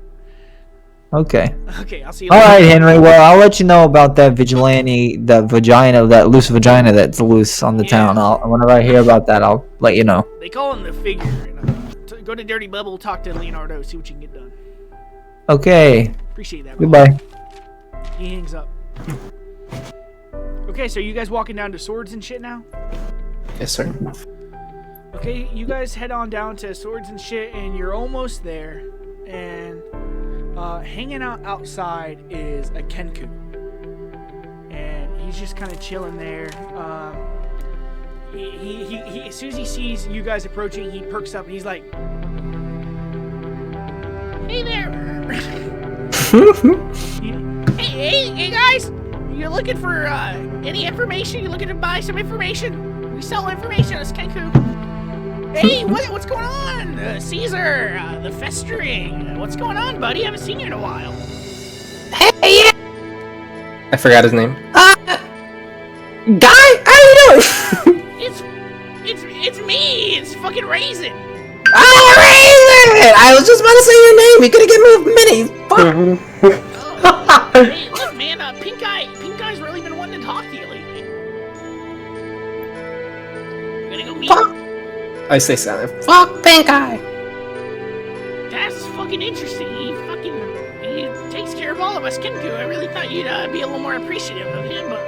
Okay. Okay, I'll see you All later. right, Henry. Well, I'll let you know about that vigilante, that loose vagina that's loose on the town. Whenever I hear about that, I'll let you know. They call him the figure. Go to Dirty Bubble, talk to Leonardo, see what you can get done. Okay. Appreciate that. Goodbye. He hangs up. Okay, so you guys walking down to Swords and shit now? Yes, sir. Okay, you guys head on down to Swords and shit, and you're almost there. And hanging out outside is a Kenku, and he's just kind of chilling there. He as soon as he sees you guys approaching, he perks up and he's like, "Hey there! hey guys! You looking for any information? You looking to buy some information? We sell information as Kenku." Hey, what's going on? Caesar, the festering. What's going on, buddy? I haven't seen you in a while. Hey, yeah. I forgot his name. Guy, how you doing? It's me. It's fucking Raisin. Oh, Raisin! I was just about to say your name. You could have given me a mini. Fuck. Hey, look, man. Pink Eye's really been wanting to talk to you lately. You gonna go meet him? I say something. Fuck Pink Eye. That's fucking interesting. He takes care of all of us, Kenku. I really thought you'd be a little more appreciative of him, but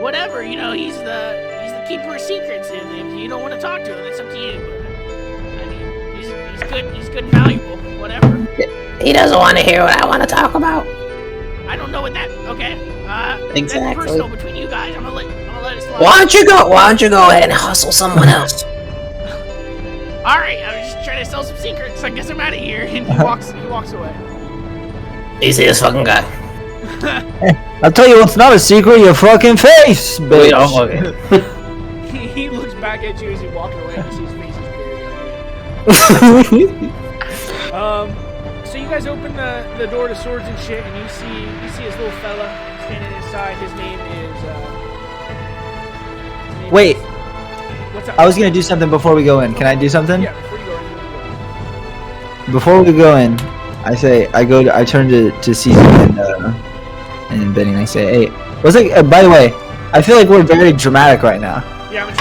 whatever. He's the keeper of secrets, and if you don't want to talk to him, that's up to you. But I mean, he's good. He's good and valuable. Whatever. He doesn't want to hear what I want to talk about. I don't know what that. Okay. Exactly. That's personal between you guys. I'm gonna let it slide. Why don't you go ahead and hustle someone else? All right. I was just trying to sell some secrets. I guess I'm out of here. And he walks away. You see this fucking guy? I'll tell you what's not a secret, your fucking face, bitch. Wait, okay. He back at you as you walk away and you see his face is very So you guys open the door to Swords and shit, and you see this little fella standing inside. His name is. Wait, What's up? I was gonna do something before we go in. Can I do something? Yeah, before you go in. Before we go in, I turn to Caesar and Benny, and I say, hey, what's like? By the way, I feel like we're very dramatic right now. Yeah, I was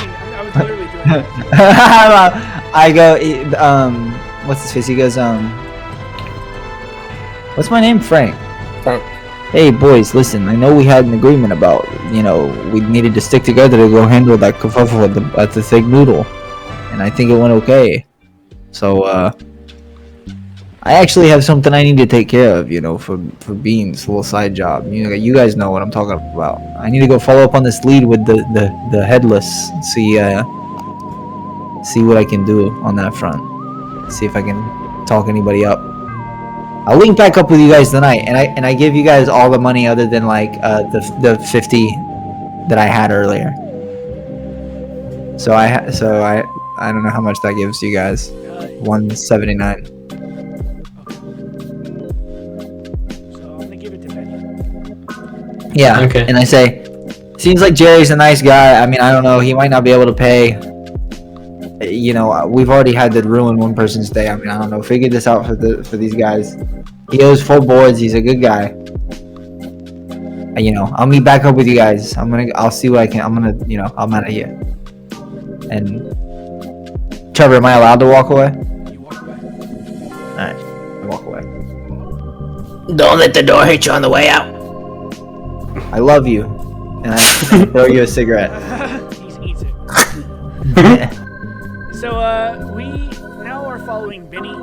literally doing that. I go, what's his face? He goes, what's my name? Frank. Frank. Hey boys, listen, I know we had an agreement about, we needed to stick together to go handle that kerfuffle at the Thick Noodle. And I think it went okay. So, I actually have something I need to take care of, for Beans, a little side job. You guys know what I'm talking about. I need to go follow up on this lead with the headless, see what I can do on that front. See if I can talk anybody up. I'll link back up with you guys tonight, and I give you guys all the money other than like the 50 that I had earlier. So I don't know how much that gives you guys. 179. Yeah, okay. And I say, seems like Jerry's a nice guy. I mean, I don't know. He might not be able to pay. We've already had to ruin one person's day. I mean, I don't know. Figure this out for these guys. He owes full boards. He's a good guy. I'll meet back up with you guys. I'll see what I can. I'm out of here. And Trevor, am I allowed to walk away? You walk away. Alright, I walk away. Don't let the door hit you on the way out. I love you. And I throw you a cigarette. He eats it. So, we now are following Benny and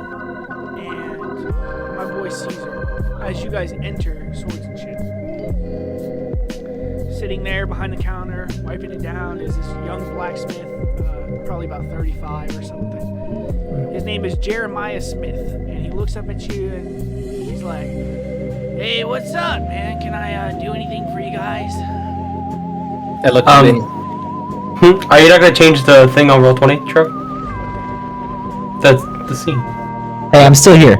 my boy Caesar as you guys enter Swords and Shit. Sitting there behind the counter, wiping it down, is this young blacksmith, probably about 35 or something. His name is Jeremiah Smith, and he looks up at you and he's like, hey, what's up, man? Can I do anything for you guys? I look at Benny. Are you not gonna change the thing on Roll20, Trev? That's the scene. Hey, I'm still here.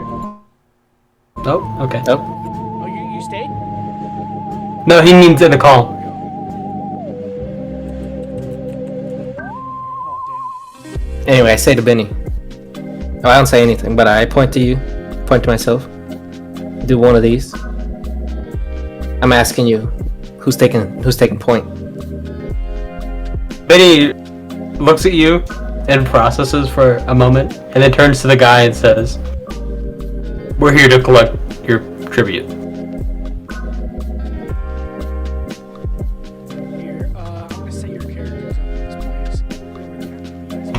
Oh, okay. Oh. Oh, you stayed? No, he means in the call. Oh, damn. Anyway, I say to Benny. Oh, I don't say anything, but I point to you, point to myself. Do one of these. I'm asking you, who's taking point? Benny looks at you and processes for a moment, and then turns to the guy and says, we're here to collect your tribute. Here, I'm gonna set your characters up in this place.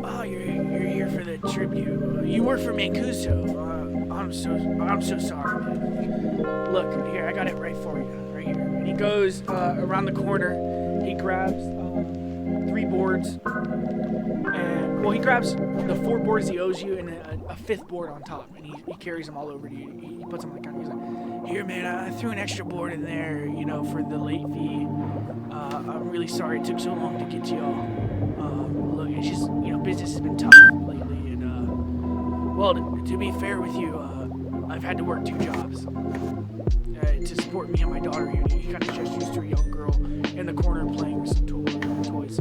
Oh, you're here for the tribute. You work for Mancuso. I'm so sorry, man. Look, here, I got it right for you, right here. And he goes around the corner. He grabs 3 boards, and he grabs the 4 boards he owes you and a 5th board on top, and he carries them all over to you. He puts them on the counter. He's like, here, man, I threw an extra board in there, for the late fee. I'm really sorry it took so long to get to y'all. Look, it's just, business has been tough lately, and to be fair with you, I've had to work 2 jobs to support me and my daughter here. He kind of gestures to a young girl in the corner playing with some toys.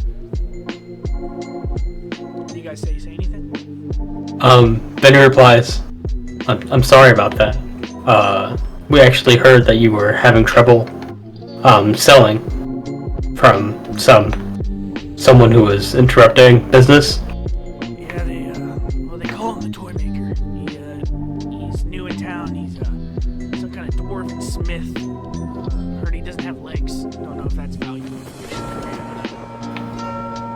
What do you guys say? You say anything? Benny replies, I'm sorry about that. We actually heard that you were having trouble selling from someone who was interrupting business. Yeah, they call him the toy maker. He's new in town. He's some kind of dwarven smith. Heard he doesn't have legs. Don't know if that's valuable information for him.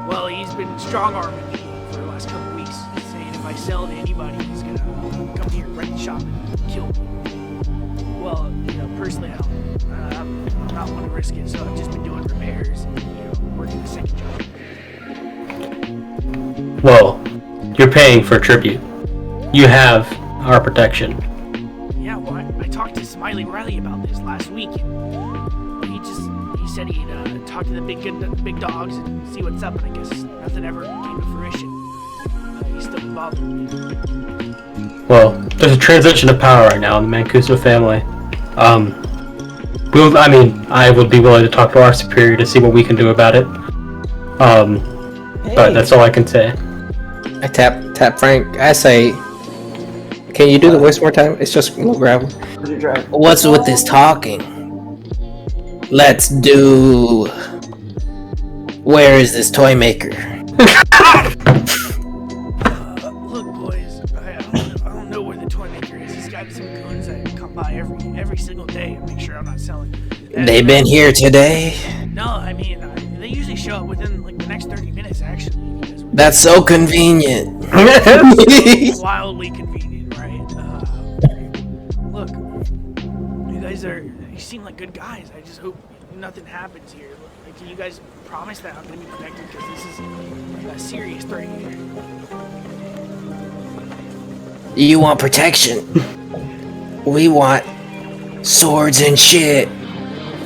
Well, he's been strong-arming me for the last couple weeks, saying if I sell to anybody, he's gonna come here, wreck the shop, and kill me. Well, personally, I'm not one to risk it, so I've just been doing repairs and working the second job. Well, you're paying for tribute. You have our protection. Yeah, well, I talked to Smiley Riley about this last week. He said he'd talk to the big dogs and see what's up, and I guess nothing ever came to fruition. He's still bothered me. Well, there's a transition of power right now in the Mancuso family. I would be willing to talk to our superior to see what we can do about it. But that's all I can say. I tap Frank. I say, can you do the voice more time? It's just no gravel. What's with this talking? Let's do. Where is this toy maker? Look, boys, I don't know where the toy maker is. He's got some goons that come by every single day and make sure I'm not selling. They've been here today. No, I mean they usually show up within like the next 30 minutes. Actually, That's so convenient. wildly convenient, right? Look, you seem like good guys. I just hope nothing happens here. Like, can you guys promise that I'm gonna be protected? Because this is a serious threat here. You want protection? We want swords and shit.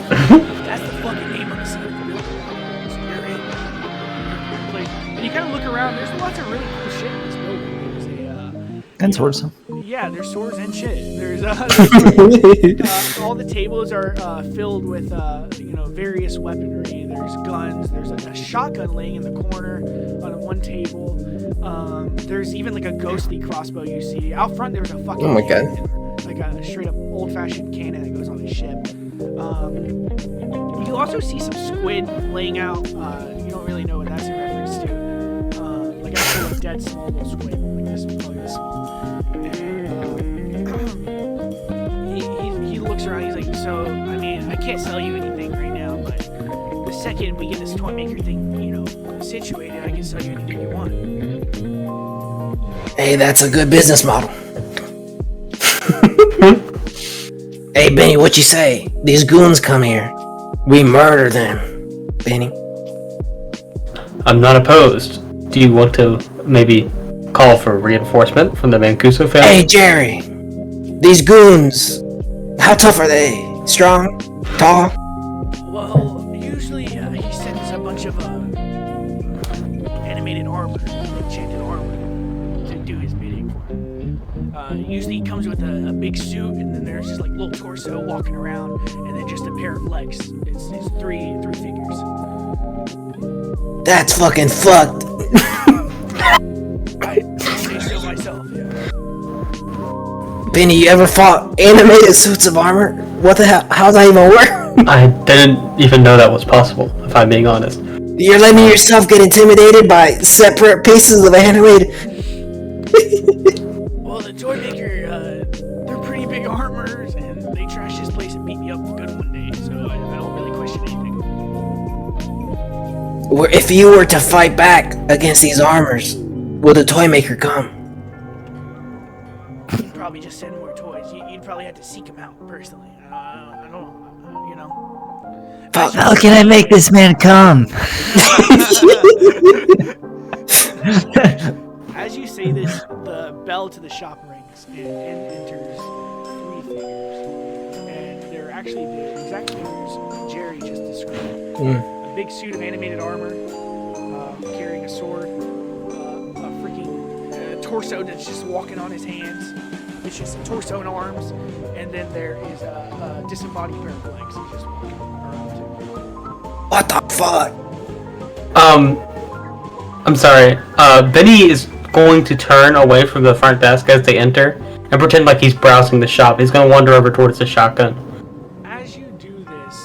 That's the fucking name of the city. You're in. And you kind of look around. There's lots of really cool shit in this building. And swords. Yeah, there's swords and shit. There's all the tables are filled with various weaponry. There's guns. There's a shotgun laying in the corner on one table. There's even like a ghostly crossbow you see out front. There's a fucking Oh my God. cannon, like a straight up old-fashioned cannon that goes on the ship. You also see some squid laying out. You don't really know what that's in reference to. Like actually a dead small little squid, like this small. He looks around. He's like, so I mean, I can't sell you anything right now, but the second we get this toy maker thing, situated, I can sell you anything you want. Hey, that's a good business model. Hey, Benny, what you say? These goons come here. We murder them. Benny. I'm not opposed. Do you want to maybe call for reinforcement from the Mancuso family? Hey, Jerry. These goons. How tough are they? Strong? Tall? Well, usually he sends a bunch of animated armor, enchanted armor, to do his bidding for him. Usually he comes with a big suit, and then there's just like little torso walking around, and then just a pair of legs. It's three figures. That's fucking fucked. I say so myself, yeah. Benny, you ever fought animated suits of armor? What the hell? How's that even work? I didn't even know that was possible, if I'm being honest. You're letting yourself get intimidated by separate pieces of animated. Well, the toy maker, they're pretty big armors, and they trash this place and beat me up good one day, so I don't really question anything. If you were to fight back against these armors, will the toy maker come? You'd probably just send more toys. You'd probably have to seek them out personally. I don't, you know. How can I make this man come? As you say this, the bell to the shop rings, and enters three figures. And they're actually the exact figures Jerry just described. A big suit of animated armor, carrying a sword, a freaking torso that's just walking on his hands. It's just a torso and arms, and then there is a disembodied pair of legs just walking around too. What the fuck? I'm sorry. Benny is going to turn away from the front desk as they enter and pretend like he's browsing the shop. He's going to wander over towards the shotgun. As you do this,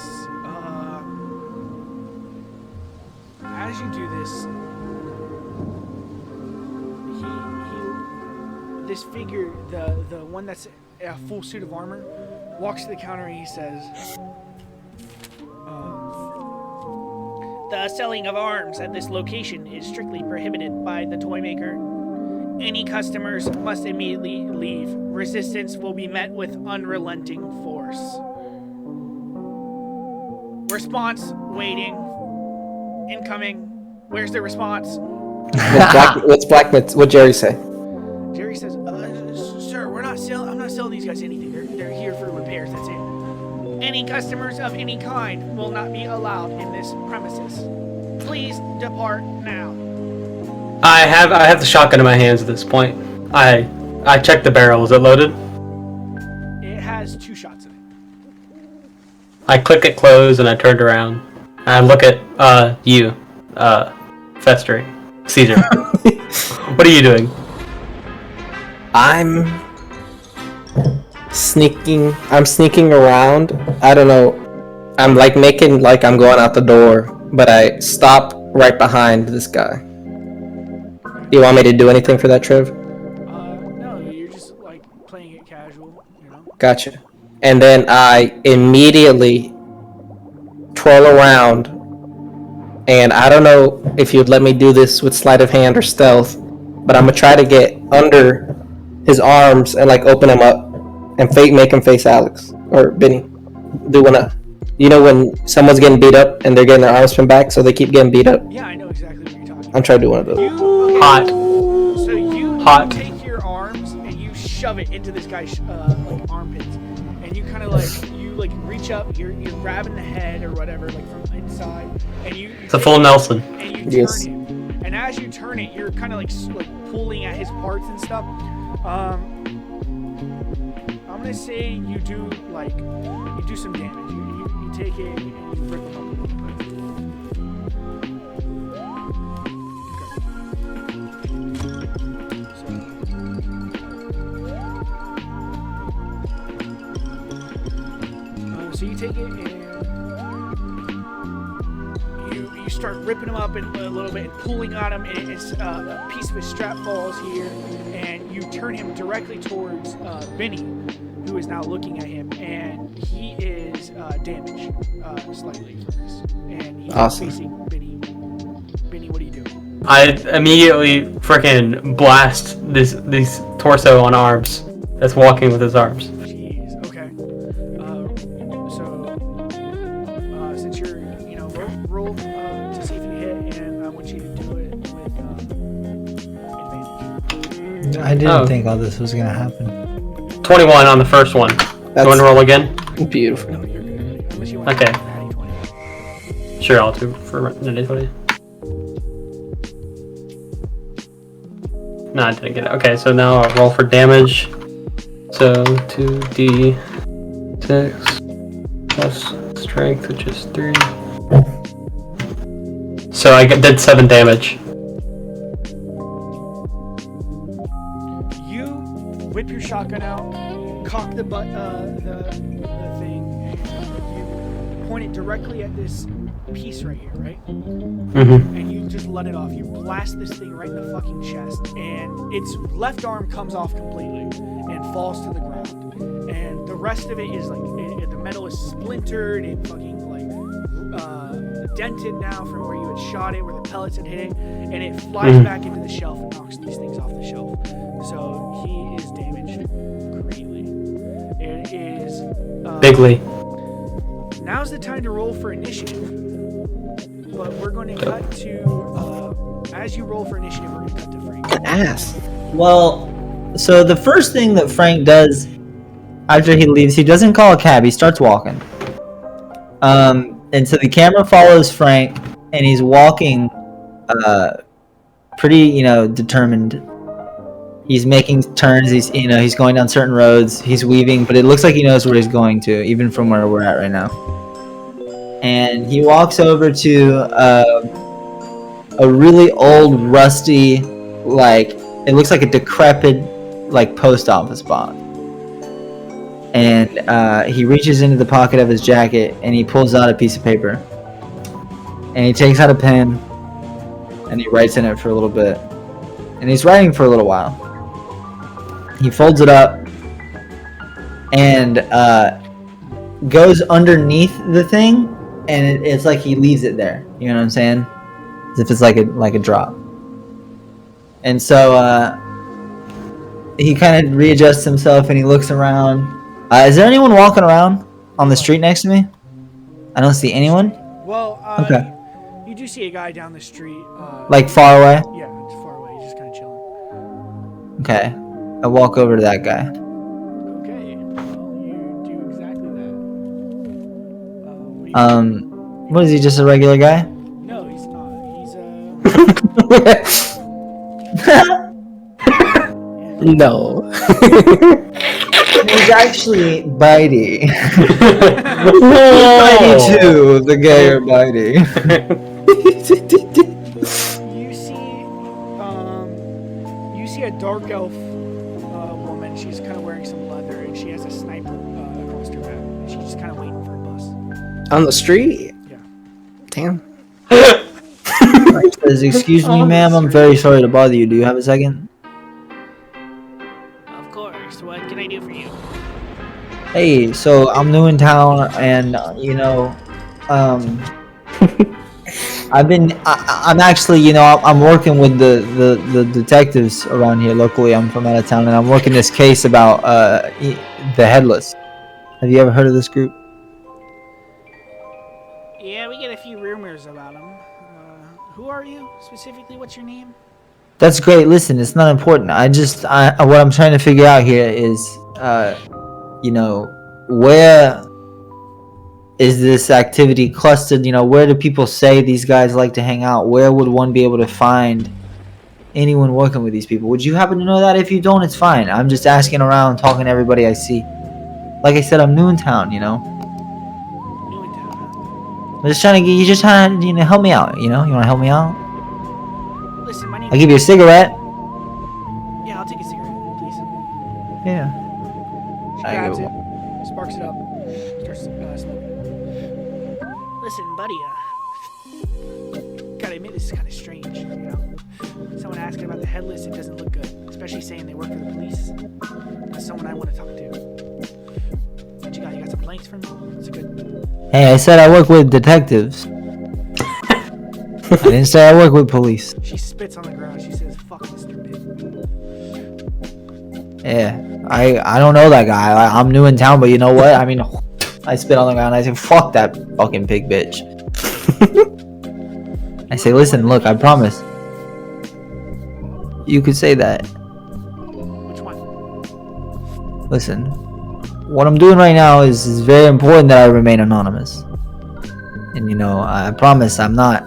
this figure, the one that's a full suit of armor, walks to the counter and he says, the selling of arms at this location is strictly prohibited by the toy maker. Any customers must immediately leave. Resistance will be met with unrelenting force. Response waiting. Incoming. Where's the response? What's Jerry say? Jerry says, sir, I'm not selling these guys anything. They're here for repairs, that's it. Any customers of any kind will not be allowed in this premises. Please depart now. I have the shotgun in my hands at this point. I checked the barrel. Is it loaded? It has 2 shots in it. I click it close and I turned around. I look at you, festering Caesar. What are you doing? I'm sneaking around. I don't know. I'm like making like I'm going out the door, but I stop right behind this guy. You want me to do anything for that, Trev? No, you're just like playing it casual, you know? Gotcha. And then I immediately twirl around, and I don't know if you'd let me do this with sleight of hand or stealth, but I'm gonna try to get under his arms and like open him up and make him face Alex or Benny. You know when someone's getting beat up and they're getting their arms pinned back, so they keep getting beat up? Yeah, I know exactly what you're talking about. I'm trying to do one of those. Hot. So you Hot. take your arms and you shove it into this guy's like armpits, and you kind of like reach up, you're grabbing the head or whatever like from inside, and It's a full Nelson. and you Yes. turn him, and as you turn it, you're kind of like pulling at his parts and stuff. I'm gonna say you do some damage. You take it and you rip him up a little bit. So you take it and you start ripping him up a little bit and pulling on him, and it's a piece of his strap falls here, and you turn him directly towards Benny, who is now looking at him, and he is damaged slightly from this, and he's Awesome. facing Benny. Benny, what do you do? I immediately freaking blast this torso on arms that's walking with his arms. Jeez. Okay. Since you're roll to see if you hit, and I want you to do it with advantage. I didn't Oh. think all this was gonna happen. 21 on the first one. That's Going to roll again? beautiful. No, you're good. Unless you want Okay. to natty 20. Sure, I'll do for natty 20. No, I didn't get it. Okay, so now I'll roll for damage. So 2d6 plus strength, which is 3. So I did 7 damage. You whip your shotgun out, cock the butt, the thing, and you point it directly at this piece right here, right? Mm-hmm. And you just let it off. You blast this thing right in the fucking chest, and its left arm comes off completely and falls to the ground. And the rest of it is like the metal is splintered and fucking like dented now from where you had shot it, where the pellets had hit it, and it flies back into the shelf and knocks these things off the shelf. So he is damaged greatly. It is Bigly. now's the time to roll for initiative. But we're going to cut to as you roll for initiative, we're going to cut to Frank. Ass. Well, so the first thing that Frank does after he leaves, he doesn't call a cab. He starts walking. And so the camera follows Frank, and he's walking, pretty, determined. He's making turns. He's going down certain roads. He's weaving, but it looks like he knows where he's going to, even from where we're at right now. And he walks over to a really old, rusty, it looks like a decrepit, post office box. And he reaches into the pocket of his jacket and he pulls out a piece of paper. And he takes out a pen and he writes in it for a little bit. And he's writing for a little while. He folds it up and goes underneath the thing, and it's like he leaves it there. You know what I'm saying? As if it's like a drop. And so he kind of readjusts himself and he looks around. Is there anyone walking around on the street next to me? I don't see anyone. Well, Okay. you do see a guy down the street. Far away? Yeah, it's far away. He's just kind of chilling. Okay. I walk over to that guy. Okay, well, you do exactly that. What is he? Just a regular guy? No, he's not. No. He's actually Bitey. Whoa! Bitey too, the gayer Bitey. You see a dark elf woman. She's kind of wearing some leather, and she has a sniper across her back. And she's just kind of waiting for a bus. On the street? Yeah. Damn. He says, "Excuse me, ma'am. I'm very sorry to bother you. Do you have a second?" Of course. What can I do for you? Hey, so I'm new in town, and I'm actually, I'm working with the detectives around here locally. I'm from out of town, and I'm working this case about the headless. Have you ever heard of this group? Yeah, we get a few rumors about them. Who are you specifically? What's your name? That's great. Listen, it's not important. What I'm trying to figure out here is, where is this activity clustered? Where do people say these guys like to hang out? Where would one be able to find anyone working with these people? Would you happen to know that? If you don't, it's fine. I'm just asking around, talking to everybody I see. Like I said, I'm new in town, New in town, huh? I'm just trying to help me out, You want to help me out? Listen, my name. I'll give you a cigarette. Yeah, I'll take a cigarette, please. Yeah. She grabs it, sparks it up, starts smoking. Listen, buddy, gotta admit this is kind of strange, Someone asking about the headless, it doesn't look good, especially saying they work for the police. That's someone I want to talk to. What you got? You got some planks for me? That's good. Hey, I said I work with detectives. I didn't say I work with police. She spits on the ground. She says, "Fuck, Mr. Big." Yeah, I don't know that guy. I'm new in town, but you know what? I mean, I spit on the ground and I say, "Fuck that fucking pig bitch." I say, "Listen, look, I promise." You could say that. Which one? Listen, what I'm doing right now is very important that I remain anonymous. And I promise I'm not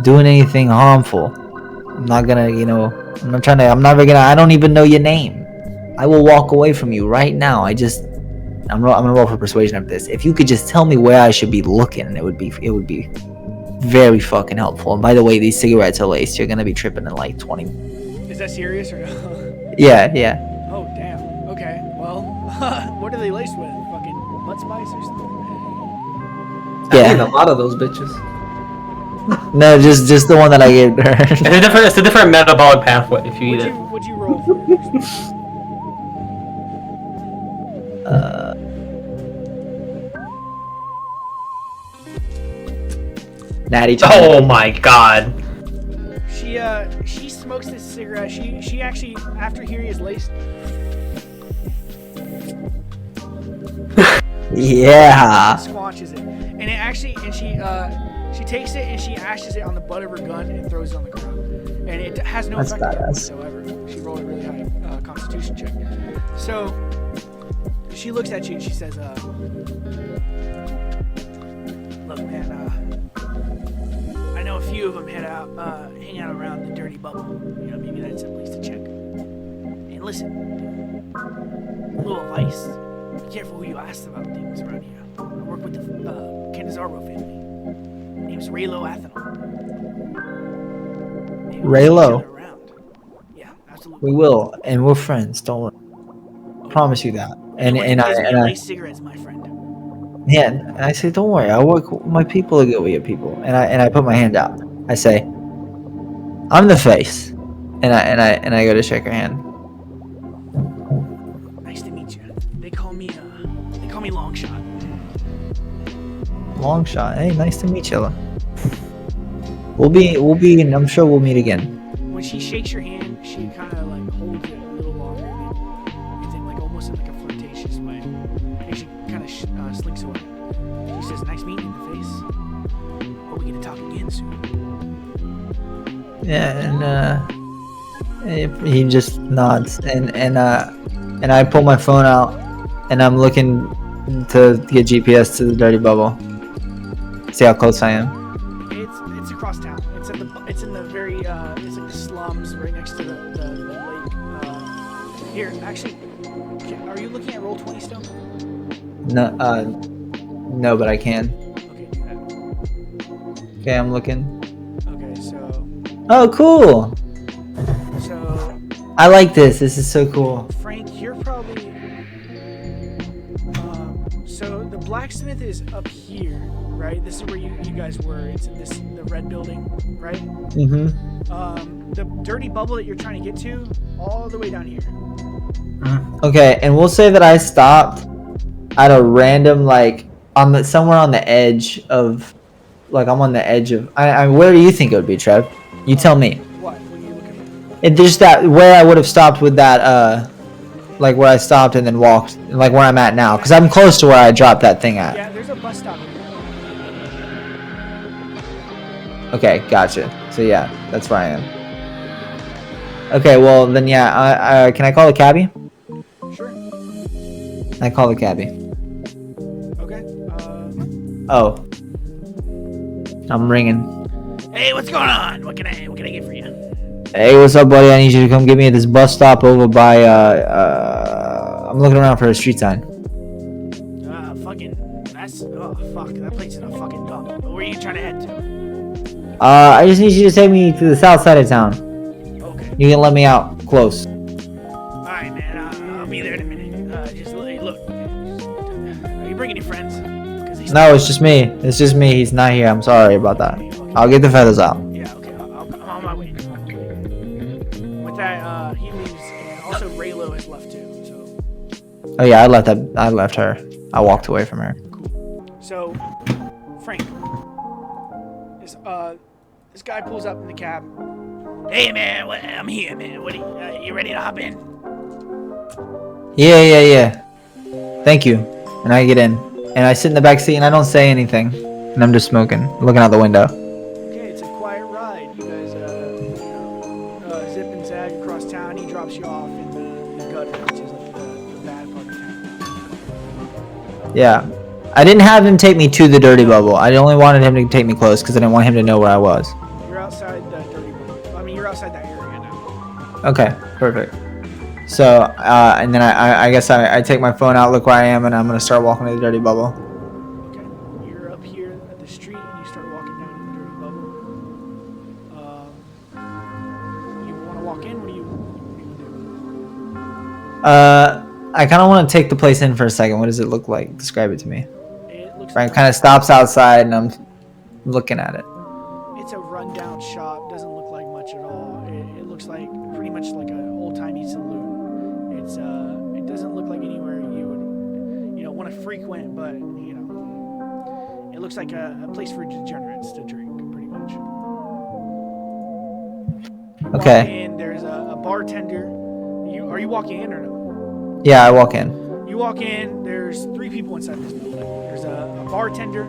doing anything harmful. I'm not gonna, I'm never gonna, I don't even know your name. I will walk away from you right now. I'm gonna roll for persuasion of this. If you could just tell me where I should be looking, it would be very fucking helpful. And by the way, these cigarettes are laced. You're gonna be tripping in like 20. Is that serious or no? Yeah. Oh, damn. Okay, well, what are they laced with? Fucking butt spice or something? I need a Yeah. lot of those bitches. No, just the one that I gave her. It's a different metabolic pathway if you eat it. What'd you roll for? Natty 20. Oh my god. She smokes this cigarette. She actually, after hearing his laced, Yeah. squanches it, and it actually, and she takes it and she ashes it on the butt of her gun and throws it on the ground, and it has no That's effect on her badass. whatsoever. She rolled a really high Constitution check. So she looks at you and she says, "Look, man, I know a few of them hang out around the dirty bubble. Maybe that's a place to check. And listen, a little advice. Be careful who you ask about things around here. I work with the Canizaro family. My name's Raylo Athenal. Maybe we'll see each Raylo? other around. Yeah, absolutely. We will, and we're friends. Don't worry. Promise you that. And Anyone and who I gives me and a I lace cigarette's my friend. yeah. And I say, don't worry. I work. My people are good with your people. And I put my hand out. I say, I'm the face. And I go to shake her hand. Nice to meet you. They call me Long Shot. Long shot. Hey, nice to meet you. We'll be. And I'm sure we'll meet again. When she shakes your hand, she kind of like holds it a little longer, and then like almost in like a flirtatious way. And she kind of slinks away. She says, "Nice meeting you in the face. Hope we get to talk again soon." Yeah, and he just nods, and I pull my phone out, and I'm looking to get GPS to the dirty bubble. See how close I am. It's across town. It's in the very it's like the slums right next to the lake. Here, actually, are you looking at Roll20 still? No, no, but I can. Okay, do that. Okay, I'm looking. Okay, so Oh, cool. I like this. This is so cool. Frank, you're probably so the blacksmith is up here, right? This is where you guys were. It's in the red building, right? Mm-hmm. The dirty bubble that you're trying to get to, all the way down here. Okay, and we'll say that I stopped at a random, like, somewhere on the edge of, like, I'm on the edge of. Where do you think it would be, Trev? You tell me. What? When you look at it? It's just that where I would have stopped with that, like where I stopped and then walked, like where I'm at now, because I'm close to where I dropped that thing at. Yeah, there's a bus stop here. Okay, gotcha. So yeah, that's where I am. Okay, well then yeah, can I call the cabbie? Sure. I call the cabbie. Okay. Oh. I'm ringing. Hey, what's going on? What can I get for you? Hey, what's up, buddy? I need you to come get me at this bus stop over by, I'm looking around for a street sign. Fuck, that place is a fucking dump. Where are you trying to head to? I just need you to take me to the south side of town. Okay. You can let me out close. Alright, man, I'll be there in a minute. Just look. Are you bringing your friends? No, it's just me. It's just me. He's not here. I'm sorry about that. Okay. I'll get the feathers out. Yeah, okay, I'm on my way. With that, he leaves, and also Raylo has left too, so. Oh yeah, I left her. I walked away from her. Cool. So, Frank, this guy pulls up in the cab. Hey man, I'm here, man. What are you ready to hop in? Yeah. Thank you. And I get in. And I sit in the back seat and I don't say anything. And I'm just smoking, looking out the window. Okay, it's a quiet ride. You guys, zip and zag across town. He drops you off in the gutter, which is like the bad part of town. Yeah. I didn't have him take me to the dirty bubble. I only wanted him to take me close because I didn't want him to know where I was. You're outside the dirty bubble. I mean, you're outside that area now. Okay, perfect. So, and then I guess I take my phone out, look where I am, and I'm going to start walking to the dirty bubble. Okay, you're up here at the street, and you start walking down to the dirty bubble. You want to walk in? What do you do? I kind of want to take the place in for a second. What does it look like? Describe it to me. It looks Frank like kind of stops outside, and I'm looking at it. it's a rundown shop. Doesn't look like much at all. It looks like pretty much like an old-timey saloon. It doesn't look like anywhere you would, want to frequent, but it looks like a place for degenerates to drink, pretty much. Okay. Walk in, there's a bartender. Are you walking in or no? Yeah, I walk in. You walk in. There's 3 people inside this building. There's a bartender.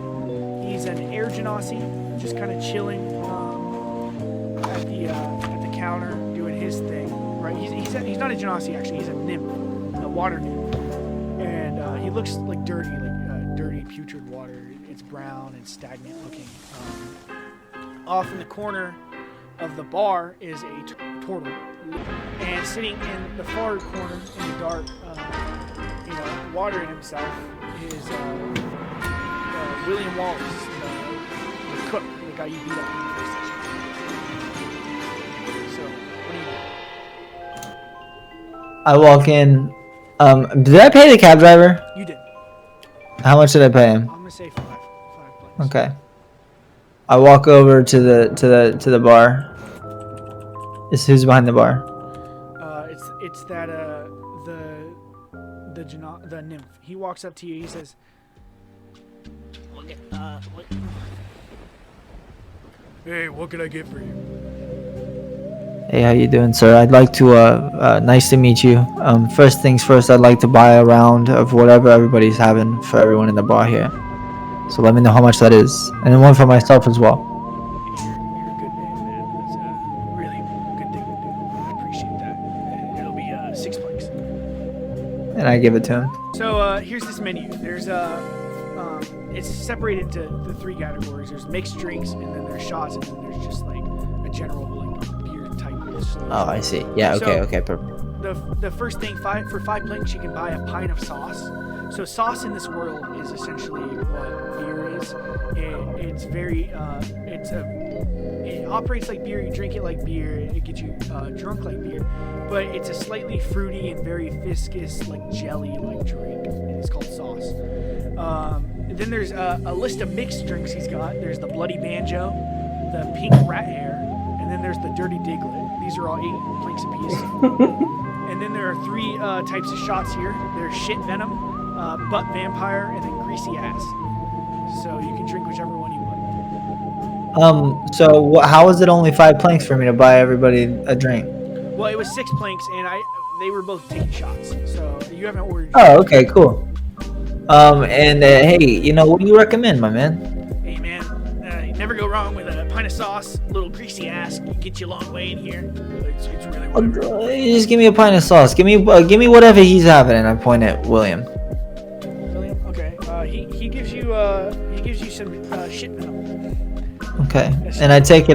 He's an air genasi, just kind of chilling at the counter, doing his thing. Right? He's not a genasi actually. He's a nymph, a water nymph, and he looks like dirty putrid water. It's brown and stagnant looking. Off in the corner of the bar is a turtle, and sitting in the far corner in the dark, watering himself is William Wallace, the cook, the guy you beat up in the first session. So, what do you do? I walk in. Did I pay the cab driver? You did. How much did I pay him? I'm gonna say 5 points. Okay. I walk over to the bar. Who's behind the bar? It's that the nymph. He walks up to you. He says, "Hey, what can I get for you?" Hey, how you doing, sir? I'd like to nice to meet you. First things first, I'd like to buy a round of whatever everybody's having for everyone in the bar here. So let me know how much that is, and then one for myself as well. You're a good man. It's a really good thing to do. I appreciate that. It'll be 6 planks. And I give it to him. So here's this menu. There's it's separated into the 3 categories. There's mixed drinks, and then there's shots, and then there's just like a general like beer type. Oh, I see. Yeah. Okay. So, Okay. Perfect. The first thing, for 5 planks, you can buy a pint of sauce. So sauce in this world is essentially what beer is. It's very it operates like beer. You drink it like beer. It gets you drunk like beer, but it's a slightly fruity and very viscous, like jelly-like drink. And it's called sauce. Then there's a list of mixed drinks he's got. There's the Bloody Banjo, the Pink Rat Hair, and then there's the Dirty Diglet. These are all 8 planks apiece. And then there are 3 types of shots here. There's Shit Venom, Butt Vampire, and then Greasy Ass. So you can drink whichever one you want. So how is it only 5 planks for me to buy everybody a drink? Well, it was 6 planks, and they were both taking shots. So you haven't ordered. Oh, okay, cool. And hey, you know, what do you recommend, my man? Hey, man, you never go wrong with a pint of sauce, a little greasy ass, get you a long way in here. It's really whatever. Just give me a pint of sauce. Give me whatever he's having, and I point at William. William, okay. He gives you some shit venom. Okay, and I take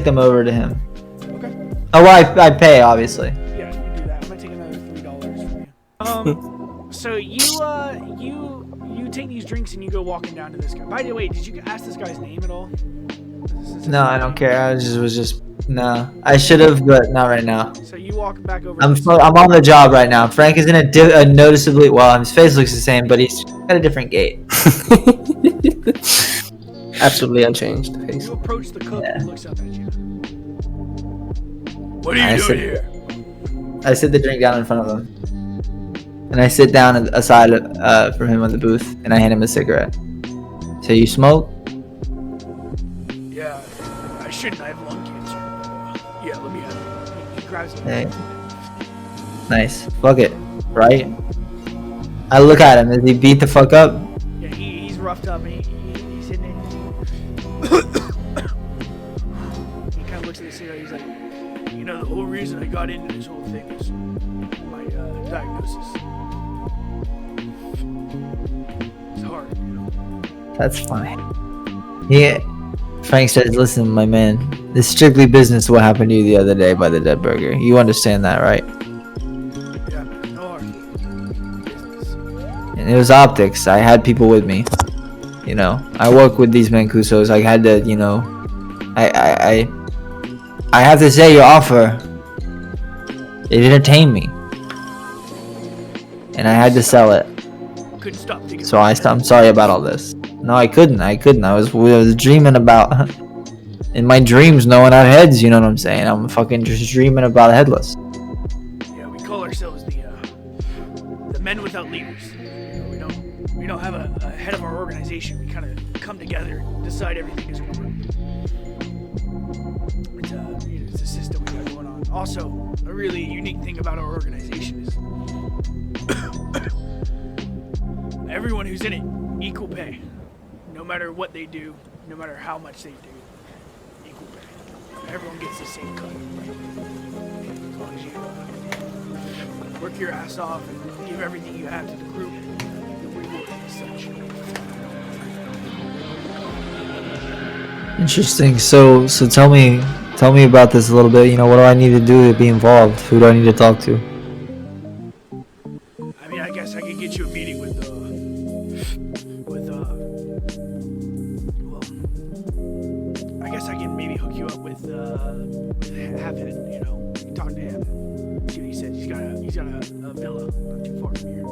them over to him. Okay. Oh, well, I pay, obviously. Yeah, you can do that. I'm gonna take another $3 from you. So you take these drinks and you go walking down to this guy. By the way, did you ask this guy's name at all? No, I don't care. I no. I should have, but not right now. So you walk back over. I'm on the job right now. Frank is in a noticeably, well, his face looks the same, but he's got a different gait. Absolutely unchanged face. You approach the cook and looks up at you. What are I you doing sit- here? I sit the drink down in front of him, and I sit down aside from him on the booth, and I hand him a cigarette. So you smoke? Yeah, I shouldn't. I have lung cancer. Yeah, let me have it. He grabs it. Hey. Nice. Fuck it. Right? I look at him. Is he beat the fuck up? Yeah, he's roughed up and he's hitting it. He kind of looks at the cigarette. He's like, you know, the whole reason I got into this whole thing is my diagnosis. It's hard, you know. That's fine. Yeah. Frank says, listen, my man, it's strictly business what happened to you the other day by the Dead Burger. You understand that, right? Yeah, no hard business. And it was optics. I had people with me. You know, I work with these Mancusos. I had to, you know, I have to say your offer, it entertained me. And I had to sell it. Couldn't stop thinking. So I'm sorry about all this. No, I couldn't. I was dreaming about, in my dreams, no one had heads. You know what I'm saying? I'm fucking just dreaming about headless. Yeah, we call ourselves the men without leaders. You know, we don't have a head of our organization. We kind of come together and decide everything as one. It's a system we got going on. Also, a really unique thing about our organization is everyone who's in it, equal pay. No matter what they do, no matter how much they do, equal pay. Everyone gets the same cut. As long as you work your ass off and give everything you have to the group, the reward is such. Interesting. So tell me about this a little bit. You know, what do I need to do to be involved? Who do I need to talk to? I mean, I guess I could get you a meeting with well, I guess I can maybe hook you up with Halfhead, you know, you can talk to him, see what he says. He's got a villa not too far from here.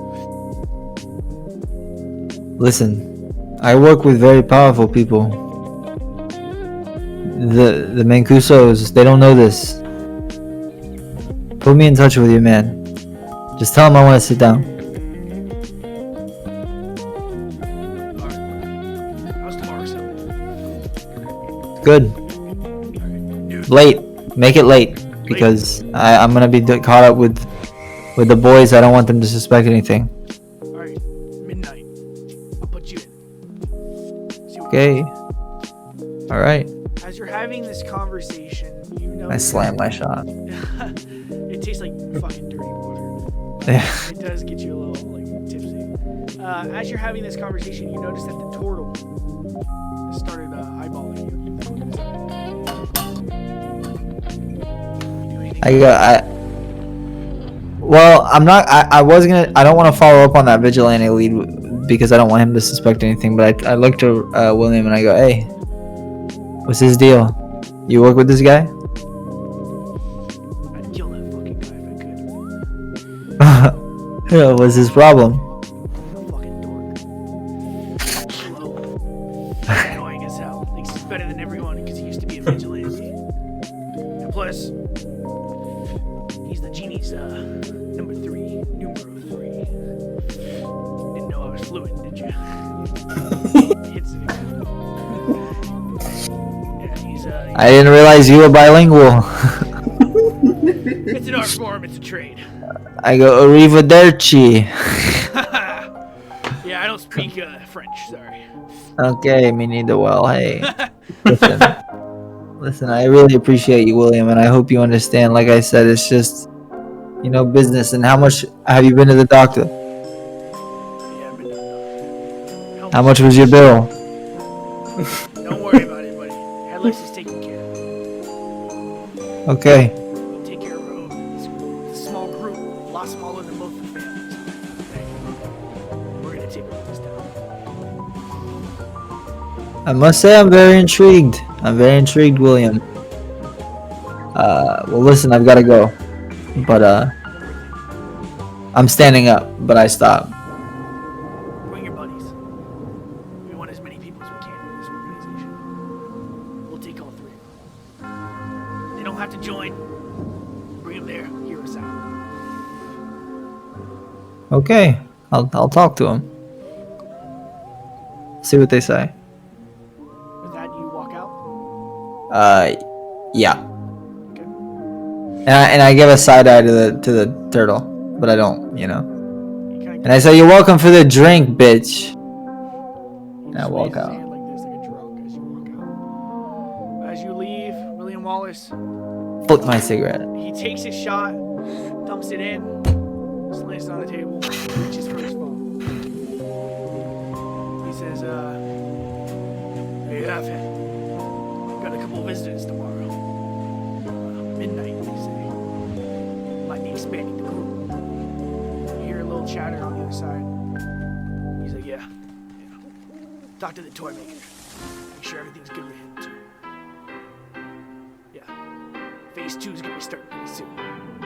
Listen, I work with very powerful people. The Mancusos, they don't know this. Put me in touch with you, man. Just tell them I want to sit down. Alright. How's tomorrow sound? Good. Dude, Late. Make it late. Because I'm going to be caught up with the boys. I don't want them to suspect anything. alright. Midnight. I'll put you in. See what Okay. Alright. As you're having this conversation, you know I slammed my shot. it tastes like fucking dirty water. Yeah. It does get you a little like tipsy. As you're having this conversation, you notice that the turtle Well, I'm not. I was gonna. I don't want to follow up on that vigilante lead because I don't want him to suspect anything. But I looked to William and I go, "Hey, what's his deal? You work with this guy?" I'd kill that fucking guy if I could. Yeah, what's his problem? Fucking dork. Slow. Annoying as hell. Thinks he's better than everyone because he used to be a vigilante. And plus, he's the genie's number 3. Didn't know I was fluent, did you? Hits it again. Yeah, he's I didn't realize you were bilingual. it's an art form, it's a trade. I go arrivederci. Yeah, I don't speak French, sorry. Okay, me neither. Well, hey, listen, listen. I really appreciate you, William, and I hope you understand. Like I said, it's just, business. And how much have you been to the doctor? Yeah, I've been done. How much was your bill? Don't worry about it, buddy. Headlights is taking care of it. Okay. We'll take care of our own. It's a small group, a lot smaller than both the families. Okay? We're gonna take this down. I must say I'm very intrigued. I'm very intrigued, William. Well, listen, I've got to go. But, I'm standing up, but I stop. Bring your buddies. We want as many people as we can in this organization. We'll take all 3. They don't have to join. Bring them there. Hear us out. Okay. I'll talk to him. See what they say. With that, you walk out. Yeah. Okay. And I give a side eye to the turtle, but I don't, You kind And I say, "You're welcome for the drink, bitch." He I just walk raises his out. hand like this, like a drunk, as you walk out. As you leave, William Wallace, Flick my cigarette. he takes his shot, dumps it in, slams it on the table, reaches for his phone. He says, "Hey, you have it. Got a couple visitors tomorrow. Midnight, they say. Might be expanding the group." You hear a little chatter on the other side. He's like, yeah. Talk to the toy maker. Make sure everything's good with him, too. Yeah. Phase 2 is gonna be starting pretty soon.